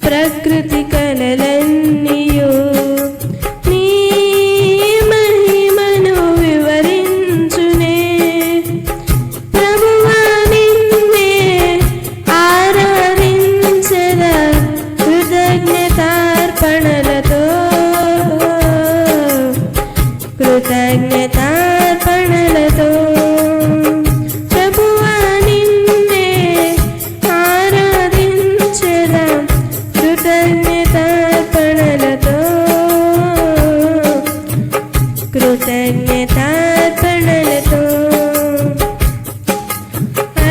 ప్రకృతి కళలన్నీయు నీ మహిమను వివరించునే. ప్రభువా నిన్నే ఆరాధించెదా కృతజ్ఞతార్పణలతో, కృతజ్ఞతార్పణలతో. ప్రభువా నిన్నే ఆరాధించెదా కృతజ్ఞతార్పణలతో, కృతజ్ఞతార్పణలతో.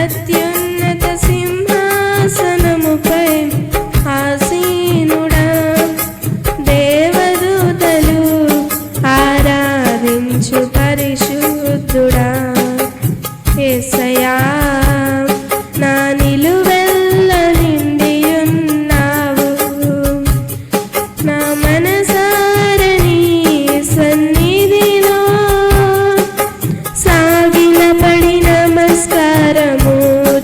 అత్యున్నత సింహాసనముపై ఆసీనుడా దేవదూతలు ఆరాధించు పరిశుద్ధుడా. యేసయ్యా నా నిలువెల్ల నిండియున్నావు, నా మనసారని సన్నిధిలో సాగిలపడి నమస్కారము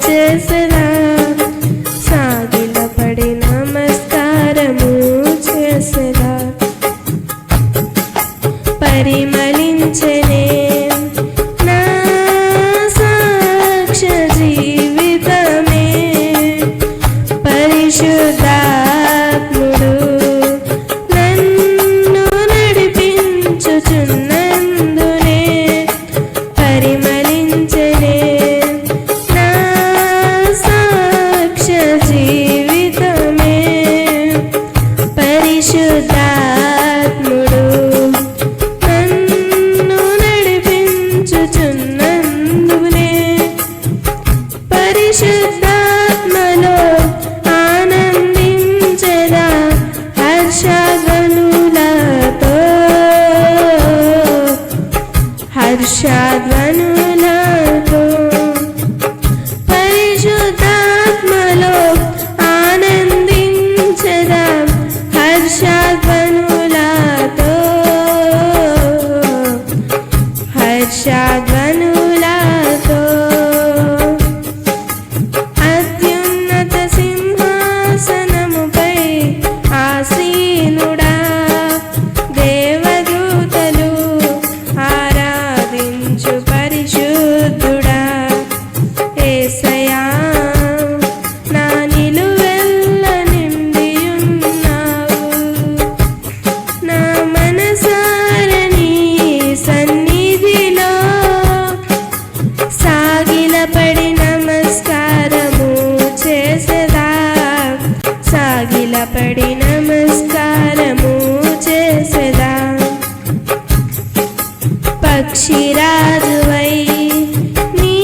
చేసెదా, సాగిలపడి నమస్కారము చేసెదా. పరిమళించెనే నా సాక్ష్య జీవితమే, పరిశుద్ధాత్ముడు నన్ను నడిపించుచున్నందునే. పరిమళించెనే నా సాక్ష్య జీవితమే, పరిశుద్ధాత్ముడు నన్ను నడిపించుచున్నందునే. పరిశుద్ధాత్మలో ఆనందించెదా హర్షధ్వనులతో, హర్షధ్వనులతో. పరిశుద్ధాత్మలో ఆనందించెదా హర్షధ్వనులతో, హర్షధ్వనులతో. అత్యున్నత సింహాసనముపై ఆసీనుడా దేవదూతలు ఆరాధించు పరిశుద్ధుడా. యేసయ్యా నా నిలువెల్ల నిండియున్నావు, నా మనసారని సన్నిధిలో సాగిలపడి నమస్కారము చేసెదా, సాగిలపడి నమస్కారము చేసెదా. పక్షిరాజువై నీ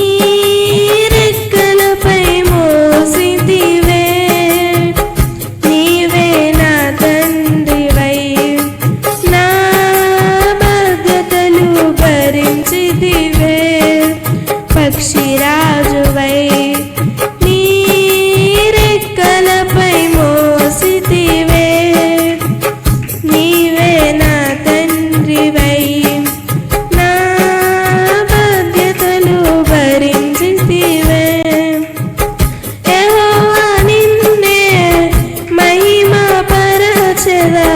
రెక్కలపై మోసితివే, నీవే నా తండ్రివై నా బాధ్యతలు భరించితివే. పక్షిరాజువై నీ రెక్కలపై మోసితివే, నీవే నా తండ్రివై నా బాధ్యతలు భరించితివే. యెహోవా నిన్నే మహిమపరచెదా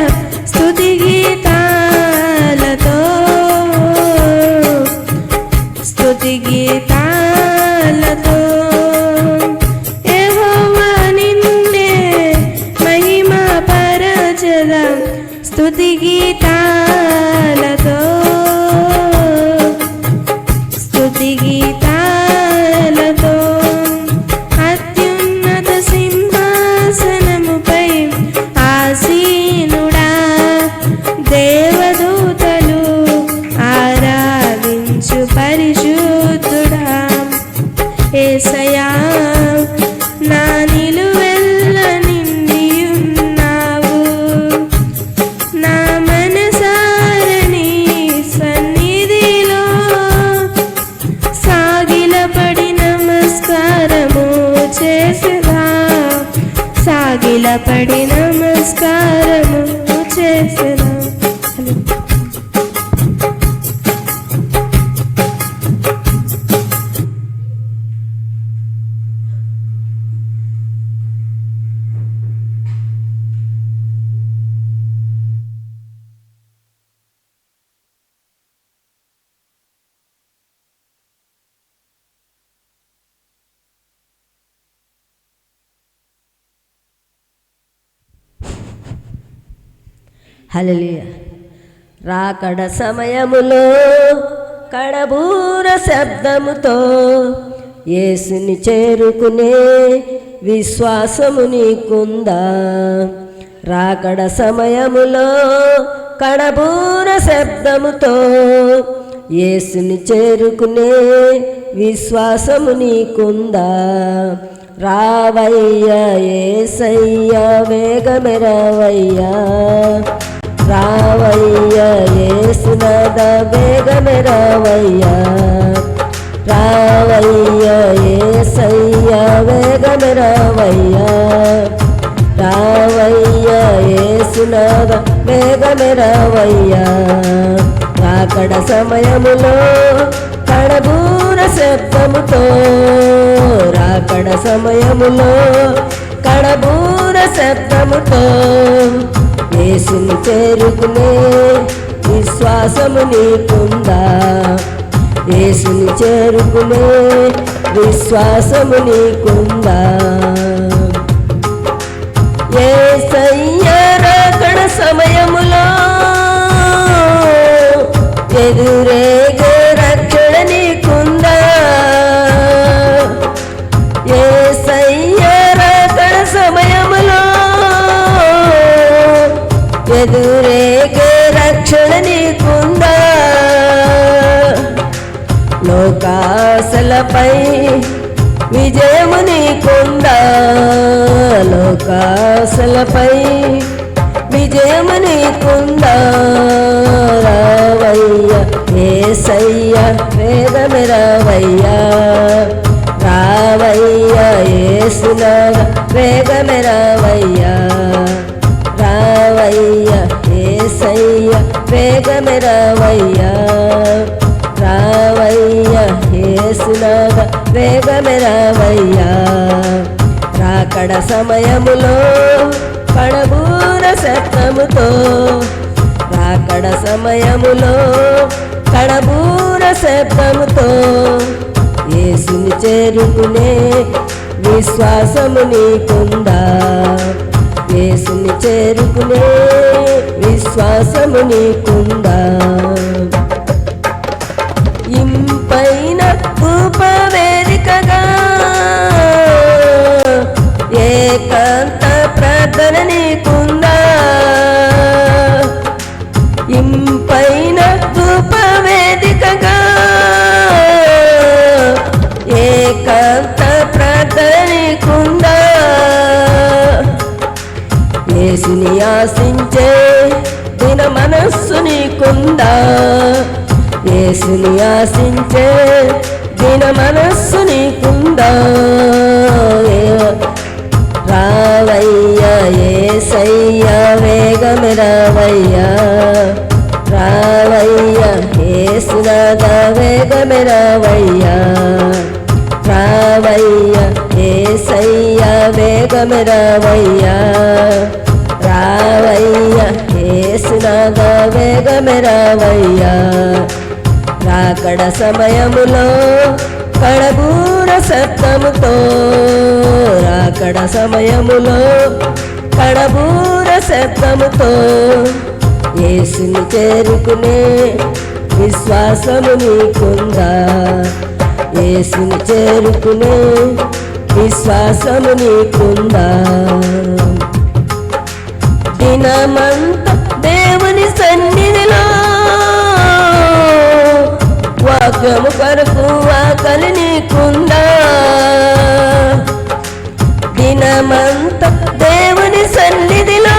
స్తుతి గీతాలతో, స్తుతి గీతాలతో. యెహోవా నిన్నే మహిమపరచెదా స్తుతి గీతాలతో, స్తుతి గీతాలతో. అత్యున్నత సింహాసనముపై ఆసీనుడా దేవదూతలు ఆరాధించు పరిశుద్ధుడా. యేసయ్యా నా నిలువెల్ల నిండియున్నావు, నా మనసారని సన్నిధిలో సాగిలపడి నమస్కారము చేసెదా, సాగిలపడి నమస్కారము చేసెదా. హల్లెలూయా. రాకడ సమయములో కడబూర శబ్దముతో యేసుని చేరుకునే విశ్వాసము నీకుందా? రాకడ సమయములో కడబూర శబ్దముతో యేసుని చేరుకునే విశ్వాసము నీకుందా? రావయ్యా యేసయ్యా వేగమే రావయ్యా, రావయ్యా యేసునాథా వేగమే రావయ్యా, రావయ్యా యేసయ్యా వేగమే రావయ్యా, రావయ్యా యేసునాథా వేగమే రావయ్యా. రాకడ సమయములో కడబూర శబ్దముతో, రాకడ సమయములో కడబూర శబ్దముతో యేసుని చేరుకునే విశ్వాసము నీకుందా? యేసుని చేరుకునే విశ్వాసము నీకుందా? యేసయ్య రాకడ సమయములో ఎదురేగే రక్షణ నీకుందా? యేసయ్య రాకడ సమయములో ఎదురేగే రక్షణ నీకుందా? లోకాశలపై విజయము నీకుందా? లోకాశలపై విజయము నీకుందా? రావయ్యా యేసయ్యా వేగమే రావయ్యా, రావయ్యా యేసునాథా వేగమే రావయ్యా, రావయ్యా యేసయ్యా వేగమే రావయ్యా, రావయ్యా యేసునాథా వేగమే రావయ్యా. రాకడ సమయములో కడబూర శబ్దముతో, రాకడ సమయములో కడబూర శబ్దముతో యేసుని చేరుకునే విశ్వాసము నీకుందా? యేసుని చేరుకునే విశ్వాసము నీకుందా? ఇంపైన ఉపవేదికగా ఏకాంత ప్రార్థన నీకుందా? ఇంపైన ఉపవేదికగా ఏకాంత ప్రార్థన నీకుందా? యేసుని ఆశించే దిన మనస్సు నీకుందా? యేసుని ఆశించే దిన మనస్సు నీకుందా? రావయ్యా యేసయ్యా వేగమే రావయ్యా, రావయ్యా యేసునాథా వేగమే రావయ్యా, రావయ్యా యేసయ్యా వేగమే రావయ్యా, రావయ్యా యేసునాథా వేగమే రావయ్యా. రాకడ సమయములో కడబూర శబ్దముతో, రాకడ సమయములో కడబూర శబ్దముతో యేసుని చేరుకునే విశ్వాసము నీకుందా? యేసుని చేరుకునే విశ్వాసము నీకుందా? దినమంతా దేవుని సన్నిధిలో వాక్యము కొరకు ఆకలి నీకుందా? దినమంతా దేవుని సన్నిధిలో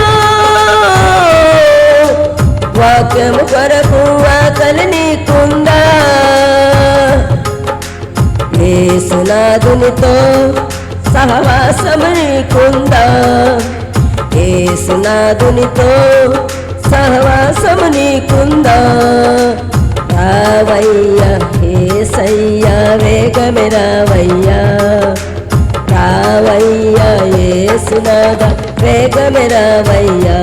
వాక్యము కొరకు ఆకలి నీకుందా? యేసునాథునితో సహవాసము నీకుందా? యేసునాథునితో సహవాసము నీకుందా? రావయ్యా యేసయ్యా వేగమే రావయ్యా, రావయ్యా యేసునాథా వేగమే రావయ్యా,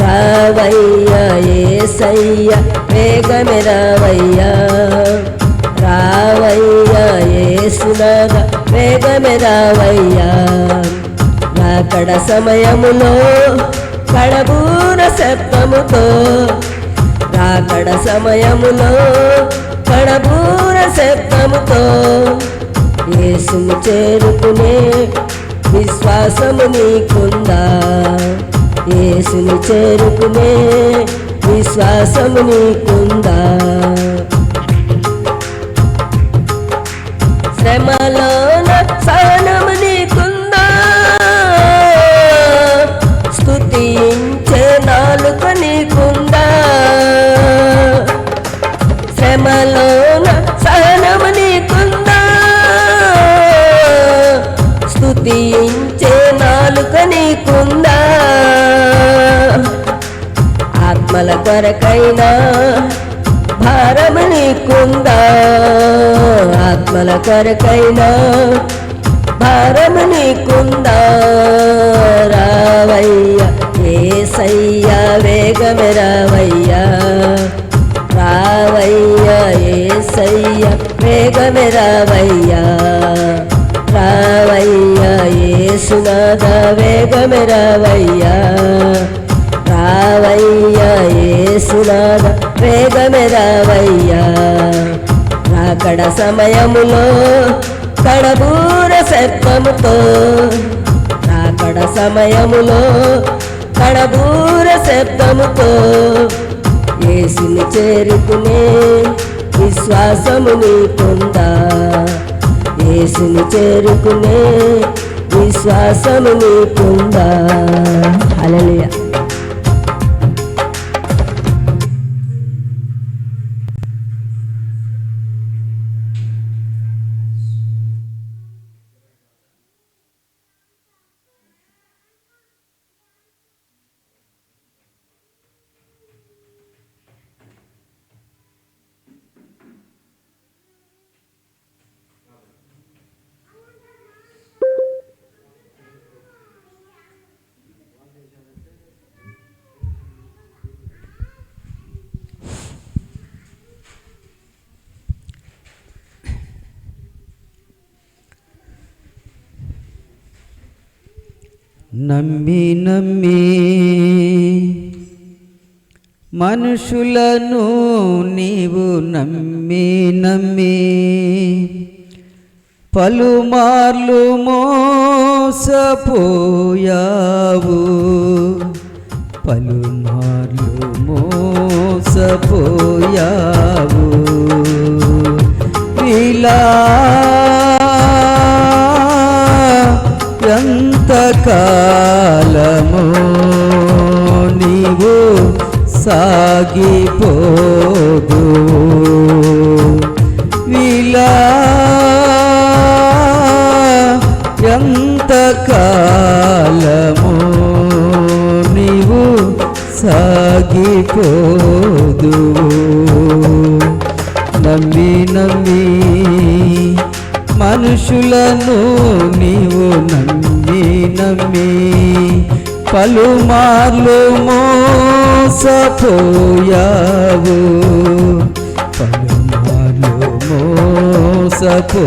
రావయ్యా యేసయ్యా వేగమే రావయ్యా, రావయ్యా యేసునాథా వేగమే రావయ్యా. రాకడ సమయములో కడబూర శబ్దముతో రాకడ సమయములో కడబూర శబ్దముతో యేసును చేరుకునే విశ్వాసము నీకుందా? యేసును చేరుకునే విశ్వాసము నీకుందా? శ్రమలోన సహనము నీకుందా? స్తుతించే నాలుక నీకుందా? శ్రమలోన సహనము నీకుందా? స్తుతించే నాలుక నీకుందా? ఆత్మల కొరకైనా భారము నీకుందా? ఆత్మల కొరకైనా భారము నీకుందా? రావయ్యా యేసయ్యా వేగమే రావయ్యా, రావయ్యా యేసయ్యా వేగమే రావయ్యా, రావయ్యా యేసునాథా వేగమే రావయ్యా, రావయ్యా యేసునాథా వేగమే రావయ్యా. రాకడ సమయములో కడబూర శబ్దముతో రాకడ సమయములో కడబూర శబ్దముతో యేసుని చేరుకునే విశ్వాసము నీకుందా? యేసుని చేరుకునే విశ్వాసము నీకుందా? హల్లెలూయా. నమ్మి నమ్మి మనుషులను నీవు నమ్మి నమ్మి పలుమార్లు మోసపోయావు, పలుమార్లు మోసపోయావు. ఇలా ఎంతకాలము నీవు సాగిపోదు, ఇలా ఎంతకాలము నీవు సాగిపోదు. నమ్మి నమ్మి మనుషులను నీవు నమ్మి నమ్మి పలుమార్లు మోసపోయావు, పలుమార్లు మోసపోయావు.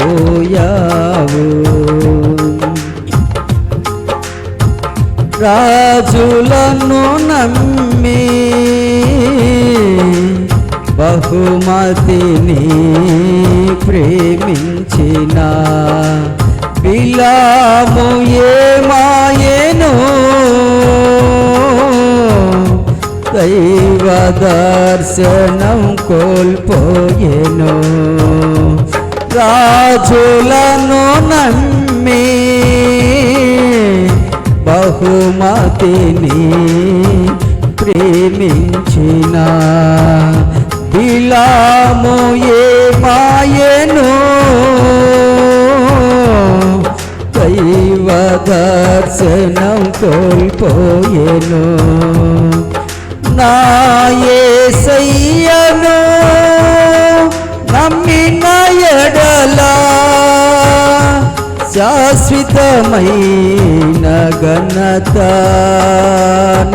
రాజులను నమ్మి బహుమతిని ప్రేమించిన బిలాము ఏమాయెను, దైవ దర్శనం కోల్పోయెను. రాజులను నమ్మి బహుమతిని ప్రేమించిన బిలాము ఏమాయెను, దైవ దర్శనం కోల్పోయెను. నా యేసయ్యను నమ్మిన ఎడలా శాశ్వతమైన ఘనత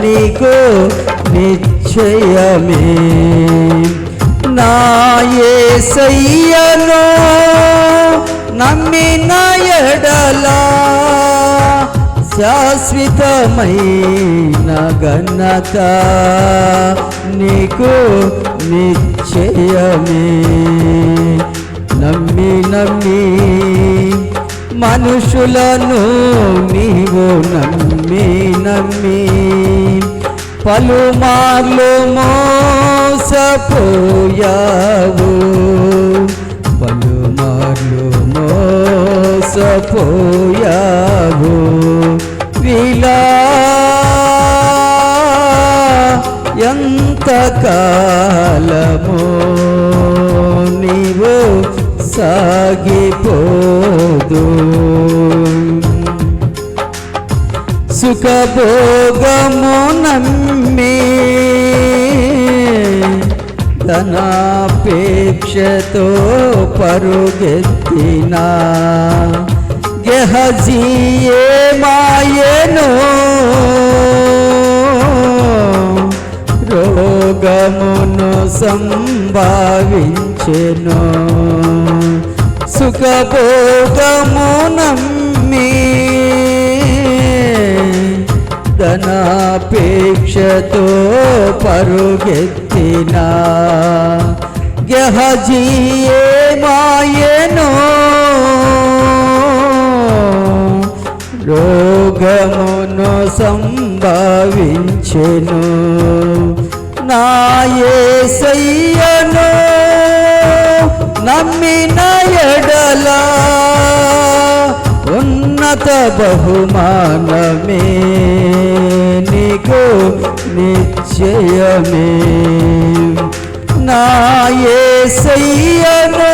నీకు నిశ్చయమే. నా యేసయ్యను నమ్మిన ఎడలా శాశ్వతమైన ఘనత నీకు నిశ్చయమే. నమ్మి నమ్మి మనుషులను నీవు నమ్మి నమ్మి పలుమార్లు మోసపోయావు, పలుమార్లు మోసపోయావు. వీలా ఎంతకాలమో నీవు సాగిపోదు. సుఖభోగము నమ్మి ధనాపేక్షతో పరుగెత్తిన గెహజీయే మాయెను, రోగమును సంభావించెను. సుఖభోగము నమ్మి ధనాపేక్షతో పరుగెత్తిన గెహజీయే మాయెను, రోగమును సంభావించెను. నా యేసయ్యను నమ్మిన ఎడల ఉన్నత బహుమానమే నీకు నిశ్చయమే. నా యేసయ్యను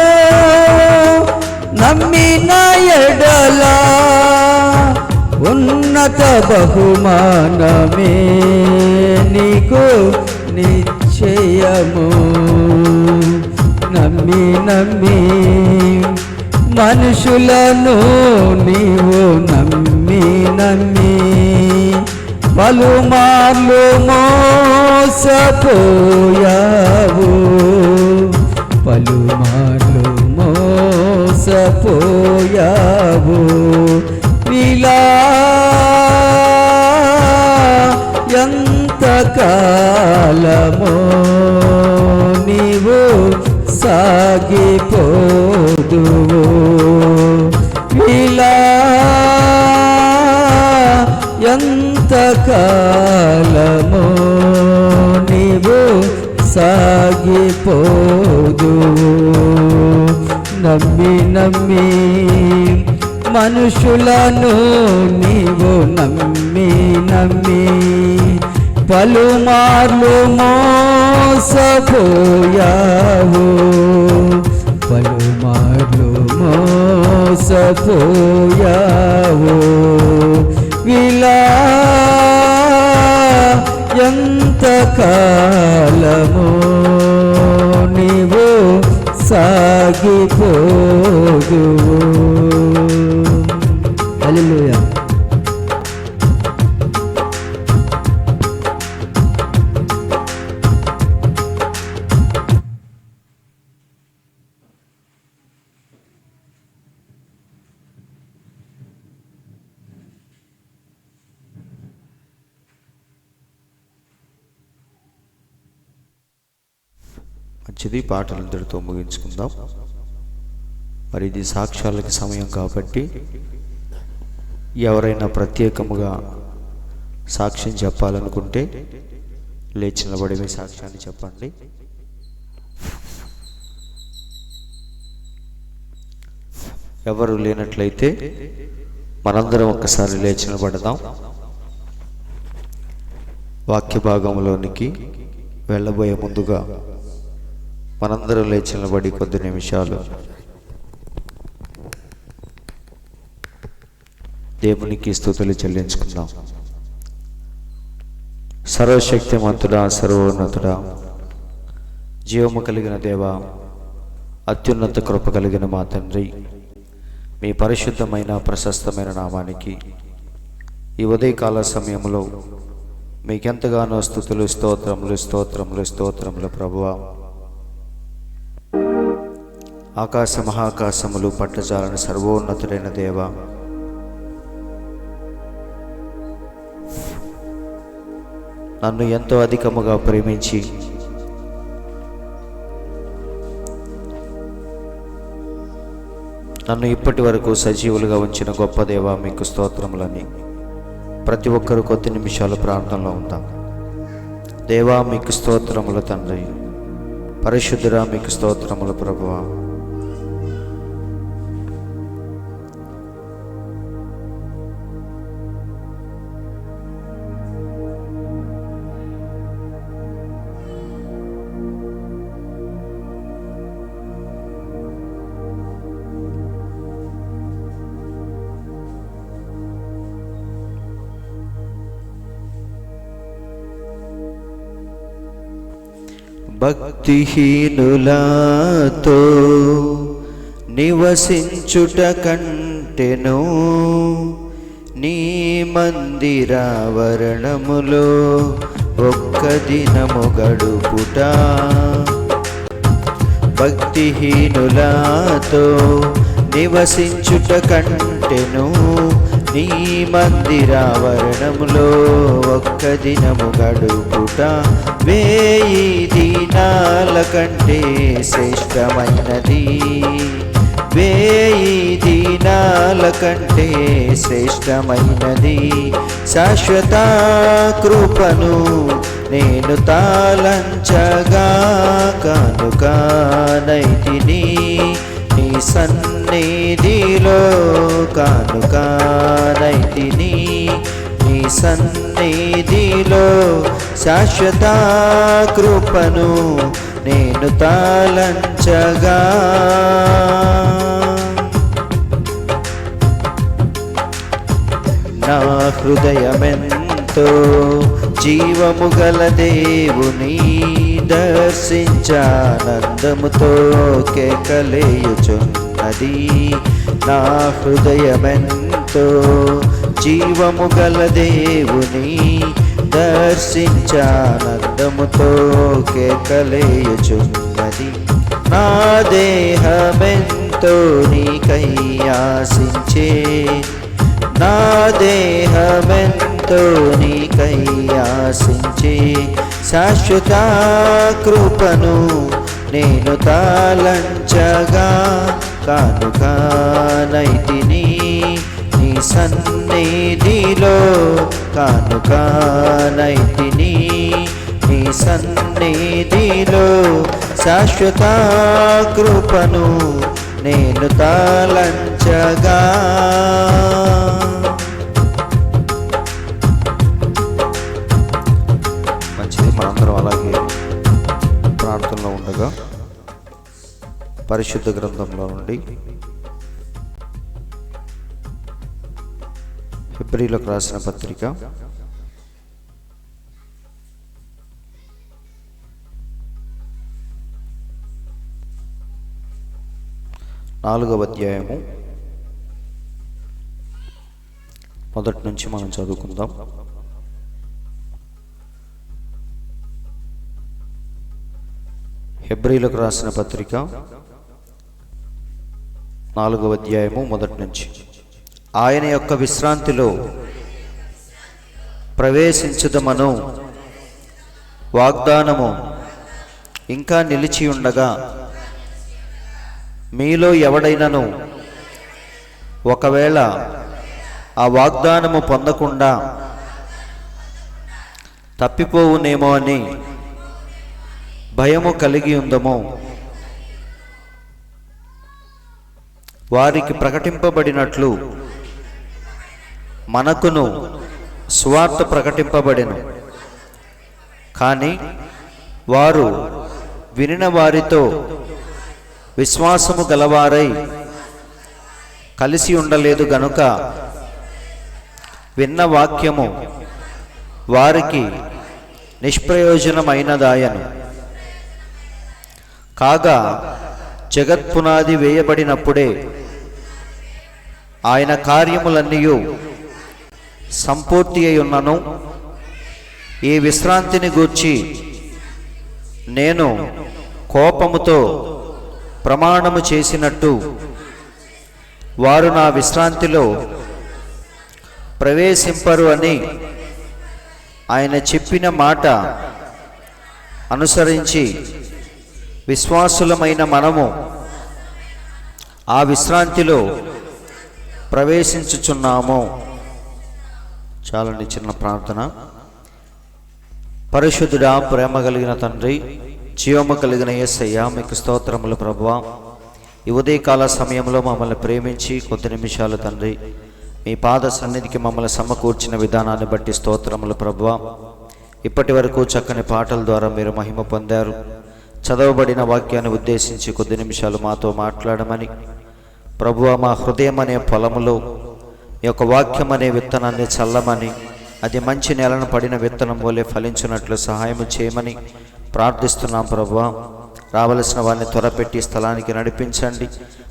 నమ్మిన ఎడల ఉన్నత బహుమానమే నీకు నిశ్చయము. నమ్మి నమ్మి మనుషులను నీవు నమ్మి నమ్మి పలుమార్లు మోసపోయావు, పలుమార్లు మోసపోయావు. ఇలా ఎంతకాలమో నీవు సాగిపోదువు. ఇలా ఎంతకాలమో నీవు సాగిపోదువు. నమ్మి నమ్మి మనుషులను నీవు నమ్మి నమ్మి పలుమార్లు మోసపోయావు, పలుమార్లు మోసపోయావు. విలా ఎంతకాలమో నీవు సాగిపోదువు. హల్లెలూయా. మంచిది, పాటలందరితో ముగించుకుందాం. మరి ఇది సాక్ష్యాలకి సమయం కాబట్టి ఎవరైనా ప్రత్యేకముగా సాక్ష్యం చెప్పాలనుకుంటే లేచి నిలబడి మీ సాక్ష్యాన్ని చెప్పండి. ఎవరు లేనట్లయితే మనందరం ఒక్కసారి లేచి నిలబడదాం. వాక్య భాగంలోనికి వెళ్ళబోయే ముందుగా మనందరం లేచి నిలబడి కొద్ది నిమిషాలు దేవునికి స్తుతులు చెల్లించుకుందాం. సర్వశక్తిమంతుడా, సర్వోన్నతుడా, జీవము కలిగిన దేవా, అత్యున్నత కృప కలిగిన మా తండ్రి, మీ పరిశుద్ధమైన ప్రశస్తమైన నామానికి ఈ ఉదయకాల సమయంలో మీకెంతగానో స్తుతులు, స్తోత్రములు స్తోత్రములు స్తోత్రములు ప్రభువా. ఆకాశ మహాకాశములు పట్టజాలని సర్వోన్నతుడైన దేవ, నన్ను ఎంతో అధికముగా ప్రేమించి నన్ను ఇప్పటి వరకు సజీవులుగా ఉంచిన గొప్ప దేవా మీకు స్తోత్రములని ప్రతి ఒక్కరూ కొద్ది నిమిషాలు ప్రార్థనలో ఉందాం. దేవా మీకు స్తోత్రములు తండ్రి, పరిశుద్ధుడా మీకు స్తోత్రములు ప్రభువా. భక్తిహీనులతో నివసించుట కంటెను నీ మందిరావరణములో ఒక్క దినము గడుపుట. భక్తిహీనులతో నివసించుట కంటెను నీ మందిరావరణములో ఒక్క దినము గడుపుట 1000 దినాల కంటే శ్రేష్టమైనది. 1000 దినాల కంటే శ్రేష్టమైనది. శాశ్వత కృపను నేను తాళంచగా కానుకానైతిని నీ సన్నిధిలో. కానుకానైతిని నీ సన్నిధిలో. శాశ్వత కృపను నేను తాళంచగా. నా హృదయమెంతో జీవము గల దేవుని దర్శించానందముతో కేకలేయుచున్నది. నా హృదయమెంతో జీవము గల దేవుని దర్శించానందముతో కేకలేయుచున్నది. నా దేహమెంతో నీకై ఆశించే. నా దేహమెంతో నీకై ఆశించే. శాశ్వత కృపను నేను తాళంచగా కానుకానైతిని నీ సన్నిధిలో. కానుకానైతిని నీ సన్నిధిలో. శాశ్వత కృపను నేను తాళంచగా. మంచిది, మనందరం అలాగే ప్రార్థనలో ఉండగా పరిశుద్ధ గ్రంథంలో నుండి హెబ్రీయులకు రాసిన పత్రిక 4వ అధ్యాయము మొదటి నుంచి మనం చదువుకుందాం. హెబ్రీయులకు రాసిన పత్రిక 4వ అధ్యాయము మొదటి నుంచి. ఆయన యొక్క విశ్రాంతిలో ప్రవేశించుదమను వాగ్దానము ఇంకా నిలిచి ఉండగా మీలో ఎవడైనను ఒకవేళ ఆ వాగ్దానము పొందకుండా తప్పిపోవునేమో అని భయము కలిగి ఉందమో వారికి ప్రకటింపబడినట్లు మనకును సువార్త ప్రకటింపబడెను. కానీ వారు వినిన వారితో విశ్వాసము గలవారై కలిసి ఉండలేదు గనుక విన్న వాక్యము వారికి నిష్ప్రయోజనమైనదాయను. కాగా జగత్పునాది వేయబడినప్పుడే ఆయన కార్యములన్నీయు సంపూర్తి అయి ఉన్నను. ఈ విశ్రాంతిని గూర్చి నేను కోపముతో ప్రమాణము చేసినట్టు వారు నా విశ్రాంతిలో ప్రవేశింపరు అని ఆయన చెప్పిన మాట అనుసరించి విశ్వాసులమైన మనము ఆ విశ్రాంతిలో ప్రవేశించుచున్నాము. చాలండి చిన్న ప్రార్థన. పరిశుద్ధుడా, ప్రేమ కలిగిన తండ్రి, జీవము కలిగిన యేసయ్య, మీకు స్తోత్రములు ప్రభువా. ఈ ఉదయకాల సమయంలో మమ్మల్ని ప్రేమించి కొద్ది నిమిషాలు తండ్రి మీ పాద సన్నిధికి మమ్మల్ని సమకూర్చిన విధానాన్ని బట్టి స్తోత్రములు ప్రభువా. ఇప్పటి వరకు చక్కని పాటల ద్వారా మీరు మహిమ పొందారు. చదవబడిన వాక్యాన్ని ఉద్దేశించి కొద్ది నిమిషాలు మాతో మాట్లాడమని ప్రభువా, మా హృదయం అనే పొలములో ఈ యొక్క వాక్యం అనే విత్తనాన్ని చల్లమని, అది మంచి నేలను పడిన విత్తనం వలె ఫలించినట్లు సహాయం చేయమని ప్రార్థిస్తున్నాం ప్రభువా. రావలసిన వారిని త్వరపెట్టి స్థలానికి నడిపించండి.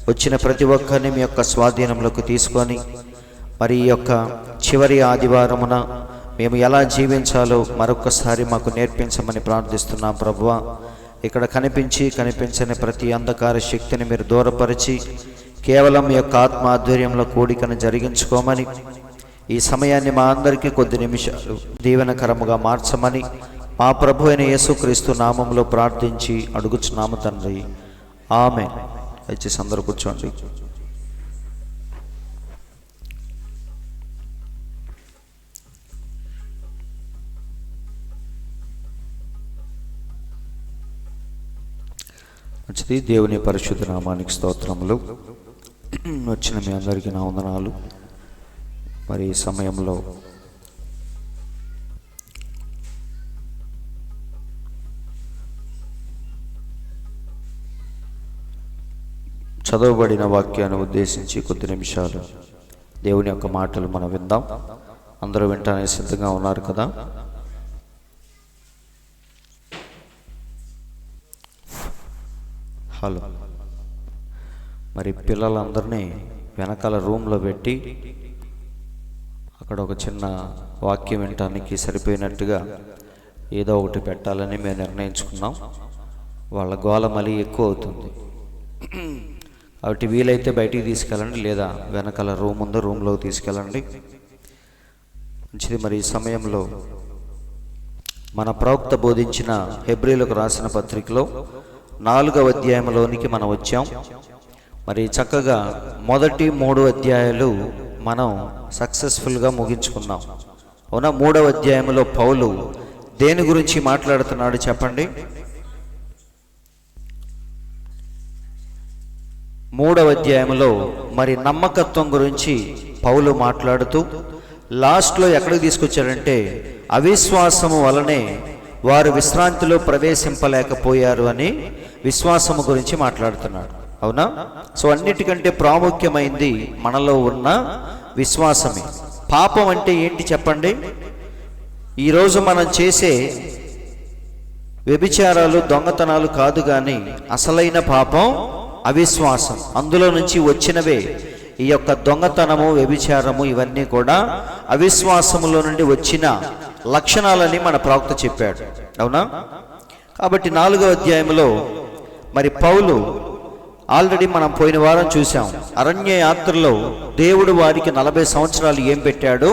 వచ్చిన ప్రతి ఒక్కరిని మీ యొక్క స్వాధీనంలోకి తీసుకొని మరి ఈ యొక్క చివరి ఆదివారమున మేము ఎలా జీవించాలో మరొకసారి మాకు నేర్పించమని ప్రార్థిస్తున్నాం ప్రభువా. ఇక్కడ కనిపించని ప్రతి అంధకార శక్తిని మీరు దూరపరిచి కేవలం మీ యొక్క ఆత్మ ఆధ్వర్యంలో కూడికను జరిగించుకోమని, ఈ సమయాన్ని మా అందరికీ కొద్ది నిమిషాలు దీవెనకరముగా మార్చమని మా ప్రభు అయిన యేసుక్రీస్తు నామంలో ప్రార్థించి అడుగుచున్నాము తండ్రి, ఆమేన్. దయచేసి అందరూ కూర్చోండి. మంచిది. దేవుని పరిశుద్ధ నామానికి స్తోత్రములు. వచ్చిన మీ అందరికీ నా వందనాలు. మరి ఈ సమయంలో చదవబడిన వాక్యాన్ని ఉద్దేశించి కొద్ది నిమిషాలు దేవుని యొక్క మాటలు మనం విందాం. అందరూ వింటానికి సిద్ధంగా ఉన్నారు కదా? హలో. మరి పిల్లలందరినీ వెనకాల రూమ్లో పెట్టి అక్కడ ఒక చిన్న వాక్యం వినటానికి సరిపోయినట్టుగా ఏదో ఒకటి పెట్టాలని మేము నిర్ణయించుకున్నాం. వాళ్ళ గోల మళ్ళీ ఎక్కువ అవుతుంది కాబట్టి వీలైతే బయటికి తీసుకెళ్ళండి, లేదా వెనకాల రూమ్ ఉందో రూమ్లోకి తీసుకెళ్ళండి. మంచిది. మరి ఈ సమయంలో మన ప్రవక్త బోధించిన హెబ్రీలకు రాసిన పత్రికలో 4వ అధ్యాయంలోనికి మనం వచ్చాం. మరి చక్కగా మొదటి 3 అధ్యాయాలు మనం సక్సెస్ఫుల్గా ముగించుకున్నాం. అవునా? 3వ అధ్యాయంలో పౌలు దేని గురించి మాట్లాడుతున్నాడు చెప్పండి? 3వ అధ్యాయంలో మరి నమ్మకత్వం గురించి పౌలు మాట్లాడుతూ లాస్ట్లో ఎక్కడికి తీసుకొచ్చాడంటే, అవిశ్వాసము వలనే వారు విశ్రాంతిలో ప్రవేశింపలేకపోయారు అని విశ్వాసము గురించి మాట్లాడుతున్నాడు. అవునా? సో అన్నిటికంటే ప్రాముఖ్యమైంది మనలో ఉన్న విశ్వాసమే. పాపం అంటే ఏంటి చెప్పండి? ఈరోజు మనం చేసే వ్యభిచారాలు, దొంగతనాలు కాదు, కానీ అసలైన పాపం అవిశ్వాసం. అందులో నుంచి వచ్చినవే ఈ యొక్క దొంగతనము, వ్యభిచారము, ఇవన్నీ కూడా అవిశ్వాసములో నుండి వచ్చిన లక్షణాలని మన ప్రవక్త చెప్పాడు. అవునా? కాబట్టి 4వ అధ్యాయంలో మరి పౌలు ఆల్రెడీ మనం పోయిన వారం చూసాం. అరణ్య యాత్రలో దేవుడు వారికి 40 సంవత్సరాలు ఏం పెట్టాడో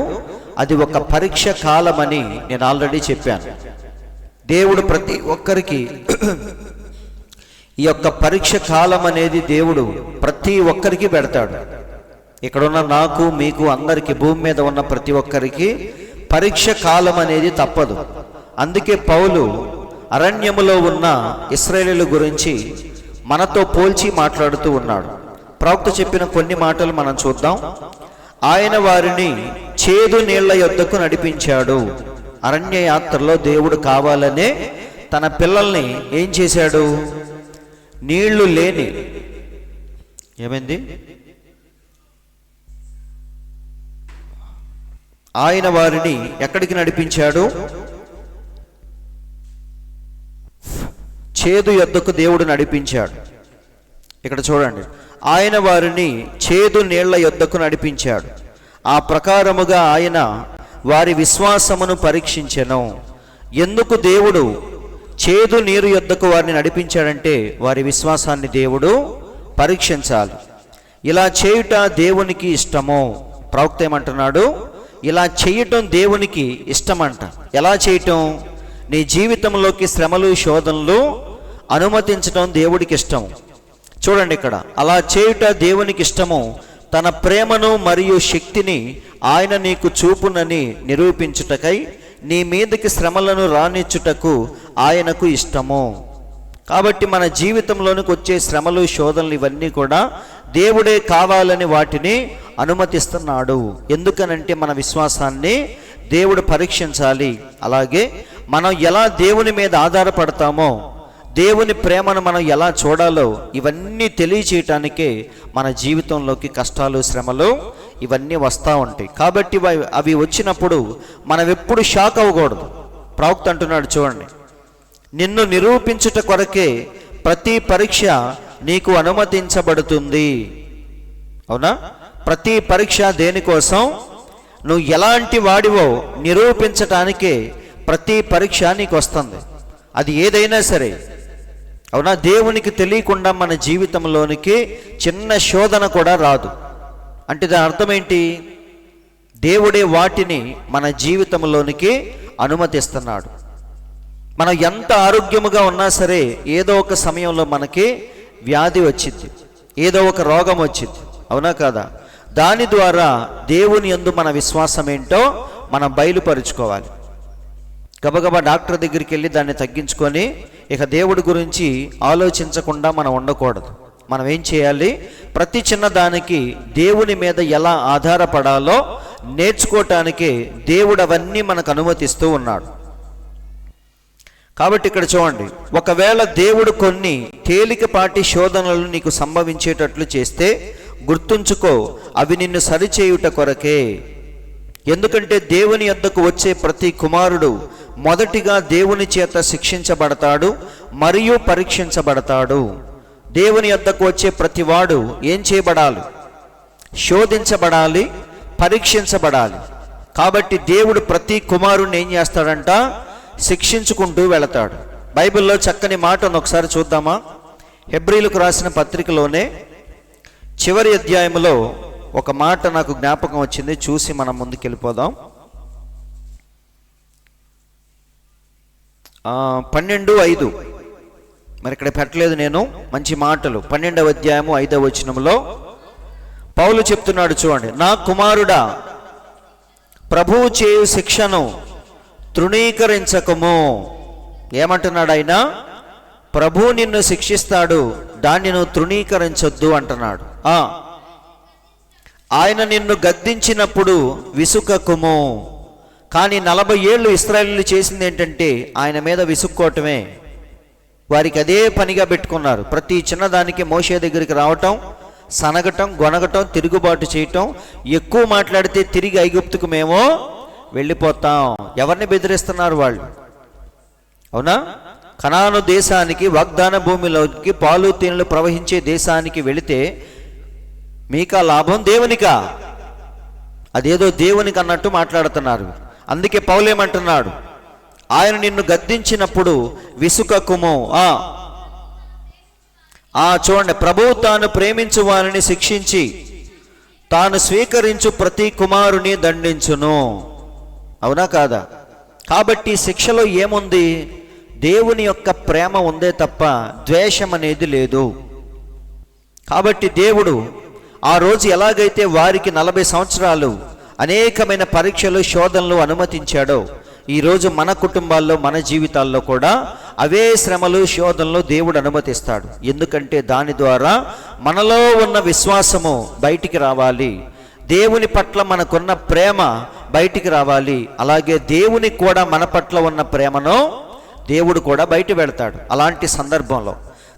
అది ఒక పరీక్ష కాలమని నేను ఆల్రెడీ చెప్పాను. దేవుడు ప్రతి ఒక్కరికి ఈ యొక్క పరీక్ష కాలం అనేది దేవుడు ప్రతి ఒక్కరికి పెడతాడు. ఇక్కడున్న నాకు, మీకు, అందరికీ, భూమి మీద ఉన్న ప్రతి ఒక్కరికి పరీక్ష కాలం అనేది తప్పదు. అందుకే పౌలు అరణ్యములో ఉన్న ఇశ్రాయేలీయుల గురించి మనతో పోల్చి మాట్లాడుతూ ఉన్నాడు. ప్రవక్త చెప్పిన కొన్ని మాటలు మనం చూద్దాం. ఆయన వారిని చేదు నీళ్ల యొద్దకు నడిపించాడు. అరణ్య యాత్రలో దేవుడు కావాలనే తన పిల్లల్ని ఏం చేశాడు? నీళ్లు లేని, ఏమైంది? ఆయన వారిని ఎక్కడికి నడిపించాడు? చేదు యొద్దకు దేవుడు నడిపించాడు. ఇక్కడ చూడండి, ఆయన వారిని చేదు నీళ్ల యొద్దకు నడిపించాడు. ఆ ప్రకారముగా ఆయన వారి విశ్వాసమును పరీక్షించెను. ఎందుకు దేవుడు చేదు నీరు యొద్దకు వారిని నడిపించాడంటే వారి విశ్వాసాన్ని దేవుడు పరీక్షించాలి. ఇలా చేయుట దేవునికి ఇష్టము. ప్రవక్త ఏమంటున్నాడు? ఇలా చేయటం దేవునికి ఇష్టమంట. ఎలా చేయటం? నీ జీవితంలోకి శ్రమలు శోధనలు అనుమతించటం దేవుడికి ఇష్టం. చూడండి ఇక్కడ, అలా చేయుట దేవునికి ఇష్టము, తన ప్రేమను మరియు శక్తిని ఆయన నీకు చూపునని నిరూపించుటకై నీ మీదకి శ్రమలను రానిచ్చుటకు ఆయనకు ఇష్టము. కాబట్టి మన జీవితంలోనికి వచ్చే శ్రమలు శోధనలు ఇవన్నీ కూడా దేవుడే కావాలని వాటిని అనుమతిస్తున్నాడు. ఎందుకనంటే మన విశ్వాసాన్ని దేవుడు పరీక్షించాలి. అలాగే మనం ఎలా దేవుని మీద ఆధారపడతామో, దేవుని ప్రేమను మనం ఎలా చూడాలో ఇవన్నీ తెలియచేయటానికే మన జీవితంలోకి కష్టాలు శ్రమలు ఇవన్నీ వస్తూ ఉంటాయి. కాబట్టి అవి వచ్చినప్పుడు మనం ఎప్పుడు షాక్ అవ్వకూడదు. ప్రవక్త అంటున్నాడు చూడండి, నిన్ను నిరూపించుట కొరకే ప్రతి పరీక్ష నీకు అనుమతించబడుతుంది. అవునా? ప్రతి పరీక్ష దేనికోసం? నువ్వు ఎలాంటి వాడివో నిరూపించటానికే ప్రతి పరీక్ష నీకు వస్తుంది. అది ఏదైనా సరే. అవునా? దేవునికి తెలియకుండా మన జీవితంలోనికి చిన్న శోధన కూడా రాదు. అంటే దాని అర్థం ఏంటి? దేవుడే వాటిని మన జీవితంలోనికి అనుమతిస్తున్నాడు. మనం ఎంత ఆరోగ్యముగా ఉన్నా సరే ఏదో ఒక సమయంలో మనకి వ్యాధి వచ్చింది, ఏదో ఒక రోగం వచ్చింది. అవునా కాదా? దాని ద్వారా దేవుని యందు మన విశ్వాసం ఏంటో మనం బయలుపరుచుకోవాలి. గబగబా డాక్టర్ దగ్గరికి వెళ్ళి దాన్ని తగ్గించుకొని ఇక దేవుడి గురించి ఆలోచించకుండా మనం ఉండకూడదు. మనం ఏం చేయాలి? ప్రతి చిన్నదానికి దేవుని మీద ఎలా ఆధారపడాలో నేర్చుకోవటానికి దేవుడు అవన్నీ మనకు అనుమతిస్తూ ఉన్నాడు. కాబట్టి ఇక్కడ చూడండి, ఒకవేళ దేవుడు కొన్ని తేలికపాటి శోధనలు నీకు సంభవించేటట్లు చేస్తే గుర్తుంచుకో, అవి నిన్ను సరిచేయుట కొరకే. ఎందుకంటే దేవుని యొద్దకు వచ్చే ప్రతి కుమారుడు మొదటిగా దేవుని చేత శిక్షించబడతాడు మరియు పరీక్షించబడతాడు. దేవుని యొద్దకు వచ్చే ప్రతివాడు ఏం చేయబడాలి? శోధించబడాలి, పరీక్షించబడాలి. కాబట్టి దేవుడు ప్రతి కుమారుడిని ఏం చేస్తాడంట? శిక్షించుకుంటూ వెళతాడు. బైబిల్లో చక్కని మాటను ఒకసారి చూద్దామా? హెబ్రీలకు రాసిన పత్రికలోనే చివరి అధ్యాయంలో ఒక మాట నాకు జ్ఞాపకం వచ్చింది, చూసి మనం ముందుకెళ్ళిపోదాం. 12:5 మరి ఇక్కడ పెట్టలేదు నేను, మంచి మాటలు. 12వ అధ్యాయము 5వ వచనంలో పౌలు చెప్తున్నాడు చూడండి, నా కుమారుడా, ప్రభువు చేయు శిక్షను తృణీకరించకము. ఏమంటున్నాడు ఆయన? ప్రభు నిన్ను శిక్షిస్తాడు, దాన్ని నువ్వు తృణీకరించొద్దు అంటున్నాడు. ఆయన నిన్ను గద్దించినప్పుడు విసుకకుము. కానీ 40 ఏళ్ళు ఇశ్రాయేలీయులు చేసింది ఏంటంటే ఆయన మీద విసుక్కోవటమే. వారికి అదే పనిగా పెట్టుకున్నారు. ప్రతి చిన్నదానికి మోషే దగ్గరికి రావటం, సనగటం, గొనగటం, తిరుగుబాటు చేయటం. ఎక్కువ మాట్లాడితే తిరిగి ఐగుప్తుకు మేము వెళ్ళిపోతాం. ఎవరిని బెదిరిస్తున్నారు వాళ్ళు? అవునా? కనాను దేశానికి, వాగ్దాన భూమిలోకి, పాలు తేనెలు ప్రవహించే దేశానికి వెళితే మీకా లాభం దేవునికా? అదేదో దేవునికి అన్నట్టు మాట్లాడుతున్నారు. అందుకే పౌలేమంటున్నాడు, ఆయన నిన్ను గద్దించినప్పుడు విసుకకుము. చూడండి, ప్రభువు తాను ప్రేమించు వారిని శిక్షించి తాను స్వీకరించు ప్రతి కుమారుని దండించును. అవునా కాదా? కాబట్టి శిక్షలో ఏముంది? దేవుని యొక్క ప్రేమ ఉందే తప్ప ద్వేషం అనేది లేదు. కాబట్టి దేవుడు ఆ రోజు ఎలాగైతే వారికి 40 సంవత్సరాలు అనేకమైన పరీక్షలు శోధనలు అనుమతించాడో, ఈరోజు మన కుటుంబాల్లో మన జీవితాల్లో కూడా అవే శ్రమలు శోధనలు దేవుడు అనుమతిస్తాడు. ఎందుకంటే దాని ద్వారా మనలో ఉన్న విశ్వాసము బయటికి రావాలి, దేవుని పట్ల మనకున్న ప్రేమ బయటికి రావాలి. అలాగే దేవునికి కూడా మన పట్ల ఉన్న ప్రేమను దేవుడు కూడా బయట పెడతాడు అలాంటి సందర్భంలో.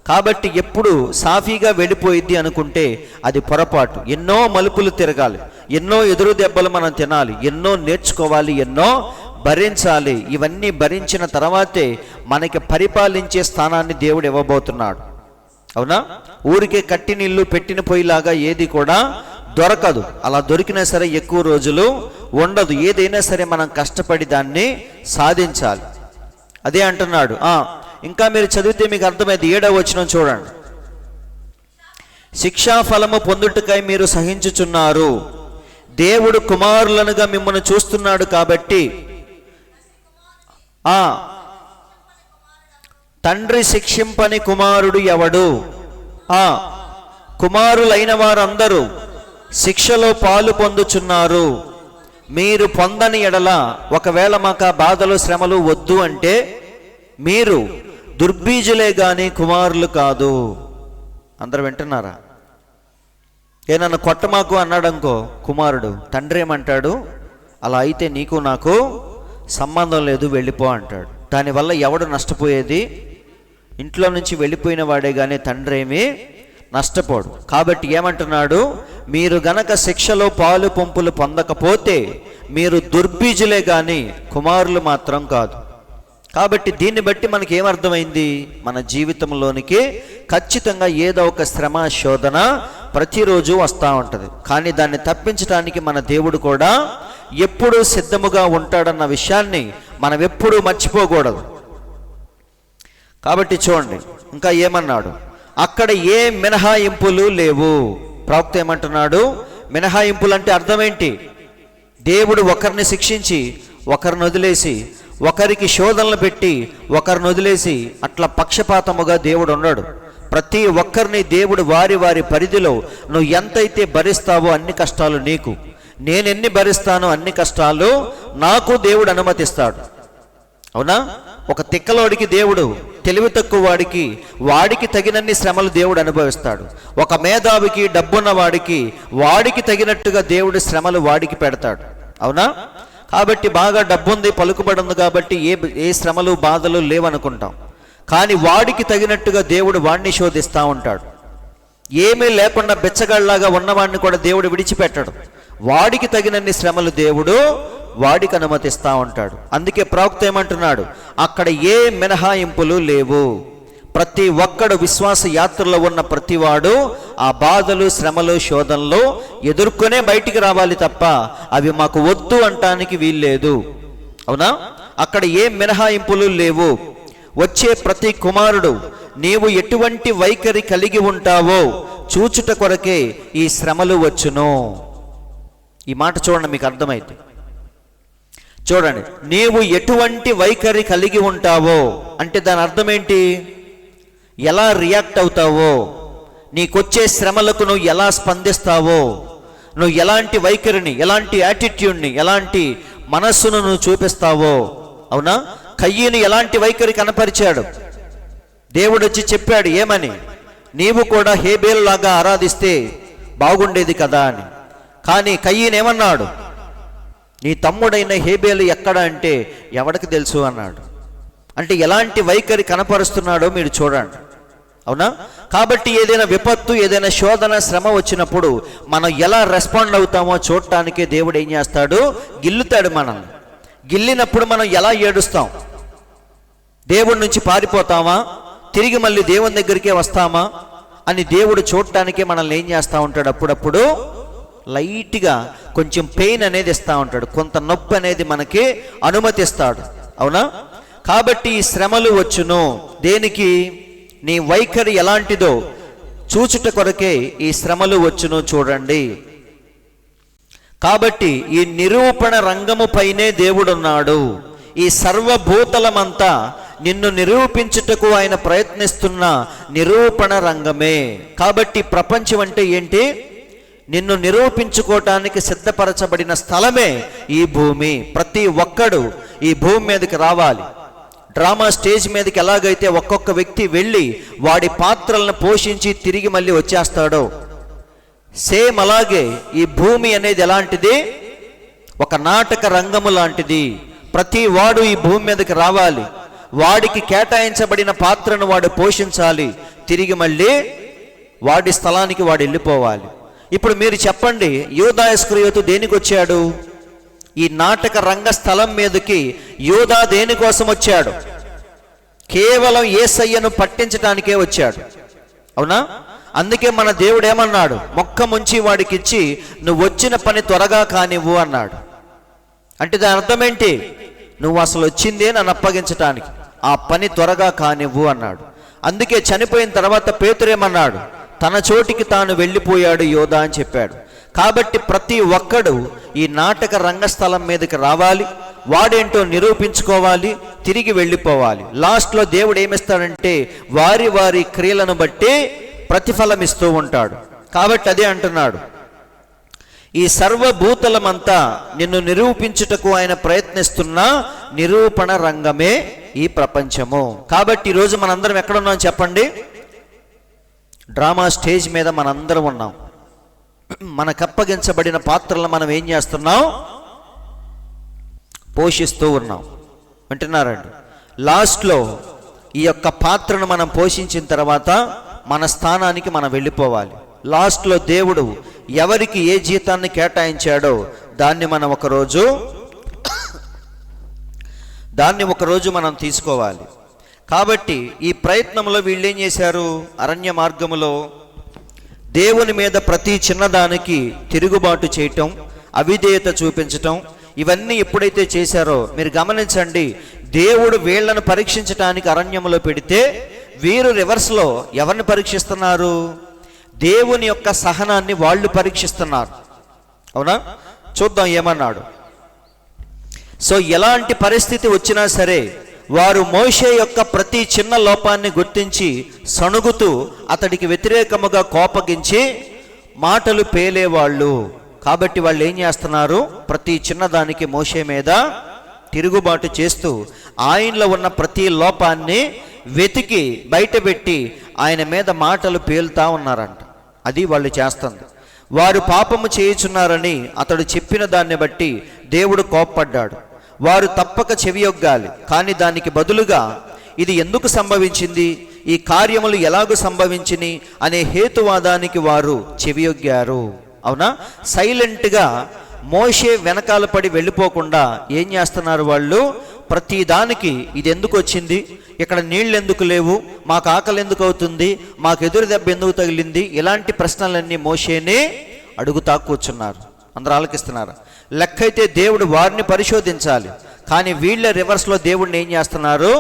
కాబట్టి ఎప్పుడు సాఫీగా వెళ్ళిపోయిద్ది అనుకుంటే అది పొరపాటు. ఎన్నో మలుపులు తిరగాలి, ఎన్నో ఎదురు దెబ్బలు మనం తినాలి, ఎన్నో నేర్చుకోవాలి, ఎన్నో భరించాలి. ఇవన్నీ భరించిన తర్వాతే మనకి పరిపాలించే స్థానాన్ని దేవుడు ఇవ్వబోతున్నాడు. అవునా? ఊరికే కట్టిన ఇల్లు పెట్టిన పొయ్యిలాగా ఏది కూడా దొరకదు. అలా దొరికినా సరే ఎక్కువ రోజులు ఉండదు. ఏదైనా సరే మనం కష్టపడి దాన్ని సాధించాలి. అదే అంటున్నాడు. ఇంకా మీరు చదివితే మీకు అర్థమైంది. 7వ వచనం చూడండి, శిక్షాఫలము పొందుటకై మీరు సహించుచున్నారు, దేవుడు కుమారులనుగా మిమ్మల్ని చూస్తున్నాడు కాబట్టి తండ్రి శిక్షింపని కుమారుడు ఎవడు? కుమారులైన వారందరూ శిక్షలో పాలు పొందుచున్నారు. మీరు పొందని ఎడల, ఒకవేళ మాకు ఆ బాధలు శ్రమలు వద్దు అంటే మీరు దుర్బీజులే గాని కుమారులు కాదు. అందరూ వింటున్నారా? నన్ను కొట్టమాకు అన్నాడనుకో కుమారుడు, తండ్రి ఏమంటాడు? అలా అయితే నీకు నాకు సంబంధం లేదు, వెళ్ళిపో అంటాడు. దానివల్ల ఎవడు నష్టపోయేది? ఇంట్లో నుంచి వెళ్ళిపోయిన వాడే కానీ తండ్రి ఏమీ నష్టపోడు. కాబట్టి ఏమంటున్నాడు? మీరు గనక శిక్షలో పాలు పంపులు పొందకపోతే మీరు దుర్బీజులే కానీ కుమారులు మాత్రం కాదు. కాబట్టి దీన్ని బట్టి మనకి ఏమర్థమైంది? మన జీవితంలోనికి ఖచ్చితంగా ఏదో ఒక శ్రమ శోధన ప్రతిరోజు వస్తూ ఉంటుంది. కానీ దాన్ని తప్పించడానికి మన దేవుడు కూడా ఎప్పుడూ సిద్ధముగా ఉంటాడన్న విషయాన్ని మనం ఎప్పుడూ మర్చిపోకూడదు. కాబట్టి చూడండి, ఇంకా ఏమన్నాడు? అక్కడ ఏ మినహాయింపులు లేవు. ప్రవక్త ఏమంటున్నాడు? మినహాయింపులు అంటే అర్థం ఏంటి? దేవుడు ఒకరిని శిక్షించి ఒకరిని వదిలేసి, ఒకరికి శోధనలు పెట్టి ఒకరిని వదిలేసి అట్లా పక్షపాతముగా దేవుడు ఉన్నాడు. ప్రతి ఒక్కరిని దేవుడు వారి వారి పరిధిలో నువ్వు ఎంతైతే భరిస్తావో అన్ని కష్టాలు నీకు, నేనెన్ని భరిస్తానో అన్ని కష్టాలు నాకు దేవుడు అనుమతిస్తాడు. అవునా? ఒక తిక్కలోడికి దేవుడు, తెలివి తక్కువ వాడికి తగినన్ని శ్రమలు దేవుడు అనుభవిస్తాడు. ఒక మేధావికి, డబ్బున్న వాడికి తగినట్టుగా దేవుడు శ్రమలు వాడికి పెడతాడు. అవునా? కాబట్టి బాగా డబ్బుంది, పలుకుబడి ఉంది కాబట్టి ఏ శ్రమలు బాధలు లేవనుకుంటాం. కానీ వాడికి తగినట్టుగా దేవుడు వాడిని శోధిస్తూ ఉంటాడు. ఏమీ లేకుండా బెచ్చగాళ్ళలాగా ఉన్నవాడిని కూడా దేవుడు విడిచిపెట్టడు. వాడికి తగినన్ని శ్రమలు దేవుడు వాడికి అనుమతిస్తూ ఉంటాడు. అందుకే ప్రవక్త ఏమంటున్నాడు? అక్కడ ఏ మినహాయింపులు లేవు. ప్రతి ఒక్కడు విశ్వాస యాత్రలో ఉన్న ప్రతివాడు ఆ బాధలు, శ్రమలు, శోధనలు ఎదుర్కొనే బయటికి రావాలి తప్ప అవి మాకు వద్దు అంటానికి వీల్లేదు. అవునా? అక్కడ ఏ మినహాయింపులు లేవు. వచ్చే ప్రతి కుమారుడు నీవు ఎటువంటి వైఖరి కలిగి ఉంటావో చూచుట కొరకే ఈ శ్రమలు వచ్చును. ఈ మాట చూడండి, మీకు అర్థమైంది. చూడండి, నీవు ఎటువంటి వైఖరి కలిగి ఉంటావో అంటే దాని అర్థం ఏంటి? ఎలా రియాక్ట్ అవుతావో, నీకొచ్చే శ్రమలకు నువ్వు ఎలా స్పందిస్తావో, నువ్వు ఎలాంటి వైఖరిని, ఎలాంటి యాటిట్యూడ్ని, ఎలాంటి మనస్సును నువ్వు చూపిస్తావో. అవునా? కయ్యను ఎలాంటి వైఖరి కనపరిచాడు? దేవుడు వచ్చి చెప్పాడు ఏమని? నీవు కూడా హేబేలు లాగా ఆరాధిస్తే బాగుండేది కదా అని. కానీ కయ్యను ఏమన్నాడు? నీ తమ్ముడైన హేబేలు ఎక్కడ అంటే ఎవడికి తెలుసు అన్నాడు. అంటే ఎలాంటి వైఖరి కనపరుస్తున్నాడో మీరు చూడండి. అవునా? కాబట్టి ఏదైనా విపత్తు, ఏదైనా శోధన, శ్రమ వచ్చినప్పుడు మనం ఎలా రెస్పాండ్ అవుతామో చూడటానికే దేవుడు ఏం చేస్తాడు? గిల్లుతాడు మనల్ని. గిల్లినప్పుడు మనం ఎలా ఏడుస్తాం? దేవుడి నుంచి పారిపోతామా? తిరిగి మళ్ళీ దేవుని దగ్గరికే వస్తామా అని దేవుడు చూడటానికే మనల్ని ఏం చేస్తూ ఉంటాడు? అప్పుడప్పుడు లైట్గా కొంచెం పెయిన్ అనేది ఇస్తూ ఉంటాడు, కొంత నొప్పి అనేది మనకి అనుమతిస్తాడు. అవునా? కాబట్టి ఈ శ్రమలు వచ్చును దేనికి? నీ వైఖరి ఎలాంటిదో చూచుట కొరకే ఈ శ్రమలు వచ్చును. చూడండి, కాబట్టి ఈ నిరూపణ రంగము పైనే దేవుడున్నాడు. ఈ సర్వభూతలమంతా నిన్ను నిరూపించుటకు ఆయన ప్రయత్నిస్తున్న నిరూపణ రంగమే. కాబట్టి ప్రపంచం అంటే ఏంటి? నిన్ను నిరూపించుకోవటానికి సిద్ధపరచబడిన స్థలమే ఈ భూమి. ప్రతి ఒక్కడు ఈ భూమి మీదకి రావాలి. డ్రామా స్టేజ్ మీదకి ఎలాగైతే ఒక్కొక్క వ్యక్తి వెళ్ళి వాడి పాత్రలను పోషించి తిరిగి మళ్ళీ వచ్చేస్తాడో, సేమ్ అలాగే ఈ భూమి అనేది ఎలాంటిది? ఒక నాటక రంగము లాంటిది. ప్రతి వాడు ఈ భూమి మీదకి రావాలి, వాడికి కేటాయించబడిన పాత్రను వాడు పోషించాలి, తిరిగి మళ్ళీ వాడి స్థలానికి వాడు వెళ్ళిపోవాలి. ఇప్పుడు మీరు చెప్పండి, యూదా ఇస్కరియోతు దేనికి వచ్చాడు? ఈ నాటక రంగ స్థలం మీదకి యూదా దేనికోసం వచ్చాడు? కేవలం యేసయ్యను పట్టించడానికే వచ్చాడు. అవునా? అందుకే మన దేవుడు ఏమన్నాడు? మొక్క ముంచి వాడికి ఇచ్చి నువ్వు వచ్చిన పని త్వరగా కానివ్వు అన్నాడు. అంటే దాని అర్థం ఏంటి? నువ్వు అసలు వచ్చిందే నన్ను అప్పగించటానికి, ఆ పని త్వరగా కానివ్వు అన్నాడు. అందుకే చనిపోయిన తర్వాత పేతురేమన్నాడు? తన చోటికి తాను వెళ్ళిపోయాడు యోధా అని చెప్పాడు. కాబట్టి ప్రతి ఒక్కడు ఈ నాటక రంగస్థలం మీదకి రావాలి, వాడేంటో నిరూపించుకోవాలి, తిరిగి వెళ్ళిపోవాలి. లాస్ట్లో దేవుడు ఏమిస్తాడంటే వారి వారి క్రియలను బట్టి ప్రతిఫలం ఇస్తూ ఉంటాడు. కాబట్టి అదే అంటున్నాడు, ఈ సర్వభూతలమంతా నిన్ను నిరూపించుటకు ఆయన ప్రయత్నిస్తున్న నిరూపణ రంగమే ఈ ప్రపంచము. కాబట్టి ఈరోజు మనందరం ఎక్కడున్నాం చెప్పండి? డ్రామా స్టేజ్ మీద మనందరం ఉన్నాం. మనకు అప్పగించబడిన పాత్రలను మనం ఏం చేస్తున్నాం? పోషిస్తూ ఉన్నాం. వింటున్నారండి? లాస్ట్లో ఈ యొక్క పాత్రను మనం పోషించిన తర్వాత మన స్థానానికి మనం వెళ్ళిపోవాలి. లాస్ట్లో దేవుడు ఎవరికి ఏ జీతాన్ని కేటాయించాడో దాన్ని మనం ఒకరోజు మనం తీసుకోవాలి. కాబట్టి ఈ ప్రయత్నంలో వీళ్ళు ఏం చేశారు? అరణ్య మార్గములో దేవుని మీద ప్రతి చిన్నదానికి తిరుగుబాటు చేయటం, అవిధేయత చూపించటం, ఇవన్నీ ఎప్పుడైతే చేశారో మీరు గమనించండి, దేవుడు వీళ్లను పరీక్షించడానికి అరణ్యములో పెడితే వీరు రివర్స్లో ఎవరిని పరీక్షిస్తున్నారు? దేవుని యొక్క సహనాన్ని వాళ్ళు పరీక్షిస్తున్నారు. అవునా? చూద్దాం ఏమన్నాడు. సో ఎలాంటి పరిస్థితి వచ్చినా సరే వారు మోషే యొక్క ప్రతి చిన్న లోపాన్ని గుర్తించి సణుగుతూ అతడికి వ్యతిరేకముగా కోపగించి మాటలు పేలేవాళ్ళు. కాబట్టి వాళ్ళు ఏం చేస్తున్నారు? ప్రతి చిన్నదానికి మోషే మీద తిరుగుబాటు చేస్తూ ఆయనలో ఉన్న ప్రతి లోపాన్ని వెతికి బయటపెట్టి ఆయన మీద మాటలు పేలుతా ఉన్నారంట. అది వాళ్ళు చేస్తుంది. వారు పాపము చేయుచున్నారని అతడు చెప్పిన దాన్ని బట్టి దేవుడు కోప్పడ్డాడు. వారు తప్పక చెవియొగ్గాలి, కానీ దానికి బదులుగా ఇది ఎందుకు సంభవించింది, ఈ కార్యములు ఎలాగూ సంభవించిని అనే హేతువాదానికి వారు చెవియొగ్గారు. అవునా? సైలెంట్గా మోషే వెనకాల పడి వెళ్ళిపోకుండా ఏం చేస్తున్నారు వాళ్ళు? ప్రతి దానికి ఇది ఎందుకు వచ్చింది, ఇక్కడ నీళ్ళు ఎందుకు లేవు, మాకు ఆకలి ఎందుకు అవుతుంది, మాకు ఎదురు దెబ్బ ఎందుకు తగిలింది, ఇలాంటి ప్రశ్నలన్నీ మోషేనే అడుగుతా కూర్చున్నారు. అందరూ ఆలకిస్తున్నారు. లెక్కైతే దేవుడు వారిని పరిశోధించాలి, కానీ వీళ్ళ రివర్స్లో దేవుడిని ఏం చేస్తున్నారు?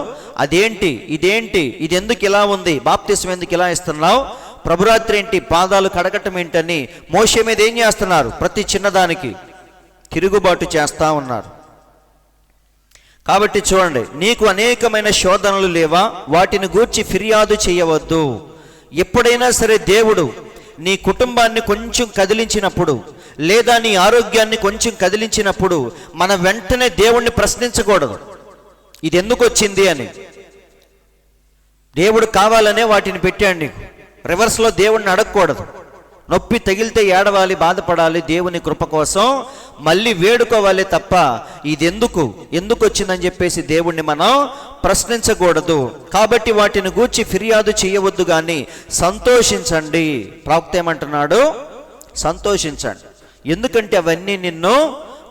అదేంటి, ఇదేంటి, ఇది ఎందుకు ఇలా ఉంది, బాప్తిసం ఎందుకు ఇలా ఇస్తున్నావు, ప్రభురాత్రి ఏంటి, పాదాలు కడగటం ఏంటని మోషే మీద ఏం చేస్తున్నారు? ప్రతి చిన్నదానికి తిరుగుబాటు చేస్తూ ఉన్నారు. కాబట్టి చూడండి, నీకు అనేకమైన శోధనలు లేవా? వాటిని గూర్చి ఫిర్యాదు చేయవద్దు. ఎప్పుడైనా సరే దేవుడు నీ కుటుంబాన్ని కొంచెం కదిలించినప్పుడు, లేదా నీ ఆరోగ్యాన్ని కొంచెం కదిలించినప్పుడు మన వెంటనే దేవుణ్ణి ప్రశ్నించకూడదు, ఇది ఎందుకు వచ్చింది అని. దేవుడు కావాలనే వాటిని పెట్టాడు నీకు. రివర్స్లో దేవుణ్ణి అడగకూడదు. నొప్పి తగిలితే ఏడవాలి, బాధపడాలి, దేవుని కృప కోసం మళ్ళీ వేడుకోవాలి తప్ప ఇది ఎందుకు వచ్చిందని చెప్పేసి దేవుణ్ణి మనం ప్రశ్నించకూడదు. కాబట్టి వాటిని గూర్చి ఫిర్యాదు చేయవద్దు, కానీ సంతోషించండి. ప్రవక్త ఏమంటున్నాడు? సంతోషించండి. ఎందుకంటే అవన్నీ నిన్ను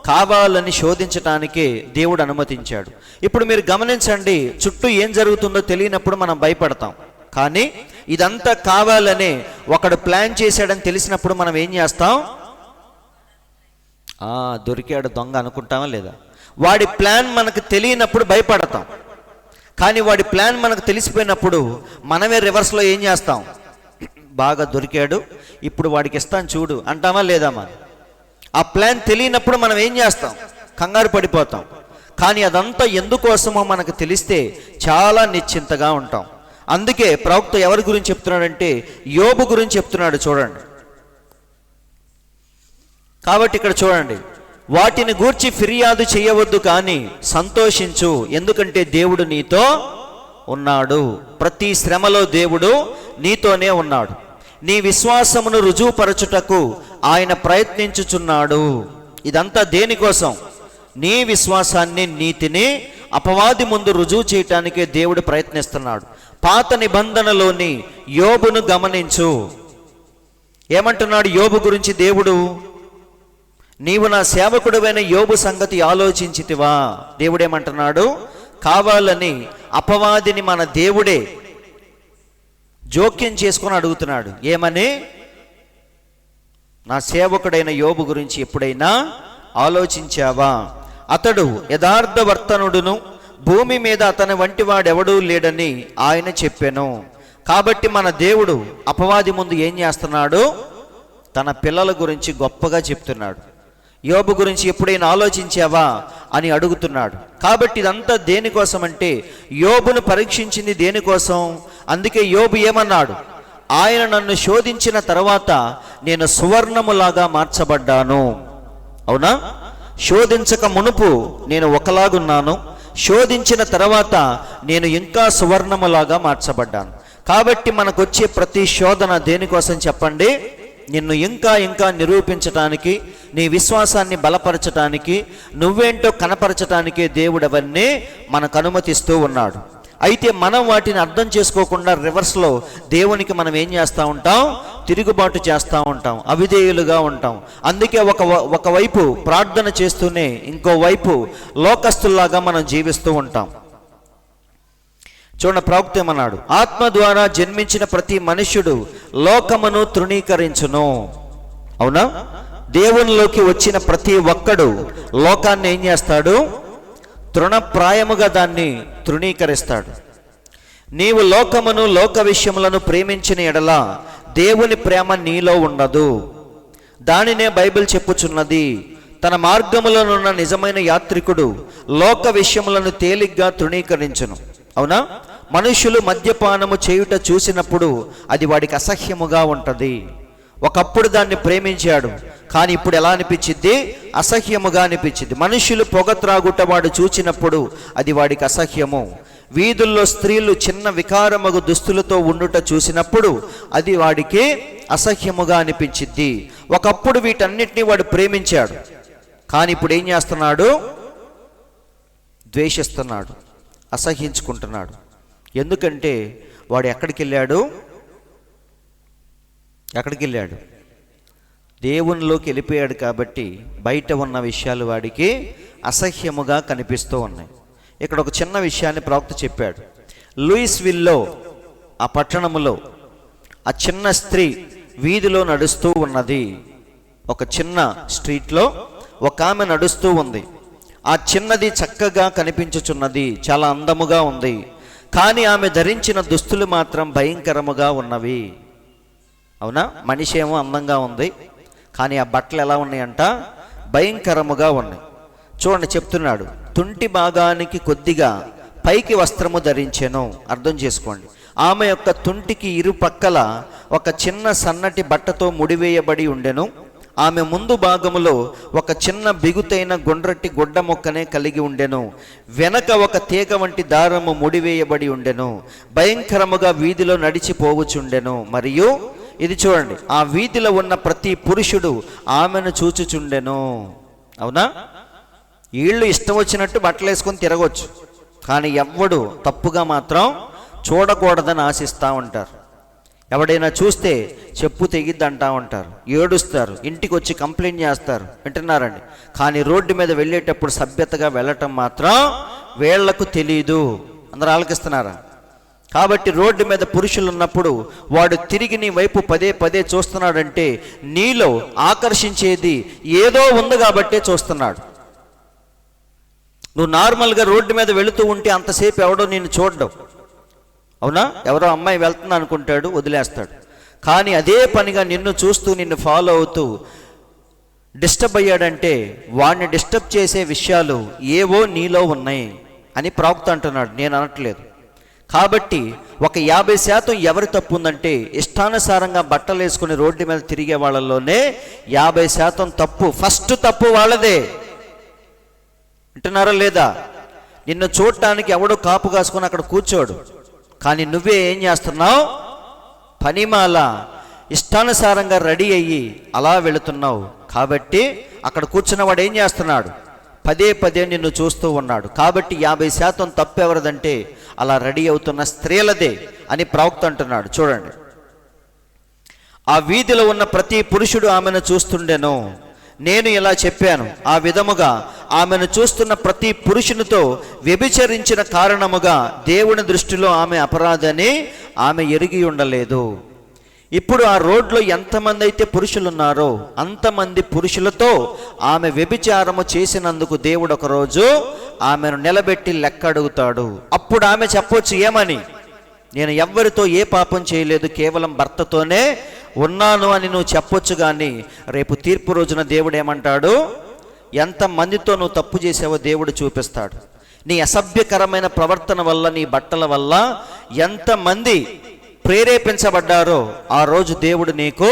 కావాలని శోధించటానికే దేవుడు అనుమతించాడు. ఇప్పుడు మీరు గమనించండి, చుట్టూ ఏం జరుగుతుందో తెలియనప్పుడు మనం భయపడతాం, కానీ ఇదంతా కావాలనే ఒకడు ప్లాన్ చేశాడని తెలిసినప్పుడు మనం ఏం చేస్తాం? దొరికాడు దొంగ అనుకుంటామా లేదా? వాడి ప్లాన్ మనకు తెలియనప్పుడు భయపడతాం, కానీ వాడి ప్లాన్ మనకు తెలిసిపోయినప్పుడు మనమే రివర్స్లో ఏం చేస్తాం? బాగా దొరికాడు, ఇప్పుడు వాడికి ఇస్తాను చూడు అంటామా లేదా? ఆ ప్లాన్ తెలియనప్పుడు మనం ఏం చేస్తాం? కంగారు పడిపోతాం. కానీ అదంతా ఎందుకోసమో మనకు తెలిస్తే చాలా నిశ్చింతగా ఉంటాం. అందుకే ప్రవక్త ఎవరి గురించి చెప్తున్నాడంటే యోబు గురించి చెప్తున్నాడు. చూడండి. కాబట్టి ఇక్కడ చూడండి, వాటిని గూర్చి ఫిర్యాదు చేయవద్దు, కానీ సంతోషించు, ఎందుకంటే దేవుడు నీతో ఉన్నాడు. ప్రతి శ్రమలో దేవుడు నీతోనే ఉన్నాడు. నీ విశ్వాసమును రుజువుపరచుటకు ఆయన ప్రయత్నించుచున్నాడు. ఇదంతా దేనికోసం? నీ విశ్వాసాన్ని, నీతిని అపవాది ముందు రుజువు చేయటానికే దేవుడు ప్రయత్నిస్తున్నాడు. పాత నిబంధనలోని యోబును గమనించు. ఏమంటున్నాడు యోబు గురించి దేవుడు? నీవు నా సేవకుడువైన యోబు సంగతి ఆలోచించితివా? దేవుడు ఏమంటున్నాడు? కావాలని అపవాదిని మన దేవుడే జోక్యం చేసుకొని అడుగుతున్నాడు. ఏమని? నా సేవకుడైన యోబు గురించి ఎప్పుడైనా ఆలోచించావా? అతడు యథార్థవర్తనుడును, భూమి మీద అతని వంటి వాడెవడూ లేడని ఆయన చెప్పాను. కాబట్టి మన దేవుడు అపవాది ముందు ఏం చేస్తున్నాడు? తన పిల్లల గురించి గొప్పగా చెప్తున్నాడు. యోబు గురించి ఎప్పుడైనా ఆలోచించావా అని అడుగుతున్నాడు. కాబట్టి ఇదంతా దేనికోసం అంటే యోబును పరీక్షించింది దేనికోసం? అందుకే యోబు ఏమన్నాడు? ఆయన నన్ను శోధించిన తర్వాత నేను సువర్ణములాగా మార్చబడ్డాను. అవునా? శోధించక మునుపు నేను ఒకలాగున్నాను, శోధించిన తర్వాత నేను ఇంకా సువర్ణములాగా మార్చబడ్డాను. కాబట్టి మనకొచ్చే ప్రతి శోధన దేనికోసం చెప్పండి? నిన్ను ఇంకా ఇంకా నిరూపించటానికి, నీ విశ్వాసాన్ని బలపరచటానికి, నువ్వేంటో కనపరచటానికే దేవుడు అవన్నీ మనకు అనుమతిస్తూ ఉన్నాడు. అయితే మనం వాటిని అర్థం చేసుకోకుండా రివర్స్లో దేవునికి మనం ఏం చేస్తూ ఉంటాం? తిరుగుబాటు చేస్తూ ఉంటాం, అవిధేయులుగా ఉంటాం. అందుకే ఒకవైపు ప్రార్థన చేస్తూనే ఇంకోవైపు లోకస్తుల్లాగా మనం జీవిస్తూ ఉంటాం. చూడండి, ప్రవక్త ఏమన్నాడు? ఆత్మ ద్వారా జన్మించిన ప్రతి మనుష్యుడు లోకమును తృణీకరించును. అవునా? దేవునిలోకి వచ్చిన ప్రతి ఒక్కడు లోకాన్ని ఏం చేస్తాడు? తృణప్రాయముగా దాన్ని తృణీకరిస్తాడు. నీవు లోకమును, లోక విషయములను ప్రేమించిన ఎడల దేవుని ప్రేమ నీలో ఉండదు. దానినే బైబిల్ చెప్పుచున్నది, తన మార్గములోనున్న నిజమైన యాత్రికుడు లోక విషయములను తేలిగ్గా తృణీకరించును. అవునా? మనుషులు మద్యపానము చేయుట చూసినప్పుడు అది వాడికి అసహ్యముగా ఉంటుంది. ఒకప్పుడు దాన్ని ప్రేమించాడు, కానీ ఇప్పుడు ఎలా అనిపించింది? అసహ్యముగా అనిపించింది. మనుషులు పొగ త్రాగుట వాడు చూచినప్పుడు అది వాడికి అసహ్యము. వీధుల్లో స్త్రీలు చిన్న వికారమగు దుస్తులతో ఉండుట చూసినప్పుడు అది వాడికి అసహ్యముగా అనిపించింది. ఒకప్పుడు వీటన్నిటినీ వాడు ప్రేమించాడు, కానీ ఇప్పుడు ఏం చేస్తున్నాడు? ద్వేషిస్తున్నాడు, అసహ్యించుకుంటున్నాడు. ఎందుకంటే వాడు ఎక్కడికి వెళ్ళాడు? దేవునిలోకి వెళ్ళిపోయాడు. కాబట్టి బయట ఉన్న విషయాలు వాడికి అసహ్యముగా కనిపిస్తూ ఉన్నాయి. ఇక్కడ ఒక చిన్న విషయాన్ని ప్రవక్త చెప్పాడు. లూయిస్విల్లో, ఆ పట్టణంలో ఆ చిన్న స్త్రీ వీధిలో నడుస్తూ ఉన్నది. ఒక చిన్న స్ట్రీట్లో ఒక ఆమె నడుస్తూ ఉంది. ఆ చిన్నది చక్కగా కనిపించుచున్నది, చాలా అందముగా ఉంది. కానీ ఆమె ధరించిన దుస్తులు మాత్రం భయంకరముగా ఉన్నవి. అవునా? మనిషి ఏమో అందంగా ఉంది, కానీ ఆ బట్టలు ఎలా ఉన్నాయంట? భయంకరముగా ఉన్నాయి. చూడండి, చెప్తున్నాడు, తుంటి భాగానికి కొద్దిగా పైకి వస్త్రము ధరించెను. అర్థం చేసుకోండి, ఆమె యొక్క తుంటికి ఇరుపక్కల ఒక చిన్న సన్నటి బట్టతో ముడివేయబడి ఉండెను. ఆమె ముందు భాగములో ఒక చిన్న బిగుతైన గుండ్రటి గుడ్డ మొక్కనే కలిగి ఉండెను. వెనక ఒక తీగ వంటి దారము ముడివేయబడి ఉండెను. భయంకరముగా వీధిలో నడిచిపోవుచుండెను. మరియు ఇది చూడండి, ఆ వీధిలో ఉన్న ప్రతి పురుషుడు ఆమెను చూచుచుండెను. అవునా? వీళ్ళు ఇష్టం వచ్చినట్టు బట్టలు వేసుకొని తిరగవచ్చు, కానీ ఎవ్వడు తప్పుగా మాత్రం చూడకూడదని ఆశిస్తూ ఉంటారు. ఎవడైనా చూస్తే చెప్పు తెగిద్ది అంటూ ఉంటారు, ఏడుస్తారు, ఇంటికి వచ్చి కంప్లైంట్ చేస్తారు. వింటున్నారండి? కానీ రోడ్డు మీద వెళ్ళేటప్పుడు సభ్యతగా వెళ్ళటం మాత్రం వీళ్లకు తెలీదు. అందరూ ఆలకిస్తున్నారా? కాబట్టి రోడ్డు మీద పురుషులు ఉన్నప్పుడు వాడు తిరిగి నీ వైపు పదే పదే చూస్తున్నాడంటే నీలో ఆకర్షించేది ఏదో ఉంది కాబట్టే చూస్తున్నాడు. నువ్వు నార్మల్గా రోడ్డు మీద వెళుతూ ఉంటే అంతసేపు ఎవడో నిన్ను చూడడం. అవునా? ఎవరో అమ్మాయి వెళ్తున్నా అనుకుంటాడు, వదిలేస్తాడు. కానీ అదే పనిగా నిన్ను చూస్తూ నిన్ను ఫాలో అవుతూ డిస్టర్బ్ అయ్యాడంటే వాడిని డిస్టర్బ్ చేసే విషయాలు ఏవో నీలో ఉన్నాయి అని ప్రవక్త అంటున్నాడు, నేను అనట్లేదు. కాబట్టి ఒక 50% ఎవరి తప్పు ఉందంటే ఇష్టానుసారంగా బట్టలు వేసుకుని రోడ్డు మీద తిరిగే వాళ్ళలోనే 50% తప్పు. ఫస్ట్ తప్పు వాళ్ళదే. వింటున్నారా లేదా? నిన్ను చూడటానికి ఎవడో కాపు కాసుకొని అక్కడ కూర్చోడు, కానీ నువ్వే ఏం చేస్తున్నావు? పనిమాల ఇష్టానుసారంగా రెడీ అయ్యి అలా వెళుతున్నావు. కాబట్టి అక్కడ కూర్చున్న వాడు ఏం చేస్తున్నాడు? పదే పదే నిన్ను చూస్తూ ఉన్నాడు. కాబట్టి 50% తప్పు ఎవరిదంటే అలా రెడీ అవుతున్న స్త్రీలదే అని ప్రవక్త అంటున్నాడు. చూడండి, ఆ వీధిలో ఉన్న ప్రతి పురుషుడు ఆమెను చూస్తుండెను. నేను ఇలా చెప్పాను, ఆ విధముగా ఆమెను చూస్తున్న ప్రతి పురుషునితో వ్యభిచరించిన కారణముగా దేవుని దృష్టిలో ఆమె అపరాధని ఆమె ఎరిగి ఉండలేదు. ఇప్పుడు ఆ రోడ్లో ఎంతమంది అయితే పురుషులు ఉన్నారో అంతమంది పురుషులతో ఆమె వ్యభిచారము చేసినందుకు దేవుడు ఒకరోజు ఆమెను నిలబెట్టి లెక్క అడుగుతాడు. అప్పుడు ఆమె చెప్పొచ్చు ఏమని? నేను ఎవ్వరితో ఏ పాపం చేయలేదు, కేవలం భర్తతోనే ఉన్నాను అని నువ్వు చెప్పొచ్చు, కానీ రేపు తీర్పు రోజున దేవుడు ఏమంటాడు? ఎంతమందితో నువ్వు తప్పు చేసావో దేవుడు చూపిస్తాడు. నీ అసభ్యకరమైన ప్రవర్తన వల్ల, నీ బట్టల వల్ల ఎంతమంది ప్రేరేపించబడ్డారో ఆ రోజు దేవుడు నీకు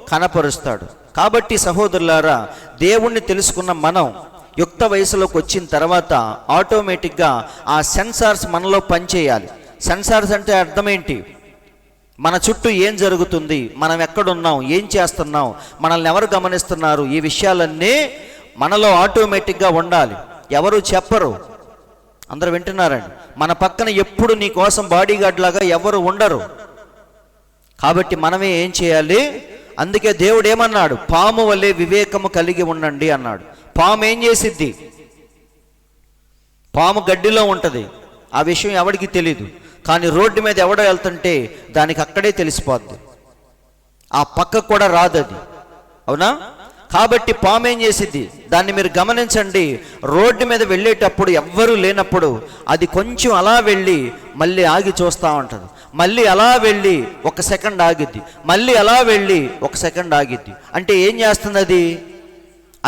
కనపరుస్తాడు. కాబట్టి సహోదరులారా, దేవుణ్ణి తెలుసుకున్న మనం యుక్త వయసులోకి వచ్చిన తర్వాత ఆటోమేటిక్గా ఆ సెన్సార్స్ మనలో పనిచేయాలి. సెన్సార్స్ అంటే అర్థం ఏంటి? మన చుట్టూ ఏం జరుగుతుంది, మనం ఎక్కడున్నాం, ఏం చేస్తున్నాం, మనల్ని ఎవరు గమనిస్తున్నారు, ఈ విషయాలన్నీ మనలో ఆటోమేటిక్గా ఉండాలి. ఎవరు చెప్పరు, అందరూ వింటున్నారండి. మన పక్కన ఎప్పుడు నీ కోసం బాడీగార్డ్ లాగా ఎవరు ఉండరు. కాబట్టి మనమే ఏం చేయాలి? అందుకే దేవుడు ఏమన్నాడు? పాము వలె వివేకము కలిగి ఉండండి అన్నాడు. పాము ఏం చేసిద్ది? పాము గడ్డిలో ఉంటుంది, ఆ విషయం ఎవరికి తెలీదు. కానీ రోడ్డు మీద ఎవడో వెళ్తుంటే దానికి అక్కడే తెలిసిపోద్ది, ఆ పక్కకు కూడా రాదు అది, అవునా? కాబట్టి పాము ఏం చేసిద్ది? దాన్ని మీరు గమనించండి. రోడ్డు మీద వెళ్ళేటప్పుడు ఎవ్వరూ లేనప్పుడు అది కొంచెం అలా వెళ్ళి మళ్ళీ ఆగి చూస్తూ ఉంటుంది, మళ్ళీ అలా వెళ్ళి ఒక సెకండ్ ఆగిద్ది, మళ్ళీ అలా వెళ్ళి ఒక సెకండ్ ఆగిద్ది. అంటే ఏం చేస్తుంది? అది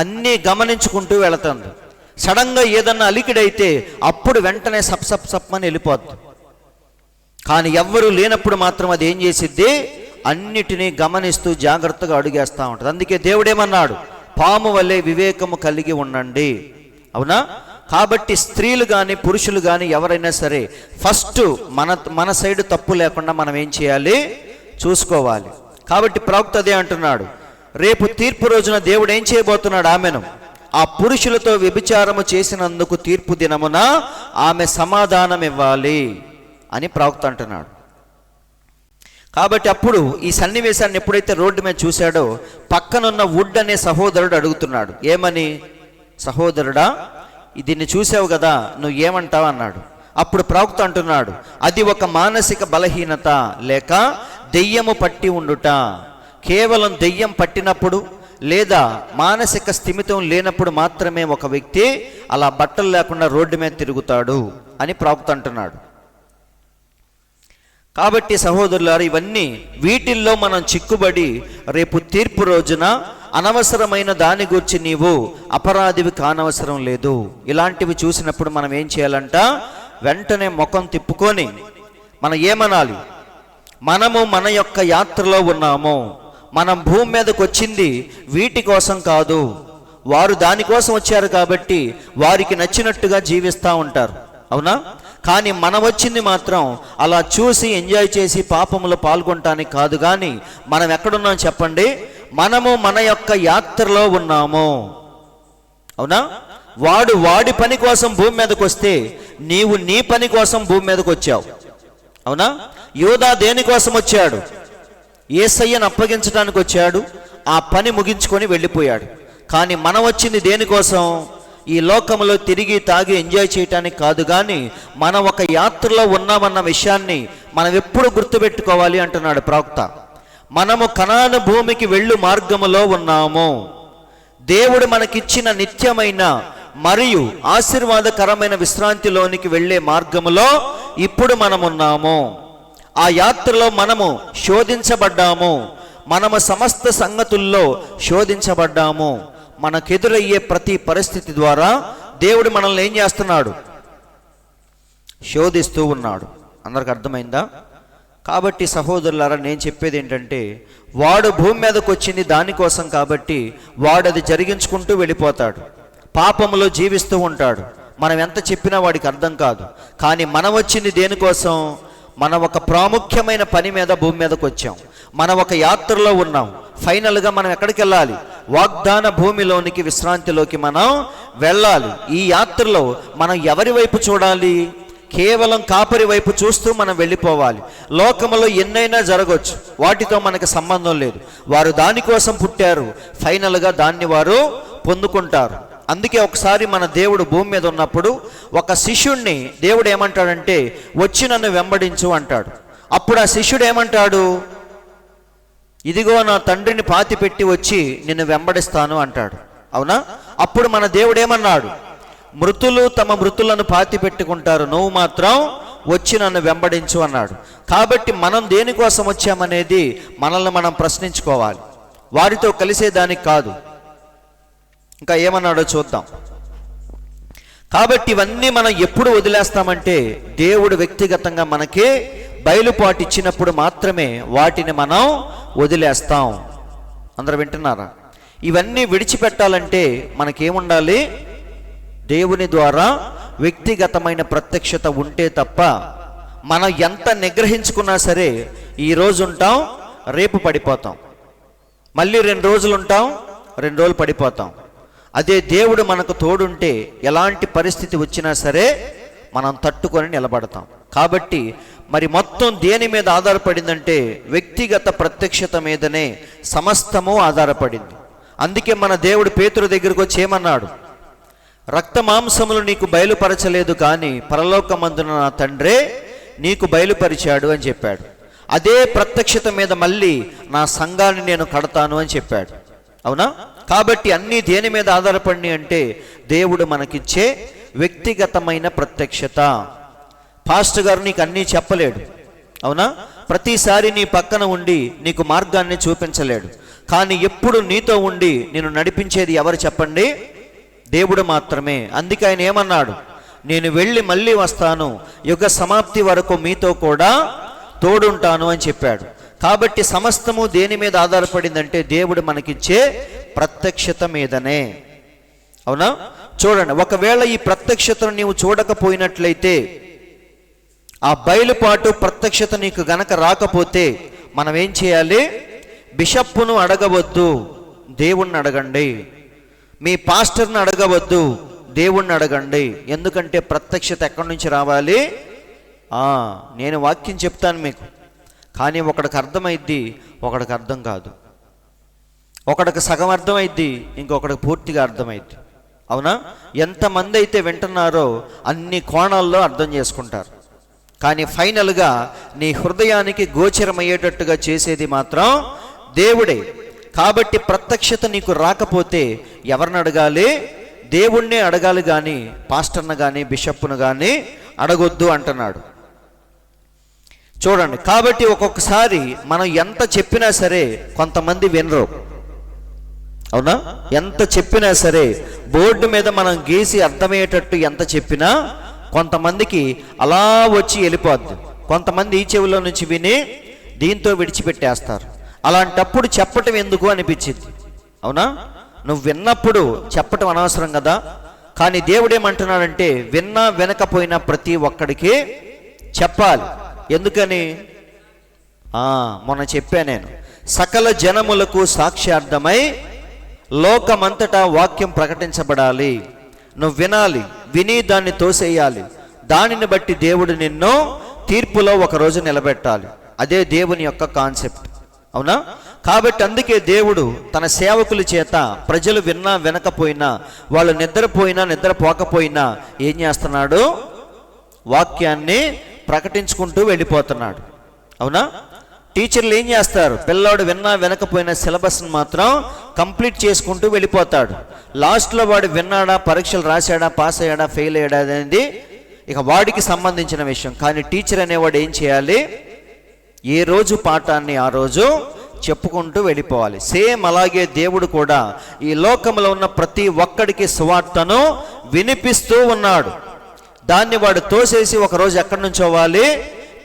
అన్నీ గమనించుకుంటూ వెళుతుంది. సడన్గా ఏదన్నా అలికిడైతే అప్పుడు వెంటనే సప్ సప్ సప్ అని వెళ్ళిపోద్ది. కానీ ఎవ్వరూ లేనప్పుడు మాత్రం అది ఏం చేసిద్ది? అన్నిటినీ గమనిస్తూ జాగ్రత్తగా అడుగేస్తూ ఉంటుంది. అందుకే దేవుడేమన్నాడు? పాము వలె వివేకము కలిగి ఉండండి, అవునా? కాబట్టి స్త్రీలు కానీ పురుషులు కానీ ఎవరైనా సరే ఫస్ట్ మన సైడ్ తప్పు లేకుండా మనం ఏం చేయాలి? చూసుకోవాలి. కాబట్టి ప్రవక్త అదే అంటున్నాడు, రేపు తీర్పు రోజున దేవుడు ఏం చేయబోతున్నాడు? ఆమెను ఆ పురుషులతో వ్యభిచారము చేసినందుకు తీర్పు దినమున ఆమె సమాధానం ఇవ్వాలి అని ప్రవక్త అంటున్నాడు. కాబట్టి అప్పుడు ఈ సన్నివేశాన్ని ఎప్పుడైతే రోడ్డు మీద చూశాడో పక్కనున్న వుడ్ అనే సహోదరుడు అడుగుతున్నాడు, ఏమని? సహోదరుడా, దీన్ని చూసావు కదా, నువ్వు ఏమంటావు అన్నాడు. అప్పుడు ప్రవక్త అంటున్నాడు, అది ఒక మానసిక బలహీనత లేక దెయ్యము పట్టి ఉండుట. కేవలం దెయ్యం పట్టినప్పుడు లేదా మానసిక స్థిమితం లేనప్పుడు మాత్రమే ఒక వ్యక్తి అలా బట్టలు లేకుండా రోడ్డు మీద తిరుగుతాడు అని ప్రవక్త అంటున్నాడు. కాబట్టి సహోదరులారు, ఇవన్నీ వీటిల్లో మనం చిక్కుబడి రేపు తీర్పు రోజున అనవసరమైన దాని గురించి నీవు అపరాధివి కానవసరం లేదు. ఇలాంటివి చూసినప్పుడు మనం ఏం చేయాలంట? వెంటనే ముఖం తిప్పుకొని మనం ఏమనాలి? మనము మన యొక్క యాత్రలో ఉన్నాము, మనం భూమి మీదకి వచ్చింది వీటి కోసం కాదు. వారు దానికోసం వచ్చారు కాబట్టి వారికి నచ్చినట్టుగా జీవిస్తూ ఉంటారు, అవునా? కానీ మనం వచ్చింది మాత్రం అలా చూసి ఎంజాయ్ చేసి పాపములో పాల్గొనటానికి కాదు. కానీ మనం ఎక్కడున్నాం చెప్పండి? మనము మన యొక్క యాత్రలో ఉన్నాము, అవునా? వాడు వాడి పని కోసం భూమి మీదకి వస్తే నీవు నీ పని కోసం భూమి మీదకి వచ్చావు, అవునా? యూదా దేనికోసం వచ్చాడు? యేసయ్యను అప్పగించడానికి వచ్చాడు, ఆ పని ముగించుకొని వెళ్ళిపోయాడు. కానీ మనం వచ్చింది దేనికోసం? ఈ లోకంలో తిరిగి తాగి ఎంజాయ్ చేయటానికి కాదు. కానీ మనం ఒక యాత్రలో ఉన్నామన్న విషయాన్ని మనం ఎప్పుడు గుర్తుపెట్టుకోవాలి అంటున్నాడు ప్రవక్త. మనము కనాను భూమికి వెళ్ళు మార్గములో ఉన్నాము. దేవుడు మనకిచ్చిన నిత్యమైన మరియు ఆశీర్వాదకరమైన విశ్రాంతిలోనికి వెళ్ళే మార్గములో ఇప్పుడు మనమున్నాము. ఆ యాత్రలో మనము శోధించబడ్డాము, మనము సమస్త సంగతుల్లో శోధించబడ్డాము. మనకెదురయ్యే ప్రతి పరిస్థితి ద్వారా దేవుడు మనల్ని ఏం చేస్తున్నాడు? శోధిస్తూ ఉన్నాడు. అందరికి అర్థమైందా? కాబట్టి సహోదరులారా, నేను చెప్పేది ఏంటంటే, వాడు భూమి మీదకి వచ్చింది దానికోసం కాబట్టి వాడు అది జరిగించుకుంటూ వెళ్ళిపోతాడు, పాపములో జీవిస్తూ ఉంటాడు. మనం ఎంత చెప్పినా వాడికి అర్థం కాదు. కానీ మనం వచ్చింది దేనికోసం? మనం ఒక ప్రాముఖ్యమైన పని మీద భూమి మీదకి వచ్చాం, మనం ఒక యాత్రలో ఉన్నాం. ఫైనల్గా మనం ఎక్కడికి వెళ్ళాలి? వాగ్దాన భూమిలోనికి, విశ్రాంతిలోకి మనం వెళ్ళాలి. ఈ యాత్రలో మనం ఎవరి వైపు చూడాలి? కేవలం కాపరి వైపు చూస్తూ మనం వెళ్ళిపోవాలి. లోకములో ఎన్నైనా జరగవచ్చు, వాటితో మనకు సంబంధం లేదు. వారు దానికోసం పుట్టారు, ఫైనల్గా దాన్ని వారు పొందుకుంటారు. అందుకే ఒకసారి మన దేవుడు భూమి మీద ఉన్నప్పుడు ఒక శిష్యుణ్ణి దేవుడు ఏమంటాడంటే, వచ్చి నన్ను వెంబడించు అంటాడు. అప్పుడు ఆ శిష్యుడు ఏమంటాడు? ఇదిగో నా తండ్రిని పాతి పెట్టి వచ్చి నిన్ను వెంబడిస్తాను అంటాడు, అవునా? అప్పుడు మన దేవుడు ఏమన్నాడు? మృతులు తమ మృతులను పాతి పెట్టుకుంటారు, నువ్వు మాత్రం వచ్చి నన్ను వెంబడించు అన్నాడు. కాబట్టి మనం దేనికోసం వచ్చామనేది మనల్ని మనం ప్రశ్నించుకోవాలి, వారితో కలిసేదానికి కాదు. ఇంకా ఏమన్నాడో చూద్దాం. కాబట్టి ఇవన్నీ మనం ఎప్పుడు వదిలేస్తామంటే దేవుడు వ్యక్తిగతంగా మనకి బయలుపాటు ఇచ్చినప్పుడు మాత్రమే వాటిని మనం వదిలేస్తాం. అందరూ వింటున్నారా? ఇవన్నీ విడిచిపెట్టాలంటే మనకేముండాలి? దేవుని ద్వారా వ్యక్తిగతమైన ప్రత్యక్షత ఉంటే తప్ప మనం ఎంత నిగ్రహించుకున్నా సరే ఈరోజు ఉంటాం, రేపు పడిపోతాం, మళ్ళీ 2 రోజులు ఉంటాం, 2 రోజులు పడిపోతాం. అదే దేవుడు మనకు తోడుంటే ఎలాంటి పరిస్థితి వచ్చినా సరే మనం తట్టుకొని నిలబడతాం. కాబట్టి మరి మొత్తం దేని మీద ఆధారపడిందంటే వ్యక్తిగత ప్రత్యక్షత మీదనే సమస్తము ఆధారపడింది. అందుకే మన దేవుడు పేతురు దగ్గరకు వచ్చి ఏమన్నాడు? రక్త మాంసములు నీకు బయలుపరచలేదు కానీ పరలోకమందున నా తండ్రే నీకు బయలుపరిచాడు అని చెప్పాడు. అదే ప్రత్యక్షత మీద మళ్ళీ నా సంఘాన్ని నేను కడతాను అని చెప్పాడు. అవునా? కాబట్టి అన్నీ దేని మీద ఆధారపడి అంటే దేవుడు మనకిచ్చే వ్యక్తిగతమైన ప్రత్యక్షత. పాస్టర్ గారు నీకు అన్నీ చెప్పలేడు, అవునా? ప్రతిసారి నీ పక్కన ఉండి నీకు మార్గాన్ని చూపించలేడు. కానీ ఎప్పుడు నీతో ఉండి నేను నడిపించేది ఎవరు చెప్పండి? దేవుడు మాత్రమే. అందుకే ఆయన ఏమన్నాడు? నేను వెళ్ళి మళ్ళీ వస్తాను, యుగ సమాప్తి వరకు మీతో కూడా తోడుంటాను అని చెప్పాడు. కాబట్టి సమస్తము దేని మీద ఆధారపడిందంటే దేవుడు మనకిచ్చే ప్రత్యక్షత మీదనే. అవునా? చూడండి, ఒకవేళ ఈ ప్రత్యక్షతను నీవు చూడకపోయినట్లయితే, ఆ బయలుపాటు ప్రత్యక్షత నీకు గనక రాకపోతే మనం ఏం చేయాలి? బిషప్పును అడగవద్దు, దేవుణ్ణి అడగండి. మీ పాస్టర్ని అడగవద్దు, దేవుణ్ణి అడగండి. ఎందుకంటే ప్రత్యక్షత ఎక్కడి నుంచి రావాలి? నేను వాక్యం చెప్తాను మీకు, కానీ ఒకడికి అర్థమైద్ది, ఒకడికి అర్థం కాదు. ఒకడికి సగం అర్థమైద్ది, ఇంకొకడికి పూర్తిగా అర్థమైద్ది. అవునా? ఎంతమంది అయితే వింటున్నారో అన్ని కోణాల్లో అర్థం చేసుకుంటారు. కానీ ఫైనల్గా నీ హృదయానికి గోచరమయ్యేటట్టుగా చేసేది మాత్రం దేవుడే. కాబట్టి ప్రత్యక్షత నీకు రాకపోతే ఎవరిని అడగాలి? దేవుణ్ణే అడగాలి, కానీ పాస్టర్ను కానీ బిషప్ను కానీ అడగొద్దు అంటున్నాడు. చూడండి, కాబట్టి ఒక్కొక్కసారి మనం ఎంత చెప్పినా సరే కొంతమంది వినరు. అవునా? ఎంత చెప్పినా సరే బోర్డు మీద మనం గీసి అర్థమయ్యేటట్టు ఎంత చెప్పినా కొంతమందికి అలా వచ్చి వెళ్ళిపోద్ది. కొంతమంది ఈ చెవిలో నుంచి విని దీంతో విడిచిపెట్టేస్తారు. అలాంటప్పుడు చెప్పటం ఎందుకు అనిపించింది. అవునా? నువ్వు విన్నప్పుడు చెప్పటం అనవసరం కదా. కానీ దేవుడు ఏమంటున్నాడంటే విన్నా వినకపోయినా ప్రతి ఒక్కడికి చెప్పాలి. ఎందుకని? మొన్న చెప్పా నేను, సకల జనములకు సాక్ష్యార్థమై లోకమంతటా వాక్యం ప్రకటించబడాలి. నువ్వు వినాలి, విని దాన్ని తోసేయాలి. దానిని బట్టి దేవుడు నిన్ను తీర్పులో ఒకరోజు నిలబెట్టాలి. అదే దేవుని యొక్క కాన్సెప్ట్. అవునా? కాబట్టి అందుకే దేవుడు తన సేవకుల చేత ప్రజలు విన్నా వినకపోయినా, వాళ్ళు నిద్రపోయినా నిద్రపోకపోయినా ఏం చేస్తున్నాడు? వాక్యాన్ని ప్రకటించుకుంటూ వెళ్ళిపోతున్నాడు. అవునా? టీచర్లు ఏం చేస్తారు? పిల్లాడు విన్నా వినకపోయినా సిలబస్ని మాత్రం కంప్లీట్ చేసుకుంటూ వెళ్ళిపోతాడు. లాస్ట్లో వాడు విన్నాడా, పరీక్షలు రాశాడా, పాస్ అయ్యాడా, ఫెయిల్ అయ్యాడా అనేది ఇక వాడికి సంబంధించిన విషయం. కానీ టీచర్ అనేవాడు ఏం చేయాలి? ఏ రోజు పాఠాన్ని ఆ రోజు చెప్పుకుంటూ వెళ్ళిపోవాలి. సేమ్ అలాగే దేవుడు కూడా ఈ లోకంలో ఉన్న ప్రతి ఒక్కడికి సువార్తను వినిపిస్తూ ఉన్నాడు. దాన్ని వాడు తోసేసి ఒకరోజు ఎక్కడి నుంచోవాలి?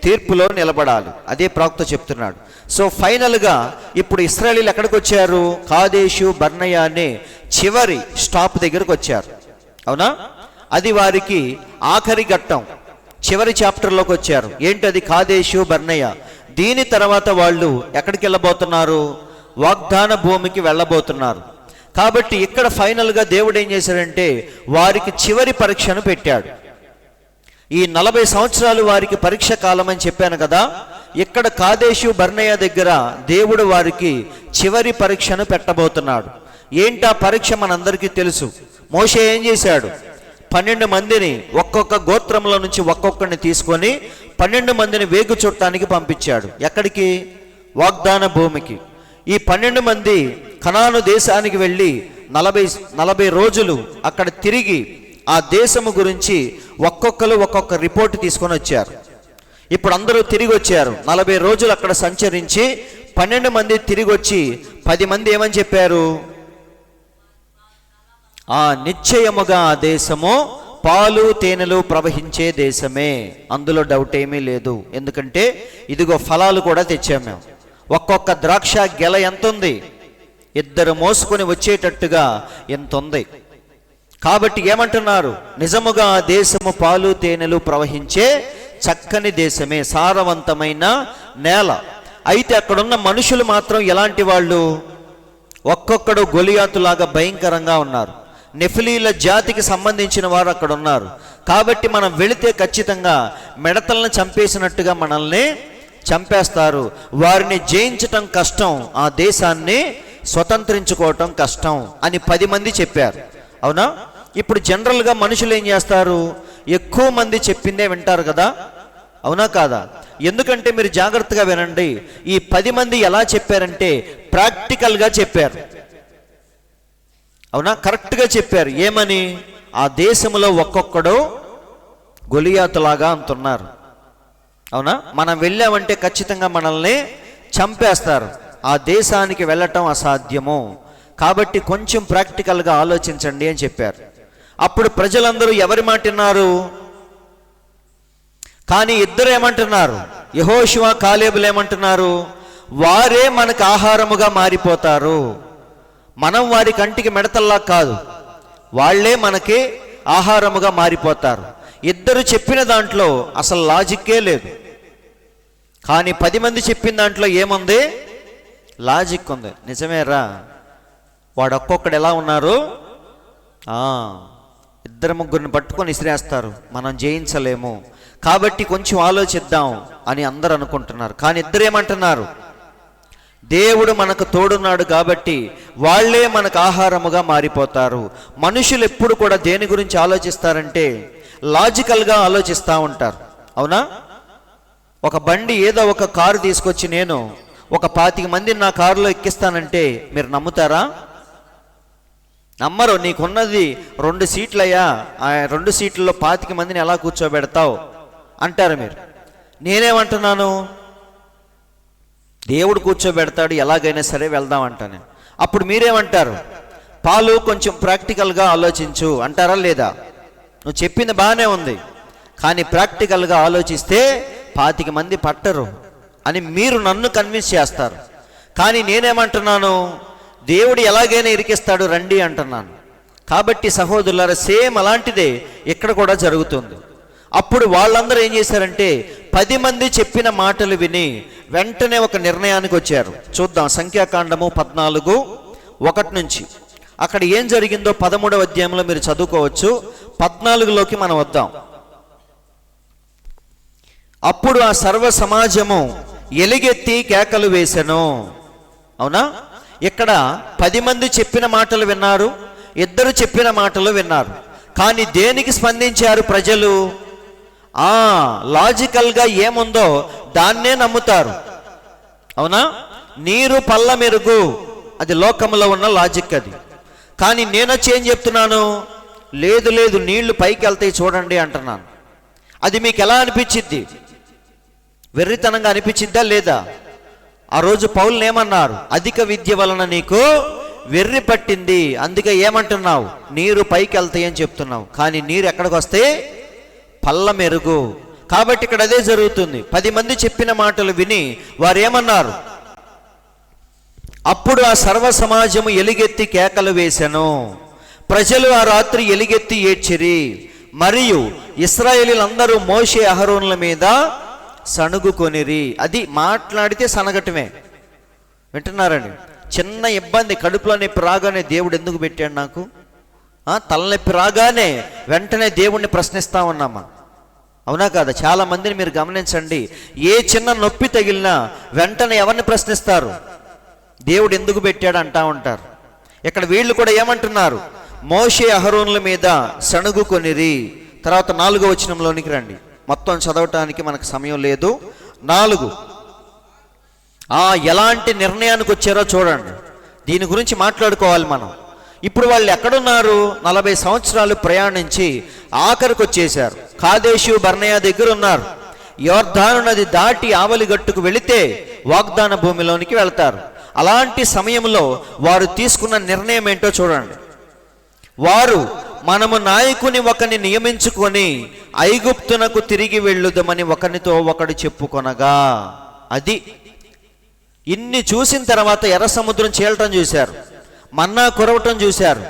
తీర్పులో నిలబడాలి. అదే ప్రవక్త చెప్తున్నాడు. సో ఫైనల్గా ఇప్పుడు ఇశ్రాయేలీలు ఎక్కడికి వచ్చారు? కాదేషు బర్నయ అనే చివరి స్టాప్ దగ్గరకు వచ్చారు. అవునా? అది వారికి ఆఖరి ఘట్టం, చివరి చాప్టర్లోకి వచ్చారు. ఏంటది? కాదేషు బర్నయ. దీని తర్వాత వాళ్ళు ఎక్కడికి వెళ్ళబోతున్నారు? వాగ్దాన భూమికి వెళ్ళబోతున్నారు. కాబట్టి ఇక్కడ ఫైనల్గా దేవుడు ఏం చేశాడంటే వారికి చివరి పరీక్షను పెట్టాడు. ఈ 40 సంవత్సరాలు వారికి పరీక్ష కాలం అని చెప్పాను కదా. ఇక్కడ కాదేషు బర్నయ దగ్గర దేవుడు వారికి చివరి పరీక్షను పెట్టబోతున్నాడు. ఏంటా పరీక్ష మనందరికీ తెలుసు. మోషే ఏం చేశాడు? 12 మందిని ఒక్కొక్క గోత్రంలో నుంచి ఒక్కొక్కరిని తీసుకొని 12 మందిని వేగు చుట్టానికి పంపించాడు. ఎక్కడికి? వాగ్దాన భూమికి. ఈ 12 మంది కనాను దేశానికి వెళ్ళి 40 రోజులు అక్కడ తిరిగి ఆ దేశము గురించి ఒక్కొక్కరు ఒక్కొక్క రిపోర్ట్ తీసుకొని వచ్చారు. ఇప్పుడు అందరూ తిరిగి వచ్చారు. 40 రోజులు అక్కడ సంచరించి 12 మంది తిరిగి వచ్చి 10 మంది ఏమని చెప్పారు? నిశ్చయముగా ఆ దేశము పాలు తేనెలు ప్రవహించే దేశమే, అందులో డౌట్ ఏమీ లేదు. ఎందుకంటే ఇదిగో ఫలాలు కూడా తెచ్చాము మేము. ఒక్కొక్క ద్రాక్ష గెల ఎంత ఉంది? 2 మోసుకొని వచ్చేటట్టుగా ఎంత ఉంది. కాబట్టి ఏమంటున్నారు? నిజముగా ఆ దేశము పాలు తేనెలు ప్రవహించే చక్కని దేశమే, సారవంతమైన నేల. అయితే అక్కడున్న మనుషులు మాత్రం ఎలాంటి వాళ్ళు? ఒక్కొక్కడు గొలియాతులాగా భయంకరంగా ఉన్నారు. నెఫిలీల జాతికి సంబంధించిన వారు అక్కడ ఉన్నారు. కాబట్టి మనం వెళితే ఖచ్చితంగా మిడతలను చంపేసినట్టుగా మనల్ని చంపేస్తారు. వారిని జయించటం కష్టం, ఆ దేశాన్ని స్వతంత్రించుకోవటం కష్టం అని 10 మంది చెప్పారు. అవునా? ఇప్పుడు జనరల్గా మనుషులు ఏం చేస్తారు? ఎక్కువ మంది చెప్పిందే వింటారు కదా, అవునా కాదా? ఎందుకంటే మీరు జాగ్రత్తగా వినండి, ఈ 10 మంది ఎలా చెప్పారంటే ప్రాక్టికల్గా చెప్పారు. అవునా? కరెక్ట్గా చెప్పారు. ఏమని? ఆ దేశంలో ఒక్కొక్కడు గొలియాతులాగా అంటున్నారు. అవునా? మనం వెళ్ళామంటే ఖచ్చితంగా మనల్ని చంపేస్తారు, ఆ దేశానికి వెళ్ళటం అసాధ్యము. కాబట్టి కొంచెం ప్రాక్టికల్గా ఆలోచించండి అని చెప్పారు. అప్పుడు ప్రజలందరూ ఎవరి మాట విన్నారు? కానీ ఇద్దరు ఏమంటున్నారు? యెహోషువ కాలేబులు ఏమంటున్నారు? వారే మనకు ఆహారముగా మారిపోతారు, మనం వారి కంటికి మెడతల్లా కాదు, వాళ్ళే మనకి ఆహారముగా మారిపోతారు. ఇద్దరు చెప్పిన దాంట్లో అసలు లాజిక్కే లేదు. కానీ 10 మంది చెప్పిన దాంట్లో ఏముంది? లాజిక్ ఉంది. నిజమేరా, వాడు ఒక్కొక్కడు ఎలా ఉన్నారు? 2-3 పట్టుకొని ఇసిరేస్తారు, మనం జయించలేము, కాబట్టి కొంచెం ఆలోచిద్దాం అని అందరూ అనుకుంటున్నారు. కానీ ఇద్దరు ఏమంటున్నారు? దేవుడు మనకు తోడున్నాడు కాబట్టి వాళ్ళే మనకు ఆహారముగా మారిపోతారు. మనుషులు ఎప్పుడు కూడా దేని గురించి ఆలోచిస్తారంటే లాజికల్గా ఆలోచిస్తూ ఉంటారు. అవునా? ఒక బండి ఏదో ఒక కారు తీసుకొచ్చి నేను ఒక 25 మందిని నా కారులో ఎక్కిస్తానంటే మీరు నమ్ముతారా? నమ్మరు. నీకున్నది 2 సీట్లయ్యా, ఆ 2 సీట్లలో 25 మందిని ఎలా కూర్చోబెడతావు అంటారు మీరు. నేనేమంటున్నాను? దేవుడు కూర్చోబెడతాడు, ఎలాగైనా సరే వెళ్దాం అంటాను. అప్పుడు మీరేమంటారు? పాలు కొంచెం ప్రాక్టికల్గా ఆలోచించు అంటారా లేదా? నువ్వు చెప్పింది బాగానే ఉంది, కానీ ప్రాక్టికల్గా ఆలోచిస్తే 25 మంది పట్టరు అని మీరు నన్ను కన్విన్స్ చేస్తారు. కానీ నేనేమంటున్నాను? దేవుడు ఎలాగైనా ఇరికిస్తాడు రండి అంటున్నాను. కాబట్టి సహోదరులారా, సేమ్ అలాంటిదే ఇక్కడ కూడా జరుగుతుంది. అప్పుడు వాళ్ళందరూ ఏం చేశారంటే 10 మంది చెప్పిన మాటలు విని వెంటనే ఒక నిర్ణయానికి వచ్చారు. చూద్దాం, సంఖ్యాకాండము 14:1 నుంచి. అక్కడ ఏం జరిగిందో 13వ అధ్యాయంలో మీరు చదువుకోవచ్చు. 14లోకి మనం వద్దాం. అప్పుడు ఆ సర్వ సమాజము ఎలుగెత్తి కేకలు వేసెను. అవునా? ఇక్కడ 10 మంది చెప్పిన మాటలు విన్నారు, 2 చెప్పిన మాటలు విన్నారు. కానీ దేనికి స్పందించారు ప్రజలు? లాజికల్గా ఏముందో దాన్నే నమ్ముతారు. అవునా? నీరు పల్ల మెరుగు, అది లోకంలో ఉన్న లాజిక్ అది. కానీ నేనొచ్చి ఏం చెప్తున్నాను? లేదు లేదు, నీళ్లు పైకి వెళ్తాయి చూడండి అంటున్నాను. అది మీకు ఎలా అనిపించిద్ది? వెర్రితనంగా అనిపించిద్దా లేదా? ఆ రోజు పౌలుని ఏమన్నారు? అధిక విద్య వలన నీకు వెర్రి పట్టింది, అందుకే ఏమంటున్నావు? నీరు పైకి వెళ్తాయి అని చెప్తున్నావు. కానీ నీరు ఎక్కడికి వస్తే? పల్ల మెరుగు. కాబట్టి ఇక్కడ అదే జరుగుతుంది. 10 మంది చెప్పిన మాటలు విని వారు ఏమన్నారు? అప్పుడు ఆ సర్వ సమాజము ఎలుగెత్తి కేకలు వేసెను. ప్రజలు ఆ రాత్రి ఎలుగెత్తి ఏడ్చిరి. మరియు ఇశ్రాయేలీలందరూ మోషే అహరోనుల మీద సణుగుకొనిరి. అది మాట్లాడితే సనగటమే. వింటున్నారండి? చిన్న ఇబ్బంది, కడుపులో నొప్పి రాగానే దేవుడు ఎందుకు పెట్టాడు నాకు? తలనొప్పి రాగానే వెంటనే దేవుణ్ణి ప్రశ్నిస్తా ఉన్నామా? అవునా కాదా? చాలా మందిని మీరు గమనించండి, ఏ చిన్న నొప్పి తగిలినా వెంటనే ఎవరిని ప్రశ్నిస్తారు? దేవుడు ఎందుకు పెట్టాడు అంటా ఉంటారు. ఇక్కడ వీళ్ళు కూడా ఏమంటున్నారు? మోషే అహరోనుల మీద సణుగుకొనిరి. తర్వాత 4వ వచనంలోనికి రండి. మొత్తం చదవటానికి మనకు సమయం లేదు. 4 ఎలాంటి నిర్ణయానికి వచ్చారో చూడండి. దీని గురించి మాట్లాడుకోవాలి మనం. ఇప్పుడు వాళ్ళు ఎక్కడున్నారు? 40 సంవత్సరాలు ప్రయాణించి ఆఖరికి వచ్చేశారు. కాదేశు బర్నేయ దగ్గర ఉన్నారు. యోర్దాను నది దాటి ఆవలిగట్టుకు వెళితే వాగ్దాన భూమిలోనికి వెళ్తారు. అలాంటి సమయంలో వారు తీసుకున్న నిర్ణయం ఏంటో చూడండి. వారు మనము నాయకుని ఒకరిని నియమించుకొని ఐగుప్తునకు తిరిగి వెళ్ళుదామని ఒకరితో ఒకడు చెప్పుకొనగా, అది ఇన్ని చూసిన తర్వాత ఎర్ర సముద్రం చీలటం చూశారు, మన్నా కురవటం చూశారు,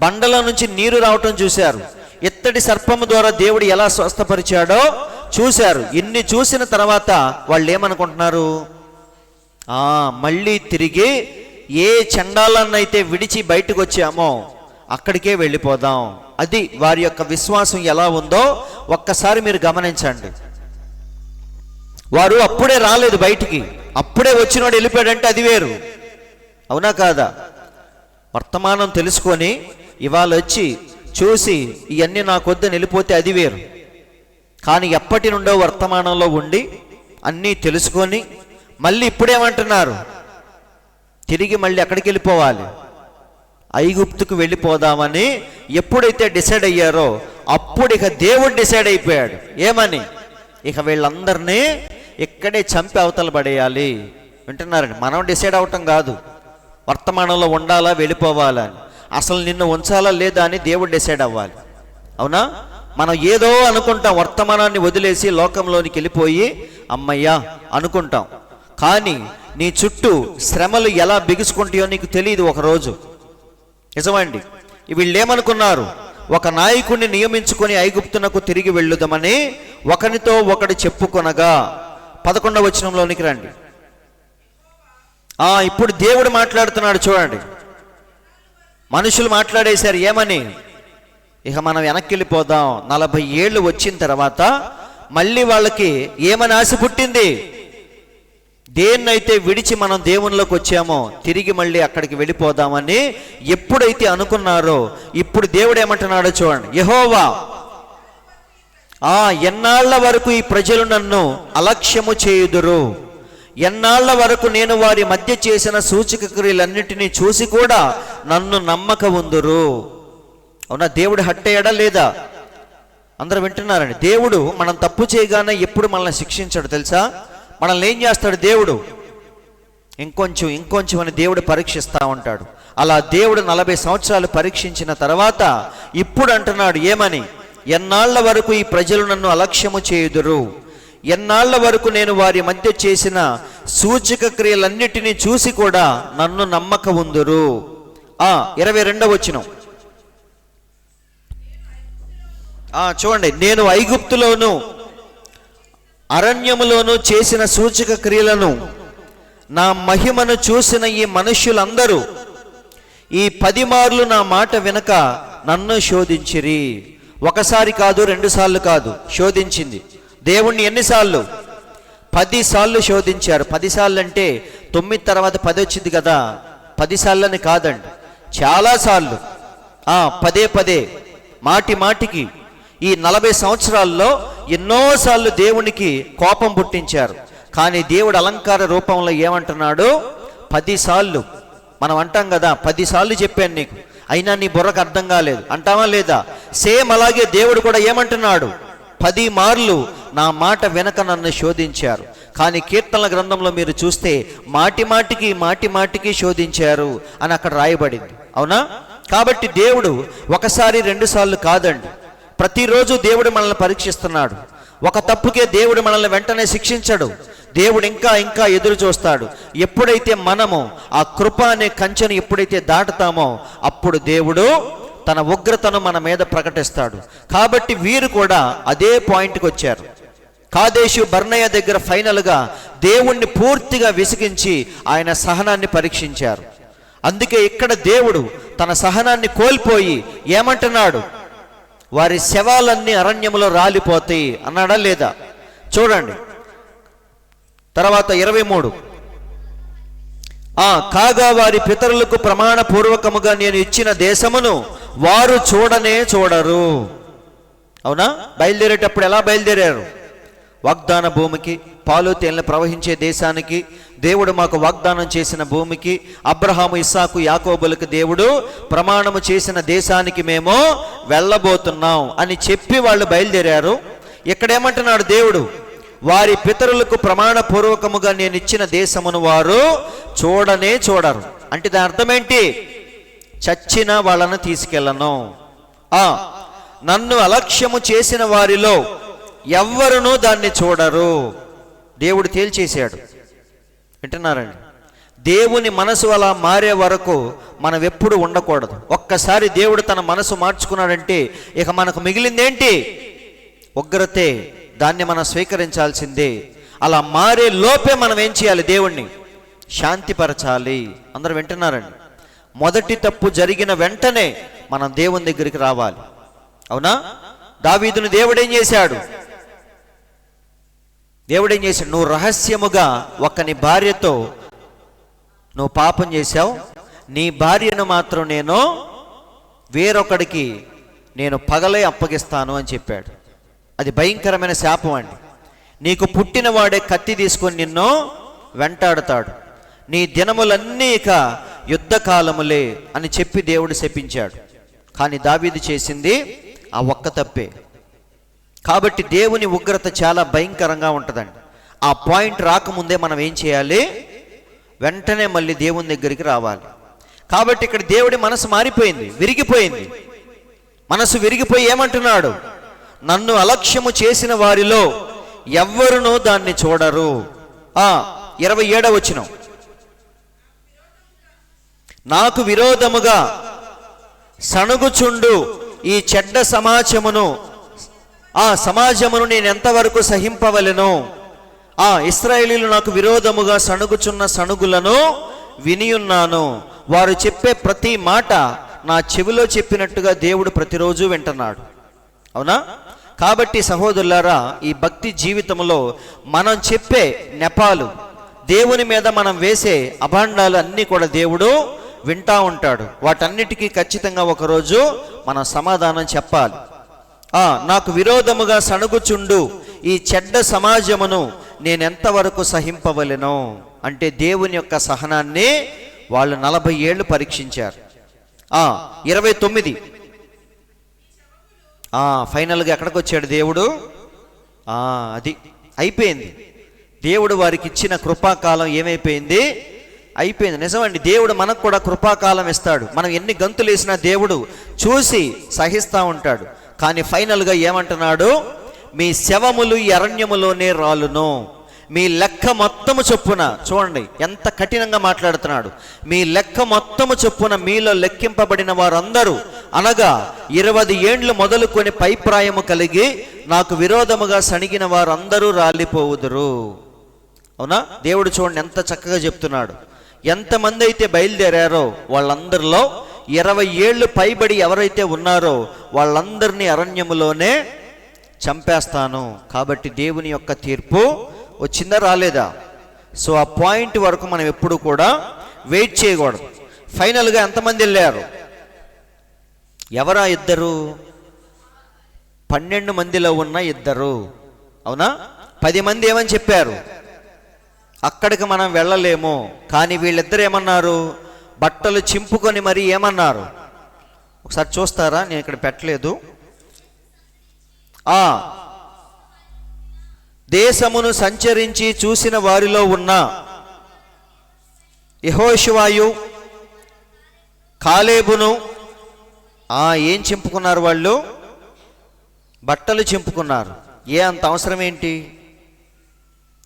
బండల నుంచి నీరు రావటం చూశారు, ఇత్తడి సర్పము ద్వారా దేవుడు ఎలా స్వస్థపరిచాడో చూశారు. ఇన్ని చూసిన తర్వాత వాళ్ళు ఏమనుకుంటున్నారు, మళ్ళీ తిరిగి ఏ చండాలన్నైతే విడిచి బయటకు వచ్చామో అక్కడికే వెళ్ళిపోదాం. అది వారి యొక్క విశ్వాసం ఎలా ఉందో ఒక్కసారి మీరు గమనించండి. వారు అప్పుడే రాలేదు బయటికి, అప్పుడే వచ్చినోడు వెళ్ళిపోయాడంటే అది వేరు, అవునా కాదా? వర్తమానం తెలుసుకొని ఇవాళ వచ్చి చూసి ఇవన్నీ నాకొద్దని వెళ్ళిపోతే అది వేరు. కానీ ఎప్పటి నుండో వర్తమానంలో ఉండి అన్నీ తెలుసుకొని మళ్ళీ ఇప్పుడేమంటున్నారు, తిరిగి మళ్ళీ ఎక్కడికి వెళ్ళిపోవాలి, ఐగుప్తుకు వెళ్ళిపోదామని ఎప్పుడైతే డిసైడ్ అయ్యారో అప్పుడు ఇక దేవుడు డిసైడ్ అయిపోయాడు. ఏమని? ఇక వీళ్ళందరినీ ఇక్కడే చంపి అవతల పడేయాలి. వింటున్నారండి? మనం డిసైడ్ అవటం కాదు, వర్తమానంలో ఉండాలా వెళ్ళిపోవాలా అని, అసలు నిన్ను ఉంచాలా లేదా అని దేవుడు డిసైడ్ అవ్వాలి. అవునా? మనం ఏదో అనుకుంటాం, వర్తమానాన్ని వదిలేసి లోకంలోనికి వెళ్ళిపోయి అమ్మయ్యా అనుకుంటాం. కానీ నీ చుట్టూ శ్రమలు ఎలా బిగుసుకుంటాయో నీకు తెలియదు ఒకరోజు. నిజమండి. వీళ్ళు ఏమనుకున్నారు, ఒక నాయకుడిని నియమించుకొని ఐగుప్తునకు తిరిగి వెళ్ళుదామని ఒకరితో ఒకడు చెప్పుకొనగా. 11వ వచనంలోనికి రండి. ఇప్పుడు దేవుడు మాట్లాడుతున్నాడు చూడండి. మనుషులు మాట్లాడేశారు ఏమని, ఇక మనం వెనక్కి వెళ్ళిపోదాం. 40 ఏళ్ళు వచ్చిన తర్వాత మళ్ళీ వాళ్ళకి ఏమని ఆశ పుట్టింది, దేన్నైతే విడిచి మనం దేవునిలోకి వచ్చామో తిరిగి మళ్ళీ అక్కడికి వెళ్ళిపోదామని ఎప్పుడైతే అనుకున్నారో ఇప్పుడు దేవుడు ఏమంటున్నాడో చూడండి. యెహోవా, ఎన్నాళ్ల వరకు ఈ ప్రజలు నన్ను అలక్ష్యము చేయుదురు, ఎన్నాళ్ల వరకు నేను వారి మధ్య చేసిన సూచక క్రియలన్నిటినీ చూసి కూడా నన్ను నమ్మక ఉందురు. అవునా? దేవుడు హట్ అయ్యాడా లేదా? అందరూ వింటున్నారండి. దేవుడు మనం తప్పు చేయగానే ఎప్పుడు మనల్ని శిక్షించాడు తెలుసా? మనల్ని ఏం చేస్తాడు దేవుడు, ఇంకొంచెం అని దేవుడు పరీక్షిస్తూ ఉంటాడు. అలా దేవుడు 40 సంవత్సరాలు పరీక్షించిన తర్వాత ఇప్పుడు అంటున్నాడు ఏమని, ఎన్నాళ్ల వరకు ఈ ప్రజలు నన్ను అలక్ష్యము చేయుదురు, ఎన్నాళ్ల వరకు నేను వారి మధ్య చేసిన సూచక క్రియలన్నిటినీ చూసి కూడా నన్ను నమ్మక ఉందురు. 22వ వచనం చూడండి. నేను ఐగుప్తులోను అరణ్యములోను చేసిన సూచక క్రియలను నా మహిమను చూసిన ఈ మనుష్యులందరూ ఈ 10 మార్లు నా మాట వినక నన్ను శోధించిరి. ఒకసారి కాదు, 2 సార్లు కాదు, శోధించింది. దేవుణ్ణి ఎన్నిసార్లు? 10 సార్లు శోధించారు. 10 సార్లు అంటే 9 తర్వాత 10 వచ్చింది కదా, 10 సార్లని కాదండి, చాలాసార్లు. పదే మాటికి ఈ 40 సంవత్సరాల్లో ఎన్నోసార్లు దేవునికి కోపం పుట్టించారు. కానీ దేవుడు అలంకార రూపంలో ఏమంటున్నాడు, 10 సార్లు. మనం అంటాం కదా, 10 సార్లు చెప్పాను నీకు, అయినా నీ బుర్రకు అర్థం కాలేదు అంటావా లేదా? సేమ్ అలాగే దేవుడు కూడా ఏమంటున్నాడు, 10 మార్లు నా మాట వెనక నన్ను శోధించారు. కానీ కీర్తనల గ్రంథంలో మీరు చూస్తే మాటిమాటికి శోధించారు అని అక్కడ రాయబడింది. అవునా? కాబట్టి దేవుడు ఒకసారి 2 సార్లు కాదండి, ప్రతిరోజు దేవుడు మనల్ని పరీక్షిస్తున్నాడు. ఒక తప్పుకే దేవుడు మనల్ని వెంటనే శిక్షించడు. దేవుడు ఇంకా ఎదురు చూస్తాడు. ఎప్పుడైతే మనము ఆ కృప అనే కంచెను ఎప్పుడైతే దాటుతామో అప్పుడు దేవుడు తన ఉగ్రతను మన మీద ప్రకటిస్తాడు. కాబట్టి వీరు కూడా అదే పాయింట్కి వచ్చారు. కాదేశు బర్నయ దగ్గర ఫైనల్గా దేవుణ్ణి పూర్తిగా విసిగించి ఆయన సహనాన్ని పరీక్షించారు. అందుకే ఇక్కడ దేవుడు తన సహనాన్ని కోల్పోయి ఏమంటున్నాడు, వారి శవాలన్నీ అరణ్యములో రాలిపోతాయి అన్నాడా లేదా? చూడండి తర్వాత 23. కాగా వారి పితరులకు ప్రమాణపూర్వకముగా నేను ఇచ్చిన దేశమును వారు చూడరు. అవునా? బయలుదేరేటప్పుడు ఎలా బయలుదేరారు? వాగ్దాన భూమికి, పాలు తేనెలు ప్రవహించే దేశానికి, దేవుడు మాకు వాగ్దానం చేసిన భూమికి, అబ్రహాము ఇస్సాకు యాకోబులకు దేవుడు ప్రమాణము చేసిన దేశానికి మేము వెళ్ళబోతున్నాం అని చెప్పి వాళ్ళు బయలుదేరారు. ఇక్కడేమంటున్నాడు దేవుడు, వారి పితరులకు ప్రమాణపూర్వకముగా నేను ఇచ్చిన దేశమును వారు చూడనే చూడరు. అంటే దాని అర్థం ఏంటి? చచ్చిన వాళ్ళను తీసుకెళ్ళను. నన్ను అలక్ష్యము చేసిన వారిలో ఎవ్వరునూ దాన్ని చూడరు. దేవుడు తేల్చేశాడు. వింటున్నారండి? దేవుని మనసు అలా మారే వరకు మనం ఎప్పుడు ఉండకూడదు. ఒక్కసారి దేవుడు తన మనసు మార్చుకున్నాడంటే ఇక మనకు మిగిలిందేంటి? ఉగ్రతే. దాన్ని మనం స్వీకరించాల్సిందే. అలా మారే లోపే మనం ఏం చేయాలి? దేవుణ్ణి శాంతిపరచాలి. అందరూ వింటున్నారండి? మొదటి తప్పు జరిగిన వెంటనే మనం దేవుని దగ్గరికి రావాలి. అవునా? దావీదును దేవుడేం చేశాడు? నువ్వు రహస్యముగా నీ భార్యతో నువ్వు పాపం చేశావు, నీ భార్యను మాత్రం నేను వేరొకడికి నేను పగలే అప్పగిస్తాను అని చెప్పాడు. అది భయంకరమైన శాపం అండి. నీకు పుట్టిన వాడే కత్తి తీసుకొని నిన్ను వెంటాడుతాడు, నీ దినములన్నీ ఇక యుద్ధకాలములే అని చెప్పి దేవుడు శపించాడు. కానీ దావీదు చేసింది ఆ ఒక్క తప్పే. కాబట్టి దేవుని ఉగ్రత చాలా భయంకరంగా ఉంటుందండి. ఆ పాయింట్ రాకముందే మనం ఏం చేయాలి? వెంటనే మళ్ళీ దేవుని దగ్గరికి రావాలి. కాబట్టి ఇక్కడ దేవుడి మనసు మారిపోయింది, విరిగిపోయింది. మనసు విరిగిపోయి ఏమంటున్నాడు? నన్ను అలక్ష్యము చేసిన వారిలో ఎవ్వరునూ దాన్ని చూడరు. 27వ వచనం, నాకు విరోధముగా సణుగుచుండు ఈ చెడ్డ సమాజమును నేను ఎంతవరకు సహింపవలెను? ఇశ్రాయేలీయులు నాకు విరోధముగా సణుగుచున్న సణుగులను వినియున్నాను. వారు చెప్పే ప్రతి మాట నా చెవిలో చెప్పినట్టుగా దేవుడు ప్రతిరోజు వింటున్నాడు. అవునా? కాబట్టి సహోదరులారా, ఈ భక్తి జీవితంలో మనం చెప్పే నెపాలు, దేవుని మీద మనం వేసే అభాండాలు అన్నీ కూడా దేవుడు వింటా ఉంటాడు. వాటన్నిటికీ ఖచ్చితంగా ఒకరోజు మనం సమాధానం చెప్పాలి. నాకు విరోధముగా సణుగుచుండు ఈ చెడ్డ సమాజమును నేనెంతవరకు సహింపవలెను? అంటే దేవుని యొక్క సహనాన్ని వాళ్ళు 40 ఏళ్ళు పరీక్షించారు. 29 ఫైనల్గా ఎక్కడికి వచ్చాడు దేవుడు? అది అయిపోయింది. దేవుడు వారికి ఇచ్చిన కృపాకాలం ఏమైపోయింది? అయిపోయింది. నిజమండి, దేవుడు మనకు కూడా కృపాకాలం ఇస్తాడు. మనం ఎన్ని గంతులు వేసినా దేవుడు చూసి సహిస్తూ ఉంటాడు. కానీ ఫైనల్గా ఏమంటున్నాడు? మీ శవములు ఈ అరణ్యములోనే రాలును. మీ లెక్క మొత్తము చొప్పున, చూడండి ఎంత కఠినంగా మాట్లాడుతున్నాడు. మీ లెక్క మొత్తము చొప్పున మీలో లెక్కింపబడిన వారందరూ, అనగా 20 ఏండ్లు మొదలుకొని పైప్రాయము కలిగి నాకు విరోధముగా సణిగిన వారందరూ రాలిపోవుదురు. అవునా? దేవుడు చూడండి ఎంత చక్కగా చెప్తున్నాడు. ఎంతమంది అయితే బయలుదేరారో వాళ్ళందరిలో 20 ఏళ్ళు పైబడి ఎవరైతే ఉన్నారో వాళ్ళందరినీ అరణ్యములోనే చంపేస్తాను. కాబట్టి దేవుని యొక్క తీర్పు వచ్చిందా రాలేదా? సో ఆ పాయింట్ వరకు మనం ఎప్పుడు కూడా వెయిట్ చేయకూడదు. ఫైనల్గా ఎంతమంది వెళ్ళారు? ఎవరా ఇద్దరు? 12 మందిలో ఉన్న ఇద్దరు. అవునా? 10 మంది ఏమని చెప్పారు? అక్కడికి మనం వెళ్ళలేము. కానీ వీళ్ళిద్దరు ఏమన్నారు? బట్టలు చింపుకొని మరి ఏమన్నారు? ఒకసారి చూస్తారా? నేను ఇక్కడ పెట్టలేదు. దేశమును సంచరించి చూసిన వారిలో ఉన్న యెహోషువాయు, కాలేబును ఏం చింపుకున్నారు? వాళ్ళు బట్టలు చింపుకున్నారు. అంత అవసరం ఏంటి?